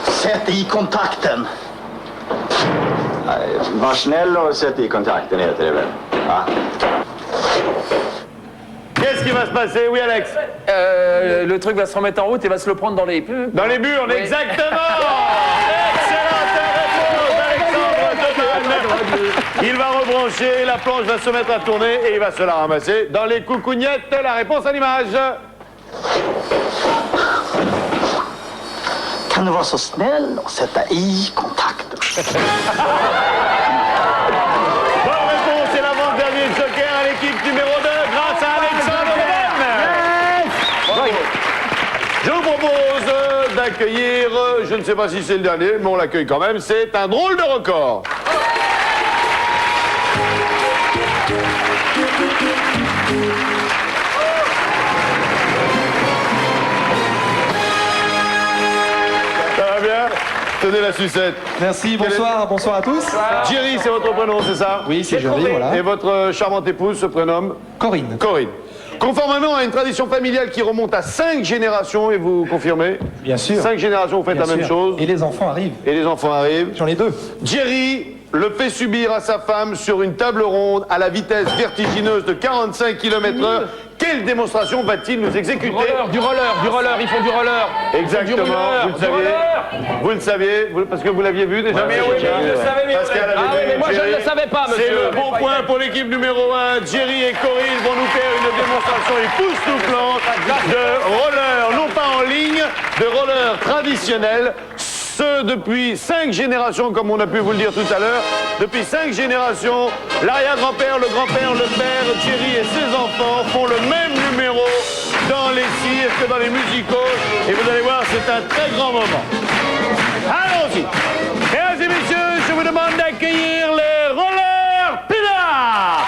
S: Sätt i kontakten. Var snäll och sätt i kontakten heter det väl? Ja.
A: Qu'est-ce qui va se passer? Oui, Alex?
B: Le truc va se remettre en route et va se le prendre dans les...
A: Dans les burnes,
B: Oui.
A: exactement! Excellente réponse, Alexandre Demanne. Il va rebrancher, la planche va se mettre à tourner et il va se la ramasser. Dans les coucougnettes, la réponse à l'image.
S: Kan du vara så snäll och sätta i kontakten?
A: Bonne réponse et l'avant-dernier joker à l'équipe numéro 2 grâce à Alexandre Demanne. Je vous propose d'accueillir, je ne sais pas si c'est le dernier, mais on l'accueille quand même, c'est un drôle de record. Ça va bien? Tenez la sucette.
T: Merci, bonsoir, bonsoir à tous.
A: Jerry, c'est votre prénom, c'est ça?
T: Oui, c'est Jerry, voilà.
A: Et votre charmante épouse se prénomme?
T: Corinne.
A: Corinne. Conformément à une tradition familiale qui remonte à 5 générations, et vous confirmez?
T: Bien sûr.
A: 5 générations, vous faites
T: Bien
A: la même
T: sûr.
A: chose.
T: Et les enfants arrivent.
A: Et les enfants arrivent.
T: J'en ai 2.
A: Jerry le fait subir à sa femme sur une table ronde à la vitesse vertigineuse de 45 km/h. Quelle démonstration va-t-il nous exécuter?
C: Du roller, ils font du roller.
A: Exactement, vous le saviez. Vous le saviez, parce que vous l'aviez vu déjà.
C: Mais oui, mais je le savais, mais
A: Pascal avait
C: ah oui,
A: vu
C: mais moi je
A: Jerry.
C: ne le savais pas, monsieur.
A: C'est le bon point pour l'équipe numéro 1. Jerry et Corinne vont nous faire une démonstration époustouflante de roller, non pas en ligne, de roller traditionnel. Ce depuis 5 générations, comme on a pu vous le dire tout à l'heure. Depuis 5 générations, l'arrière-grand-père, le grand-père, le père, Thierry et ses enfants font le même numéro dans les cirques, dans les musicals. Et vous allez voir, c'est un très grand moment. Allons-y. Mesdames et messieurs, je vous demande d'accueillir les rollers Pinard.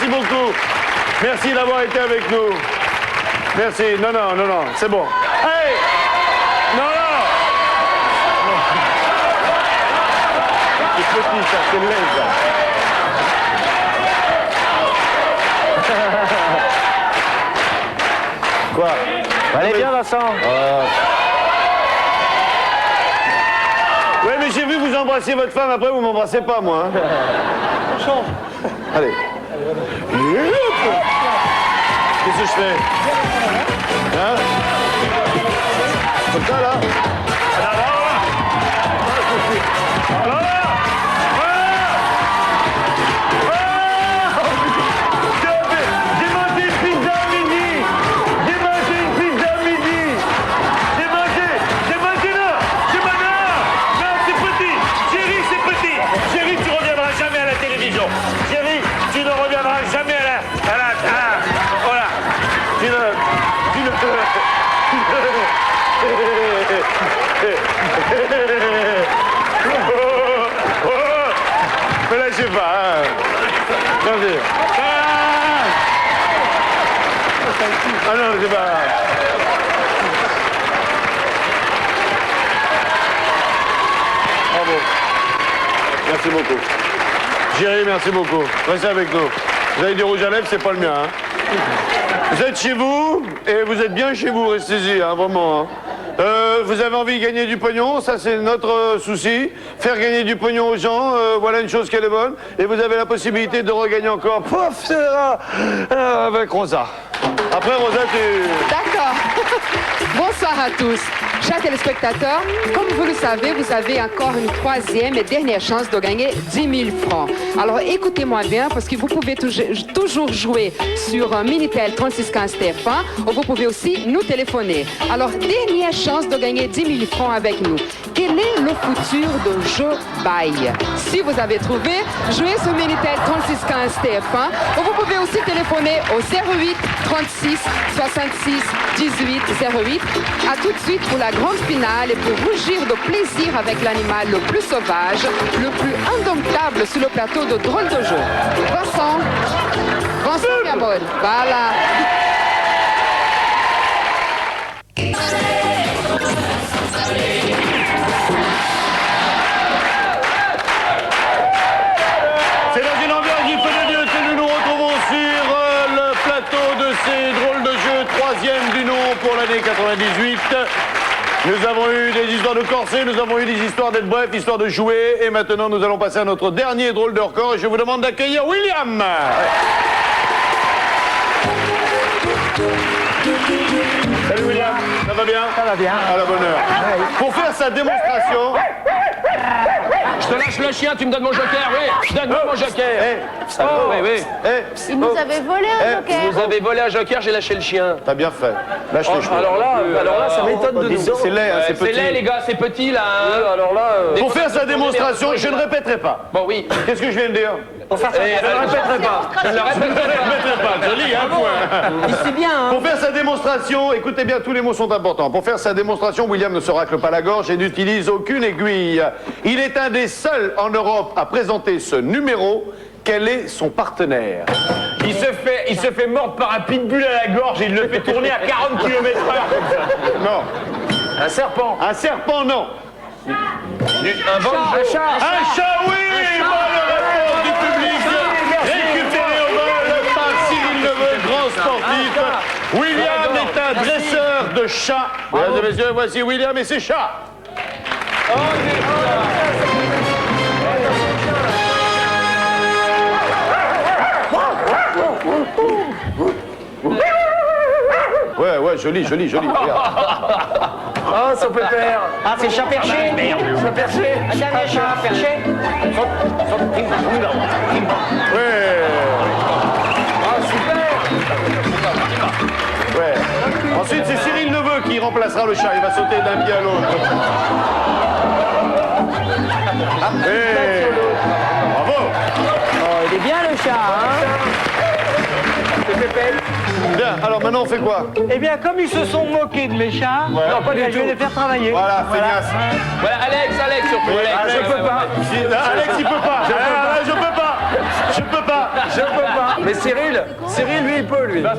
A: merci beaucoup. Merci d'avoir été avec nous. Merci. Non, c'est bon. Hey! Non! C'est petit, ça, c'est laid, ça. Quoi?
J: Allez, bien, Vincent.
A: Ouais, mais j'ai vu vous embrasser votre femme, après vous m'embrassez pas, moi. Hein.
J: On change.
A: Allez. Qu'est-ce que je fais? Hein? Comme ça, là? J'ai mangé une pizza à midi! J'ai mangé une pizza à midi! J'ai mangé là! J'ai mangé là! Non, c'est petit! Chérie, c'est petit! Chérie, tu reviendras jamais à la télévision! Chérie, tu ne reviendras jamais à la voilà! Tu ne... Mais là, je sais pas. Hein. Regardez. Ah non, c'est pas. Bravo. Merci beaucoup. Jerry, merci beaucoup. Restez avec nous. Vous avez du rouge à lèvres, c'est pas le mien. Hein. Vous êtes chez vous, et vous êtes bien chez vous, restez-y, hein, vraiment. Hein. Vous avez envie de gagner du pognon, ça c'est notre souci. Faire gagner du pognon aux gens, voilà une chose qui est bonne. Et vous avez la possibilité de regagner encore, pouf, c'est là, avec Rosa. Après, Rosa, tu...
M: D'accord. Bonsoir à tous. Chers téléspectateurs, comme vous le savez, vous avez encore une troisième et dernière chance de gagner 10 000 francs. Alors écoutez-moi bien, parce que vous pouvez toujours jouer sur Minitel 3615 TF1, ou vous pouvez aussi nous téléphoner. Alors, dernière chance de gagner 10 000 francs avec nous. Quel est le futur de Joe Baye? Si vous avez trouvé, jouez sur Minitel 3615 TF1, ou vous pouvez aussi téléphoner au 08 36 66 18 08. À tout de suite pour la grande finale et pour rougir de plaisir avec l'animal le plus sauvage, le plus indomptable sur le plateau de Drôle de Jeu. Vincent, mi amor. Voilà.
A: C'est dans une ambiance du feu de Dieu que nous nous retrouvons sur le plateau de ces drôles de jeux, troisième du nom pour l'année 98. Nous avons eu des histoires de corset, nous avons eu des histoires d'être bref, histoires de jouer, et maintenant nous allons passer à notre dernier drôle de record, et je vous demande d'accueillir William. Salut William, ça va bien?
J: Ça va bien.
A: À la bonne heure. Pour faire sa démonstration...
C: Je te lâche le chien, tu me donnes mon joker, oui. Donne-moi mon joker. Oui.
G: Il nous avait volé un joker.
C: Vous avez volé un joker, j'ai lâché le chien.
A: T'as bien fait. Lâche les cheveux.
C: Alors là, ça m'étonne de nous.
A: C'est laid, hein, c'est petit.
C: C'est laid, les gars, c'est petit, là. Hein. Alors là...
A: Pour faire sa démonstration, je ne répéterai pas.
C: Bon, oui.
A: Qu'est-ce que je viens de dire?
C: Pour faire ça, je ne répéterai pas. Je ne le répéterai pas.
A: Joli, un point.
Q: C'est bien, hein.
A: Pour faire sa démonstration, écoutez bien, tous les mots sont importants. Pour faire sa démonstration, William ne se racle pas la gorge et n'utilise aucune aiguille. Il est un des seuls en Europe à présenter ce numéro. Quel est son partenaire?
L: Il se fait mordre par un pitbull à la gorge et il le fait tourner à 40 km/h.
A: Non.
C: Un serpent.
A: Un serpent, non.
C: Un chat.
A: Un chat, oui. Bonne réponse du public. Récupéré au vol par Cyril Neveu, grand sportif. William est un dresseur de chats. Mesdames et messieurs, voici William et ses chats. Ouais, joli, regarde.
J: Oh, son pépère. Ah, c'est chat perché. Merde. Chat perché. Un dernier chat perché.
A: Ouais.
J: Ah, super.
A: Ouais. Ensuite, c'est Cyril Neveu qui remplacera le chat. Il va sauter d'un pied à l'autre. Hey. Bravo.
Q: Oh, il est bien le chat, hein.
J: C'est Pépé.
A: Bien, alors maintenant on fait quoi?
J: Eh bien, comme ils se sont moqués de mes chats,
A: non, pas du
J: je vais les faire travailler.
A: Voilà, feignasse.
C: Voilà, Alex, surtout.
A: Alex, je peux pas. Alex, il peut pas. Je peux pas.
C: Mais Cyril, lui, il peut, lui.
A: Non,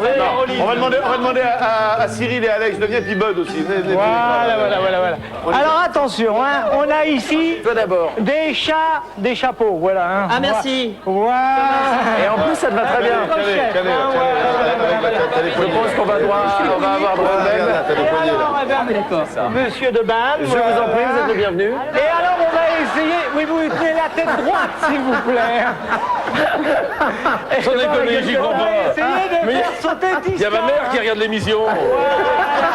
A: on va demander à Cyril et Alex de venir, puis Bud aussi.
J: Voilà. Alors attention, hein, on a ici des chats, des chapeaux, voilà. Hein.
Q: Ah, merci.
J: Voilà.
C: Et en plus, ça te va très bien. Je pense qu'on va avoir droit
J: Alors, Monsieur de Ban,
C: je vous en prie, vous êtes le bienvenu.
J: Et alors, on va essayer. Oui, vous tenez la tête droite, s'il vous plaît.
C: Sans déconner, j'y crois pas.
J: Essayez de faire sauter Tiska.
C: Il y a ma mère qui regarde l'émission.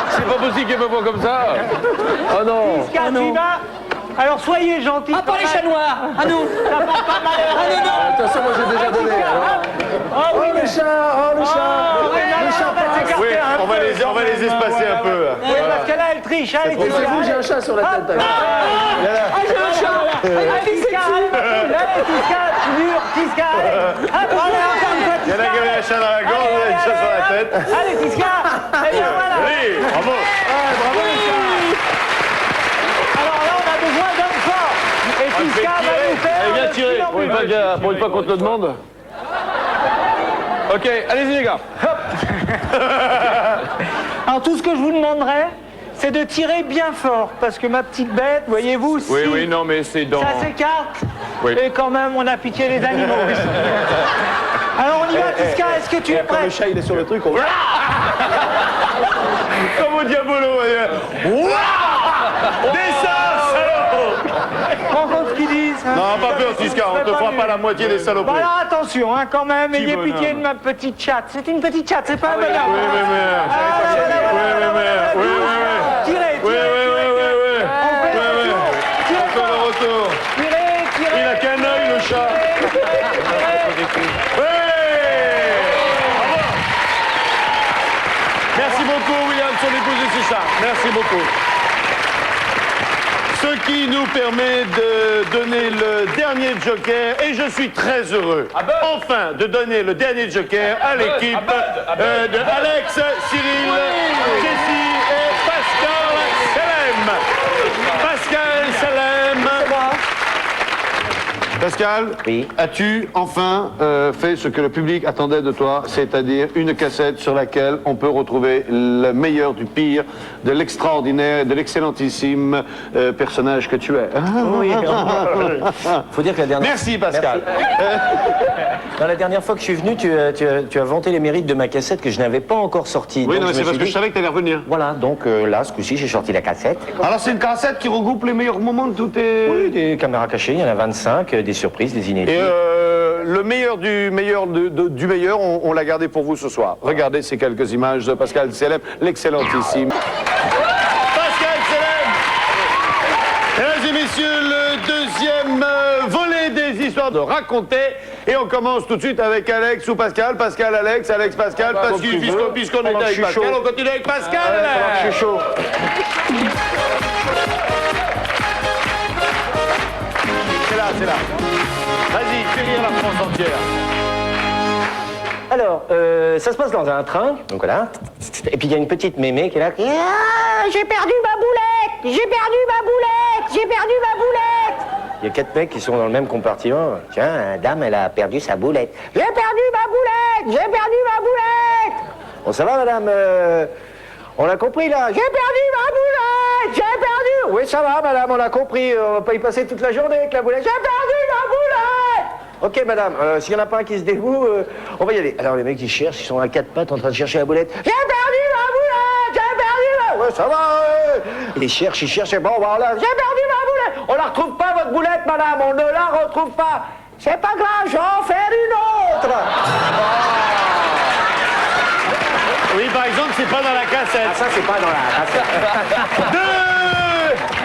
C: C'est pas possible qu'elle me voit comme ça. Oh non.
J: Tiska, tu vas. Alors soyez gentils.
Q: Ah, pas les chats noirs. Ah non.
J: Ça porte pas malheur.
Q: Ah non, non.
C: De toute façon, moi j'ai déjà donné.
J: Oh oui, les chats. Les chats.
A: Oui, on va les espacer un peu.
J: Oui, parce que là, elle triche. Elle triche.
C: Vous, j'ai un chat sur la tête.
J: Ah, j'ai un chat. Tiska, Tiska.
A: Il y en a qui avaient un chat dans la gorge, il y a un chat sur la tête.
J: Allez, Tiska. Et bien voilà.
A: Oui, bravo.
J: Bravo, les chats. Alors là, on a besoin d'hommes forts. Et Tiska va nous faire.
A: Allez, viens tirer. Pour une fois qu'on te le demande.
C: Ok, allez-y les gars.
J: Alors tout ce que je vous demanderai, c'est de tirer bien fort, parce que ma petite bête, voyez-vous, si
R: Oui, non, mais c'est dans...
J: ça s'écarte,
R: Oui.
J: et quand même, on a pitié des animaux. Alors on y va, Tiska, est-ce que tu es
A: Quand
J: prêt?
A: le chat il est sur le truc, on... Comme au diabolo. Descends, salaud.
J: Prends compte ce qu'ils disent. Hein.
A: Non, pas peur, Tiska, on te fera pas la moitié des saloperies.
J: Bon alors attention, hein, quand même, ayez
A: bonhomme.
J: pitié de ma petite chatte. C'est une petite chatte, c'est pas un bonhomme.
A: Oui,
J: Tirez.
A: Encore le retour.
J: Tirez.
A: Il a qu'un œil, le chat. Merci beaucoup, William, son épouse et ses chats. Merci beaucoup. Ce qui nous permet de donner le dernier joker, et je suis très heureux, enfin, de donner le dernier joker à l'équipe de Alex, Cyril, Jessie et Pascal Salem. Pascal Salem. Pascal, as-tu enfin fait ce que le public attendait de toi, c'est-à-dire une cassette sur laquelle on peut retrouver le meilleur du pire, de l'extraordinaire, de l'excellentissime personnage que tu es.
U: Oui. Faut dire que la dernière...
A: Merci Pascal.
U: Dans la dernière fois que je suis venu, tu as vanté les mérites de ma cassette que je n'avais pas encore sortie.
A: Oui,
U: Donc,
A: non, c'est parce que je savais que tu allais revenir.
U: Voilà, donc là, ce coup-ci, j'ai sorti la cassette.
A: Alors c'est une cassette qui regroupe les meilleurs moments de toutes tes...
U: Oui, des caméras cachées, il y en a 25, des surprises, des inédits.
A: Et le meilleur du meilleur du meilleur, on l'a gardé pour vous ce soir. Regardez ces quelques images de Pascal Selem, l'excellentissime. Pascal Selem. Mesdames et messieurs, le deuxième volet des histoires de raconter. Et on commence tout de suite avec Alex ou Pascal. Pascal, Alex, Alex, Pascal. Parce que puisqu'on est avec Pascal, on continue avec Pascal.
U: Je suis chaud.
A: C'est là. Vas-y, fais rire la France entière.
U: Alors, ça se passe dans un train, donc voilà. Et puis il y a une petite mémé qui est là.
J: Ah, j'ai perdu ma boulette.
U: Il y a 4 mecs qui sont dans le même compartiment. Tiens, dame, elle a perdu sa boulette. J'ai perdu ma boulette. Bon, ça va, madame on l'a compris, là. J'ai perdu ma boulette. Oui, ça va, madame, on l'a compris. On va pas y passer toute la journée avec la boulette. J'ai perdu ma boulette. Ok, madame, s'il y en a pas un qui se dévoue, on va y aller. Alors, les mecs, ils cherchent, ils sont à 4 pattes en train de chercher la boulette. J'ai perdu ma boulette. Ouais, ça va. Ils cherchent, et bon, voilà. J'ai perdu ma boulette. On la retrouve pas, votre boulette, madame. On ne la retrouve pas. C'est pas grave, je vais en faire une autre.
A: Oui, par exemple, c'est pas dans la cassette.
U: Ah, ça, c'est pas dans la cassette.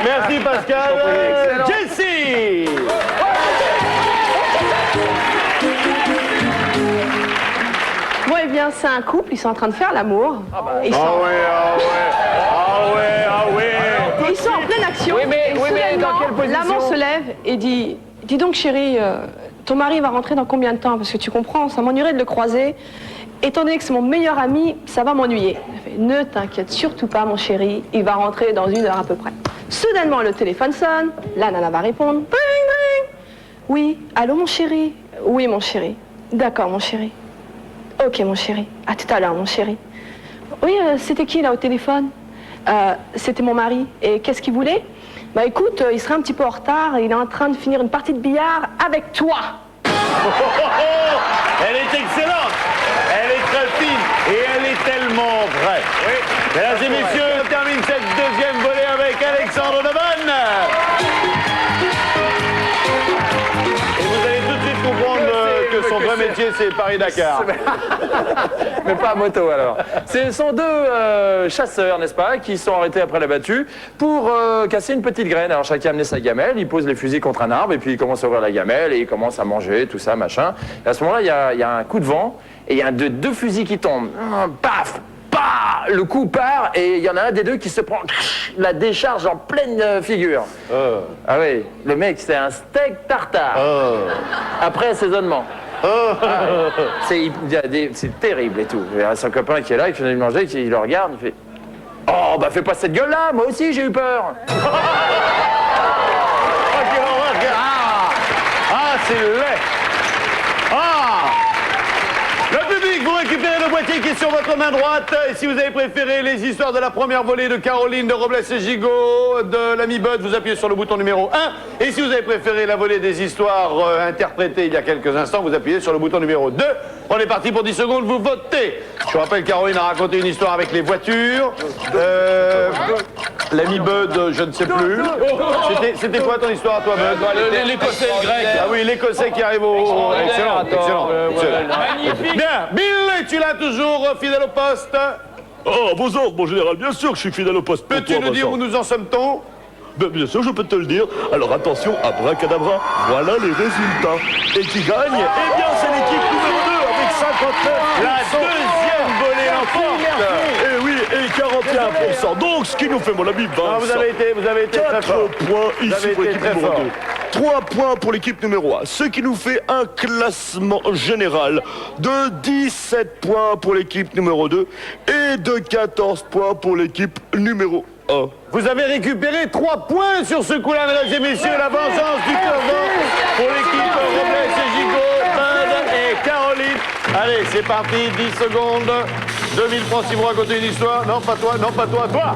A: Merci, Pascal. Jessie.
G: Bon, eh bien, c'est un couple, ils sont en train de faire l'amour. Ils sont... Ils sont en pleine action.
C: Oui, mais dans quelle
G: Soudainement,
C: position?
G: l'amant se lève et dit « Dis donc, chérie, ton mari va rentrer dans combien de temps? Parce que tu comprends, ça m'ennuierait de le croiser. Étant donné que c'est mon meilleur ami, ça va m'ennuyer. » Ne t'inquiète surtout pas, mon chéri, il va rentrer dans 1 heure à peu près. Soudainement, le téléphone sonne, la nana va répondre. Bring, bring. Oui, allô, mon chéri? Oui, mon chéri. D'accord, mon chéri.
P: Ok, mon chéri. À tout à l'heure, mon chéri. Oui, c'était qui là au téléphone? C'était mon mari. Et qu'est-ce qu'il voulait? Bah écoute, il serait un petit peu en retard. Il est en train de finir une partie de billard avec toi.
A: Elle est excellente. Elle est très fine et elle est tellement vraie. Oui. Mesdames et messieurs, on termine cette deuxième volée avec Alexandre Devanne. Et vous allez tout de suite comprendre que son vrai métier, c'est Paris-Dakar.
B: Mais pas à moto alors. Ce sont deux chasseurs, n'est-ce pas, qui sont arrêtés après la battue pour casser une petite graine. Alors chacun a amené sa gamelle, il pose les fusils contre un arbre et puis il commence à ouvrir la gamelle et il commence à manger, tout ça, machin. Et à ce moment-là, il y a un coup de vent et il y a deux fusils qui tombent. Paf! Bah, le coup part et il y en a un des deux qui se prend la décharge en pleine figure. Ah oui, le mec c'est un steak tartare. Après assaisonnement. C'est terrible et tout. Il y a son copain qui est là, qui vient de manger, qui le regarde, il fait oh bah fais pas cette gueule là, moi aussi j'ai eu peur.
A: C'est laid. Le public, vous récupérez le boîtier qui est sur votre main droite. Et si vous avez préféré les histoires de la première volée de Caroline, de Robles et Gigot, de l'ami Bud, vous appuyez sur le bouton numéro 1. Et si vous avez préféré la volée des histoires interprétées il y a quelques instants, vous appuyez sur le bouton numéro 2. On est parti pour 10 secondes, vous votez. Je vous rappelle, Caroline a raconté une histoire avec les voitures. L'ami Bud, je ne sais plus. C'était quoi ton histoire, toi, Bud?
C: L'Écossais et le Grec.
A: Ah oui, l'Écossais qui arrive au... Excellent, excellent.
C: Magnifique.
A: Bien, Bill, tu l'as toujours, fidèle au poste.
I: Oh, bonjour, mon général, bien sûr que je suis fidèle au poste.
A: Peux-tu nous dire où nous en sommes-t-on?
I: Bien sûr, je peux te le dire. Alors attention, abracadabra, voilà les résultats. Et qui gagne? Eh bien, c'est l'équipe numéro 2 avec 59%.
A: La deuxième volée l'emporte.
I: Eh oui, et 41%. Donc, ce qui nous fait, mon ami Vincent,
A: non, vous avez été très fort.
I: 4 points ici pour l'équipe numéro 2. 3 points pour l'équipe numéro 1, ce qui nous fait un classement général de 17 points pour l'équipe numéro 2 et de 14 points pour l'équipe numéro 1.
A: Vous avez récupéré 3 points sur ce coup-là, mesdames et messieurs. La vengeance du Corvan pour l'équipe Robles et Gigot, Bud et Caroline. Allez, c'est parti, 10 secondes. 2000 francs si vous racontez une histoire. Non, pas toi, non, pas toi, toi.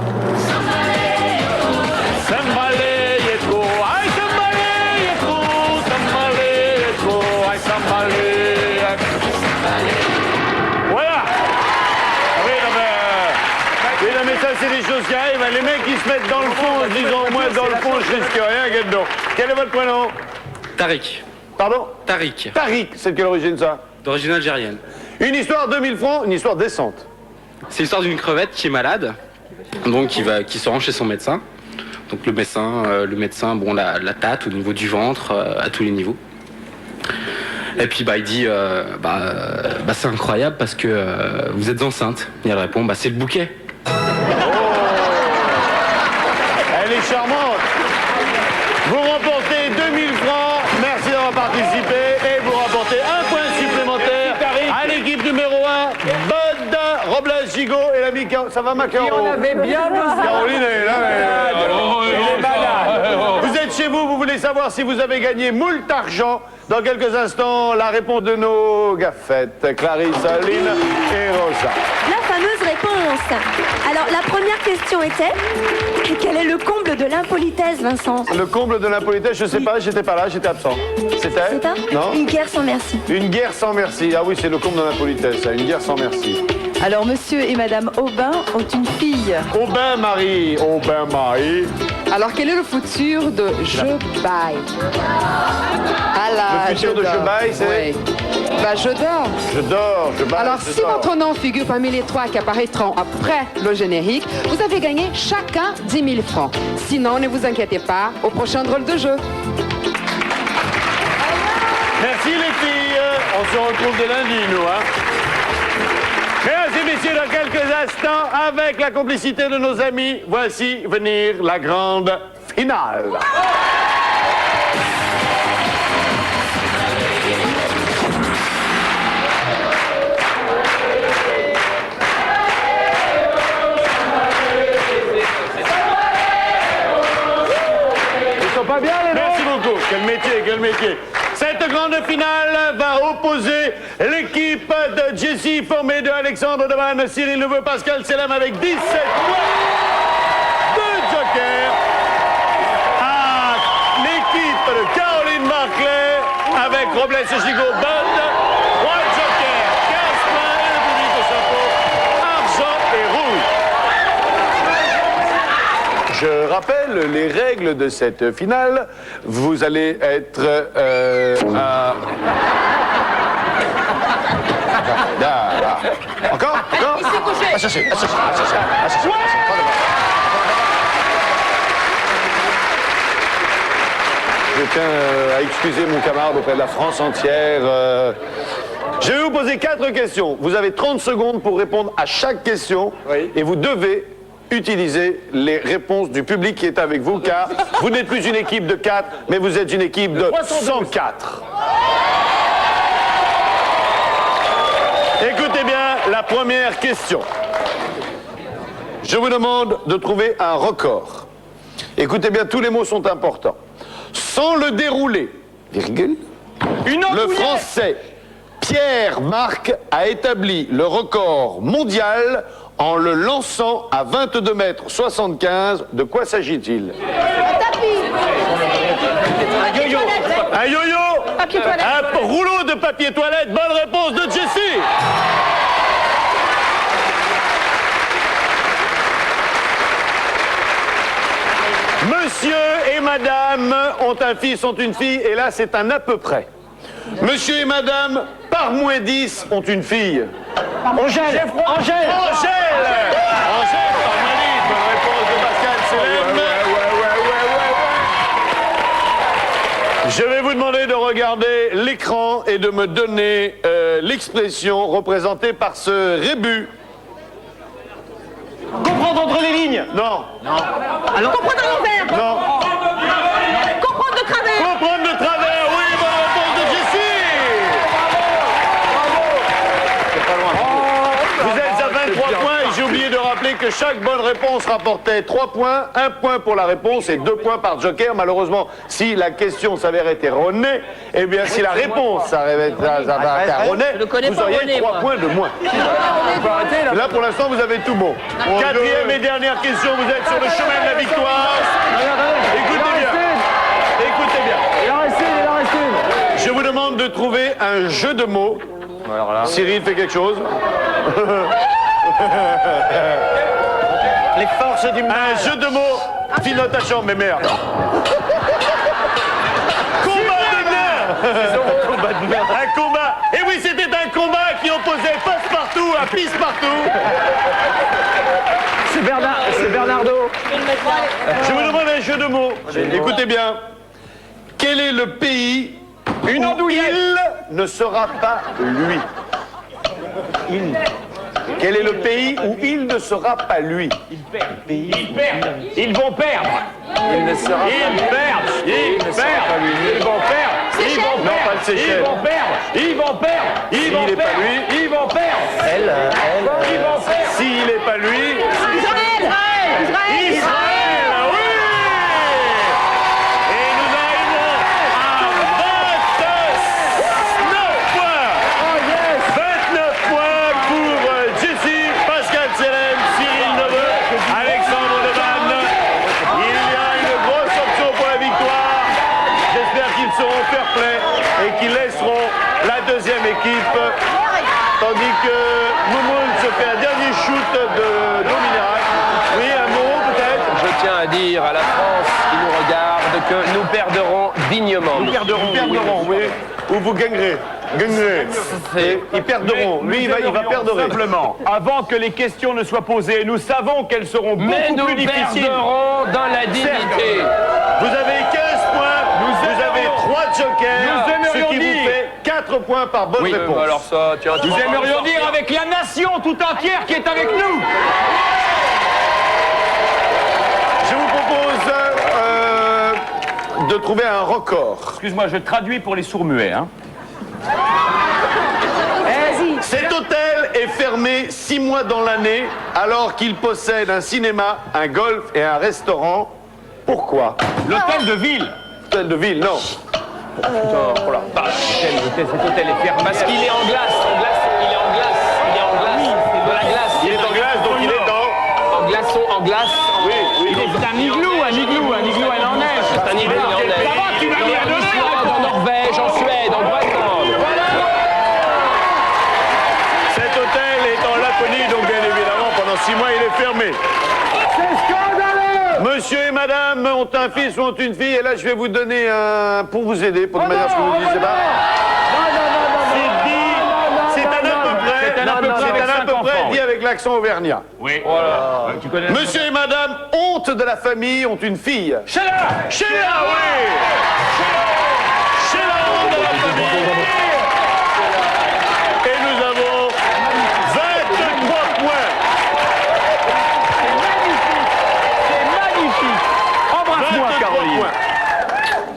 A: Voilà. Oui, non, mais ça, c'est des choses qui arrivent. Les mecs qui se mettent dans le fond, en se disant, moi, dans le fond, je risque rien, regarde donc. Quel est votre prénom?
E: Tariq.
A: Pardon?
E: Tariq.
A: Tariq, c'est de quelle origine, ça?
E: D'origine algérienne.
A: Une histoire 2000 francs, une histoire décente.
E: C'est l'histoire d'une crevette qui est malade, donc qui se rend chez son médecin. Donc le médecin, bon, la tâte au niveau du ventre, à tous les niveaux. Et puis il dit, c'est incroyable parce que vous êtes enceinte. Et elle répond, c'est le bouquet.
A: Elle est charmante. Vous remportez 2000 francs. Merci d'avoir participé. Et vous remportez un point supplémentaire à l'équipe numéro 1. Bud, Robles, Gigot et l'ami Caroline. Ça va, ma Caroline?
Q: On avait bien besoin.
A: Caroline est là. Vous êtes chez vous, vous voulez savoir si vous avez gagné moult argent. Dans quelques instants, la réponse de nos gaffettes, Clarisse, Aline et Rosa.
K: La fameuse réponse. Alors, la première question était, quel est le comble de l'impolitesse, Vincent?
A: Le comble de l'impolitesse, je sais pas, j'étais pas là, j'étais absent. C'était?
K: C'est ça?
A: Non?
K: Une guerre sans merci.
A: Une guerre sans merci. Ah oui, c'est le comble de l'impolitesse, ça, une guerre sans merci.
O: Alors, monsieur et madame Aubin ont une fille.
A: Aubin-Marie. Aubin-Marie.
M: Alors, quel est le futur de Je baille?
A: Le futur de Je baille, c'est?
M: Oui. Je dors.
A: Je dors, je baille.
M: Alors,
A: je
M: si
A: dors.
M: votre nom figure parmi les 3 qui apparaîtront après le générique, vous avez gagné chacun 10 000 francs. Sinon, ne vous inquiétez pas, au prochain drôle de jeu.
A: Merci les filles. On se retrouve dès lundi, nous, hein. Mesdames et messieurs, dans quelques instants, avec la complicité de nos amis, voici venir la grande finale. Ils sont pas bien, les mecs? Merci beaucoup. Quel métier, quel métier. Cette grande finale va opposer l'équipe de Jessie formée de Alexandre Devanne, Cyril Neveu, Pascal Selem avec 17 points de joker. À l'équipe de Caroline Barclay avec Robles et Gigot, Bond, 3 jokers, 15 points et le public au chapeau, argent et rouge. Je rappelle les règles de cette finale. Vous allez être Encore?
G: Il s'est couché.
A: Associé. Je tiens à excuser mon camarade auprès de la France entière. Je vais vous poser 4 questions. Vous avez 30 secondes pour répondre à chaque question. Et vous devez utiliser les réponses du public qui est avec vous, car vous n'êtes plus une équipe de 4, mais vous êtes une équipe de 104. Écoutez bien la première question. Je vous demande de trouver un record. Écoutez bien, tous les mots sont importants. Sans le dérouler, virgule, le français Pierre Marc a établi le record mondial en le lançant à 22,75 m. De quoi s'agit-il?
G: Un tapis.
A: Un yo-yo. Un yo-yo.
G: Papier toilette.
A: Un rouleau de papier toilette. Bonne réponse de Jessie. Monsieur et madame ont un fils, ont une fille, et là c'est un à peu près. Monsieur et madame, par moins 10, ont une fille. Angèle. Angèle, par moins 10, bonne réponse de Pascal Selem. Je vais vous demander de regarder l'écran et de me donner l'expression représentée par ce rébut. Comprendre entre les lignes. Non. Alors,
G: Comprendre à l'envers.
A: non.
G: Comprendre de travers.
A: Comprendre de travers, oui, bonne réponse de Jessie. C'est pas loin. Vous êtes à 23 points et j'ai oublié de rappeler que chaque bonne réponse rapportait 3 points, 1 point pour la réponse et 2 points par joker. Malheureusement, si la question s'avère être erronée, eh bien, si la réponse s'avère être erronée, vous auriez 3 points de moins. Là, pour l'instant, vous avez tout bon. Quatrième et dernière question, vous êtes sur le chemin de la victoire. Écoutez bien. Écoutez bien.
L: Il en reste une.
A: Je vous demande de trouver un jeu de mots. Cyril fait quelque chose.
J: Les forces du mal.
A: Un jeu de mots. File ta chambre, mais merde. Combat de nerfs. Un combat. Et oui, c'était un combat qui opposait Passe-Partout à Pisse-Partout.
L: C'est Bernardo.
A: Je vous demande un jeu de mots. Écoutez bien. Quel est le pays où il ne sera pas lui? Quel est le pays où il ne sera pas lui?
L: Ils vont perdre.
B: Il ne sera pas lui.
L: Ils vont perdre.
A: Ils vont perdre. S'il n'est pas lui. Israël, oui. Et nous arrivons à 29 points. 29 points pour Jessie, Pascal Selem, Cyril Neveu, Alexandre Devanne. Il y a une grosse option pour la victoire. J'espère qu'ils seront fair play et qu'ils laisseront la deuxième équipe. Tandis que Moumoun se fait un dernier shoot d'eau minérale. Oui, un mot peut-être.
C: Je tiens à dire à la France qui nous regarde que nous perdrons dignement.
A: Nous perdrons, oui. Ou vous gagnerez. Ils perdront. Lui, il va perdre.
L: Simplement, avant que les questions ne soient posées, nous savons qu'elles seront beaucoup plus difficiles.
C: Nous perdrons dans la dignité.
A: Vous avez 15 points, vous avez 3 jokers,
L: Nous
A: ce qui
L: aimerions
A: vous fait 4 points par bonne réponse.
C: Alors ça, tiens,
L: Nous aimerions dire avec la nation tout entière qui est avec nous.
A: Je vous propose de trouver un record.
L: Excuse-moi, je traduis pour les sourds-muets. Hein.
A: Cet hôtel est fermé 6 mois dans l'année alors qu'il possède un cinéma, un golf et un restaurant. Pourquoi?
L: L'hôtel de ville.
A: Hôtel de ville, non.
L: Oh la vache, cet hôtel est fermé.
C: Parce qu'il est en glace, il est en glace, il est en
A: disponible, donc bien évidemment, pendant 6 mois, il est fermé.
J: C'est scandaleux!
A: Monsieur et madame ont un fils ou ont une fille, et là, je vais vous donner un... pour vous aider, pour de manière à ce que vous disiez pas. C'est un à peu près. C'est un à peu près dit avec l'accent auvergnat.
R: Oui.
L: Voilà. Tu connais.
A: Monsieur et madame, honte de la famille, ont une fille.
L: Sheila!
A: Sheila, oui! Sheila, honte de la famille. Et nous avons 23 points.
L: C'est magnifique! Embrasse-moi,
A: 23
L: Caroline!
A: points.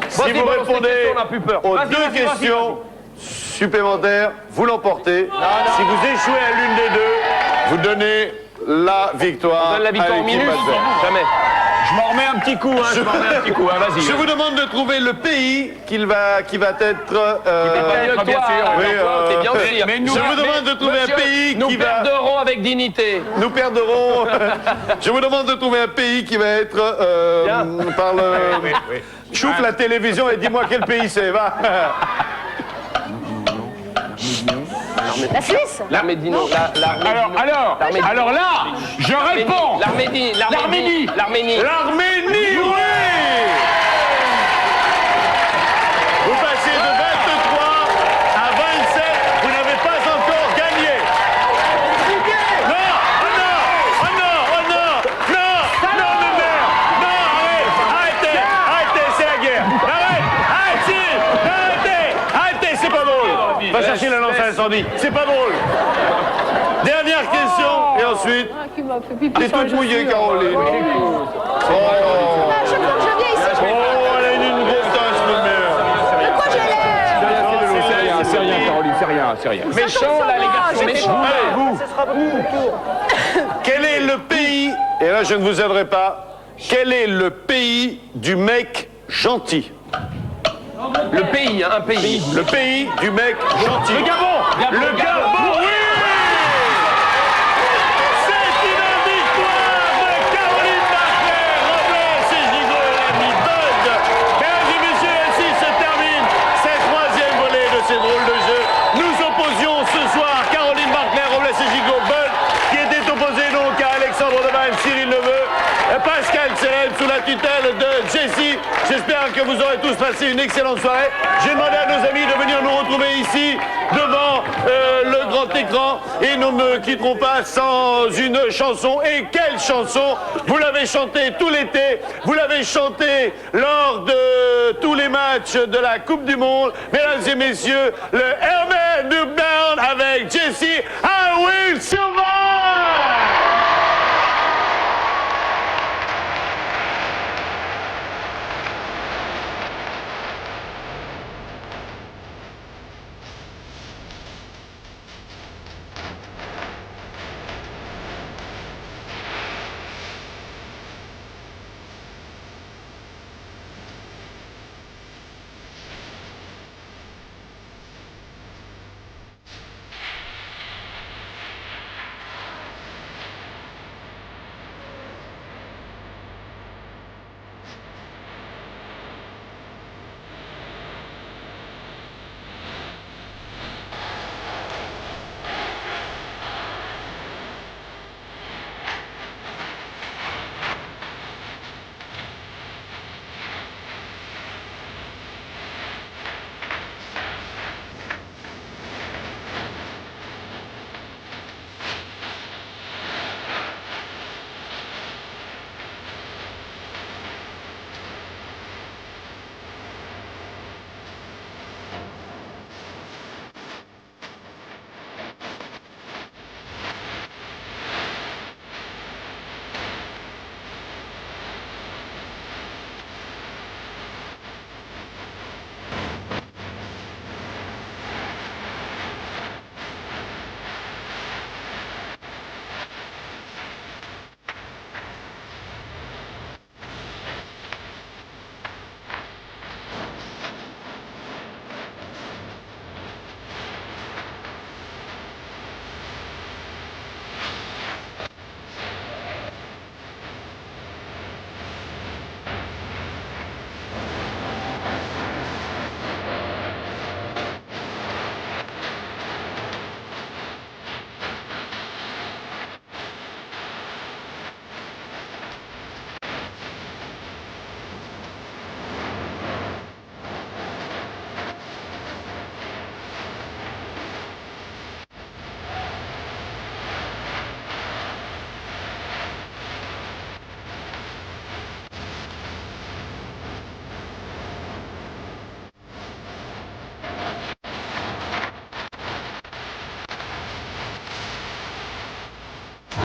A: Si
L: Vas-y,
A: vous
L: balance tes
A: répondez
L: questions, on n'a plus peur.
A: aux
L: Vas-y,
A: 2
L: vas-y,
A: questions supplémentaires, vous l'emportez. Si vous échouez à l'une des deux, vous donnez la victoire.
L: On donne la victoire
A: à
L: en
A: l'équipe
L: minutes?
A: adverse.
L: Jamais. Je m'en remets un petit coup, hein. Je m'en remets un petit coup, hein. Vas-y.
A: Je vous demande de trouver le pays qui va être.
L: Bien sûr.
A: Oui,
L: T'es bien aussi.
A: je vous demande de trouver un pays
L: Nous
A: qui va.
L: perderons avec dignité.
A: Nous perdrons. Je vous demande de trouver un pays qui va être par le. Chouffe la télévision et dis-moi quel pays c'est, va.
G: La Suisse?
L: L'Arménie.
F: Alors là, je réponds.
L: L'Arménie.
F: L'Arménie.
L: L'Arménie.
A: L'Arménie, oui. Vous passez de 23 à 27, vous n'avez pas encore gagné. Non, oh non, oh non, oh non, non, non, mais merde, non, arrêtez, c'est la guerre. Arrêtez, c'est pas drôle. Va chercher la lance à incendie, c'est pas drôle. Dernière question, et ensuite, t'es toute mouillée, Caroline.
G: À chaque fois que je viens ici,
A: Oh, elle a une grosse tache, ma mère.
G: de quoi j'ai l'air?
L: C'est rien, Caroline, c'est rien.
G: Méchant, là, les garçons, méchants.
A: Vous. Quel est le pays, et là je ne vous aiderai pas, quel est le pays du mec gentil?
L: Le pays, un pays.
A: Le pays du mec gentil.
L: Le Gabon.
A: Le Gabon, oui. C'est une victoire de Caroline Barclay, Robles et Gigot et l'ami Bud. Mesdames et messieurs, ainsi se termine cette 3e volée de ces drôles de jeux. Nous opposions ce soir Caroline Barclay, Robles et Gigot, Bud, qui était opposé donc à Alexandre Devanne, Cyril Neveu, Pascal Serel sous la tutelle de Jessie. J'espère que vous aurez tous passé une excellente soirée. J'ai demandé à nos amis de venir nous retrouver ici devant le grand écran et nous ne quitterons pas sans une chanson. Et quelle chanson! Vous l'avez chantée tout l'été, vous l'avez chantée lors de tous les matchs de la Coupe du Monde. Mesdames et messieurs, le Herman Down avec Jessie, I Will Survive!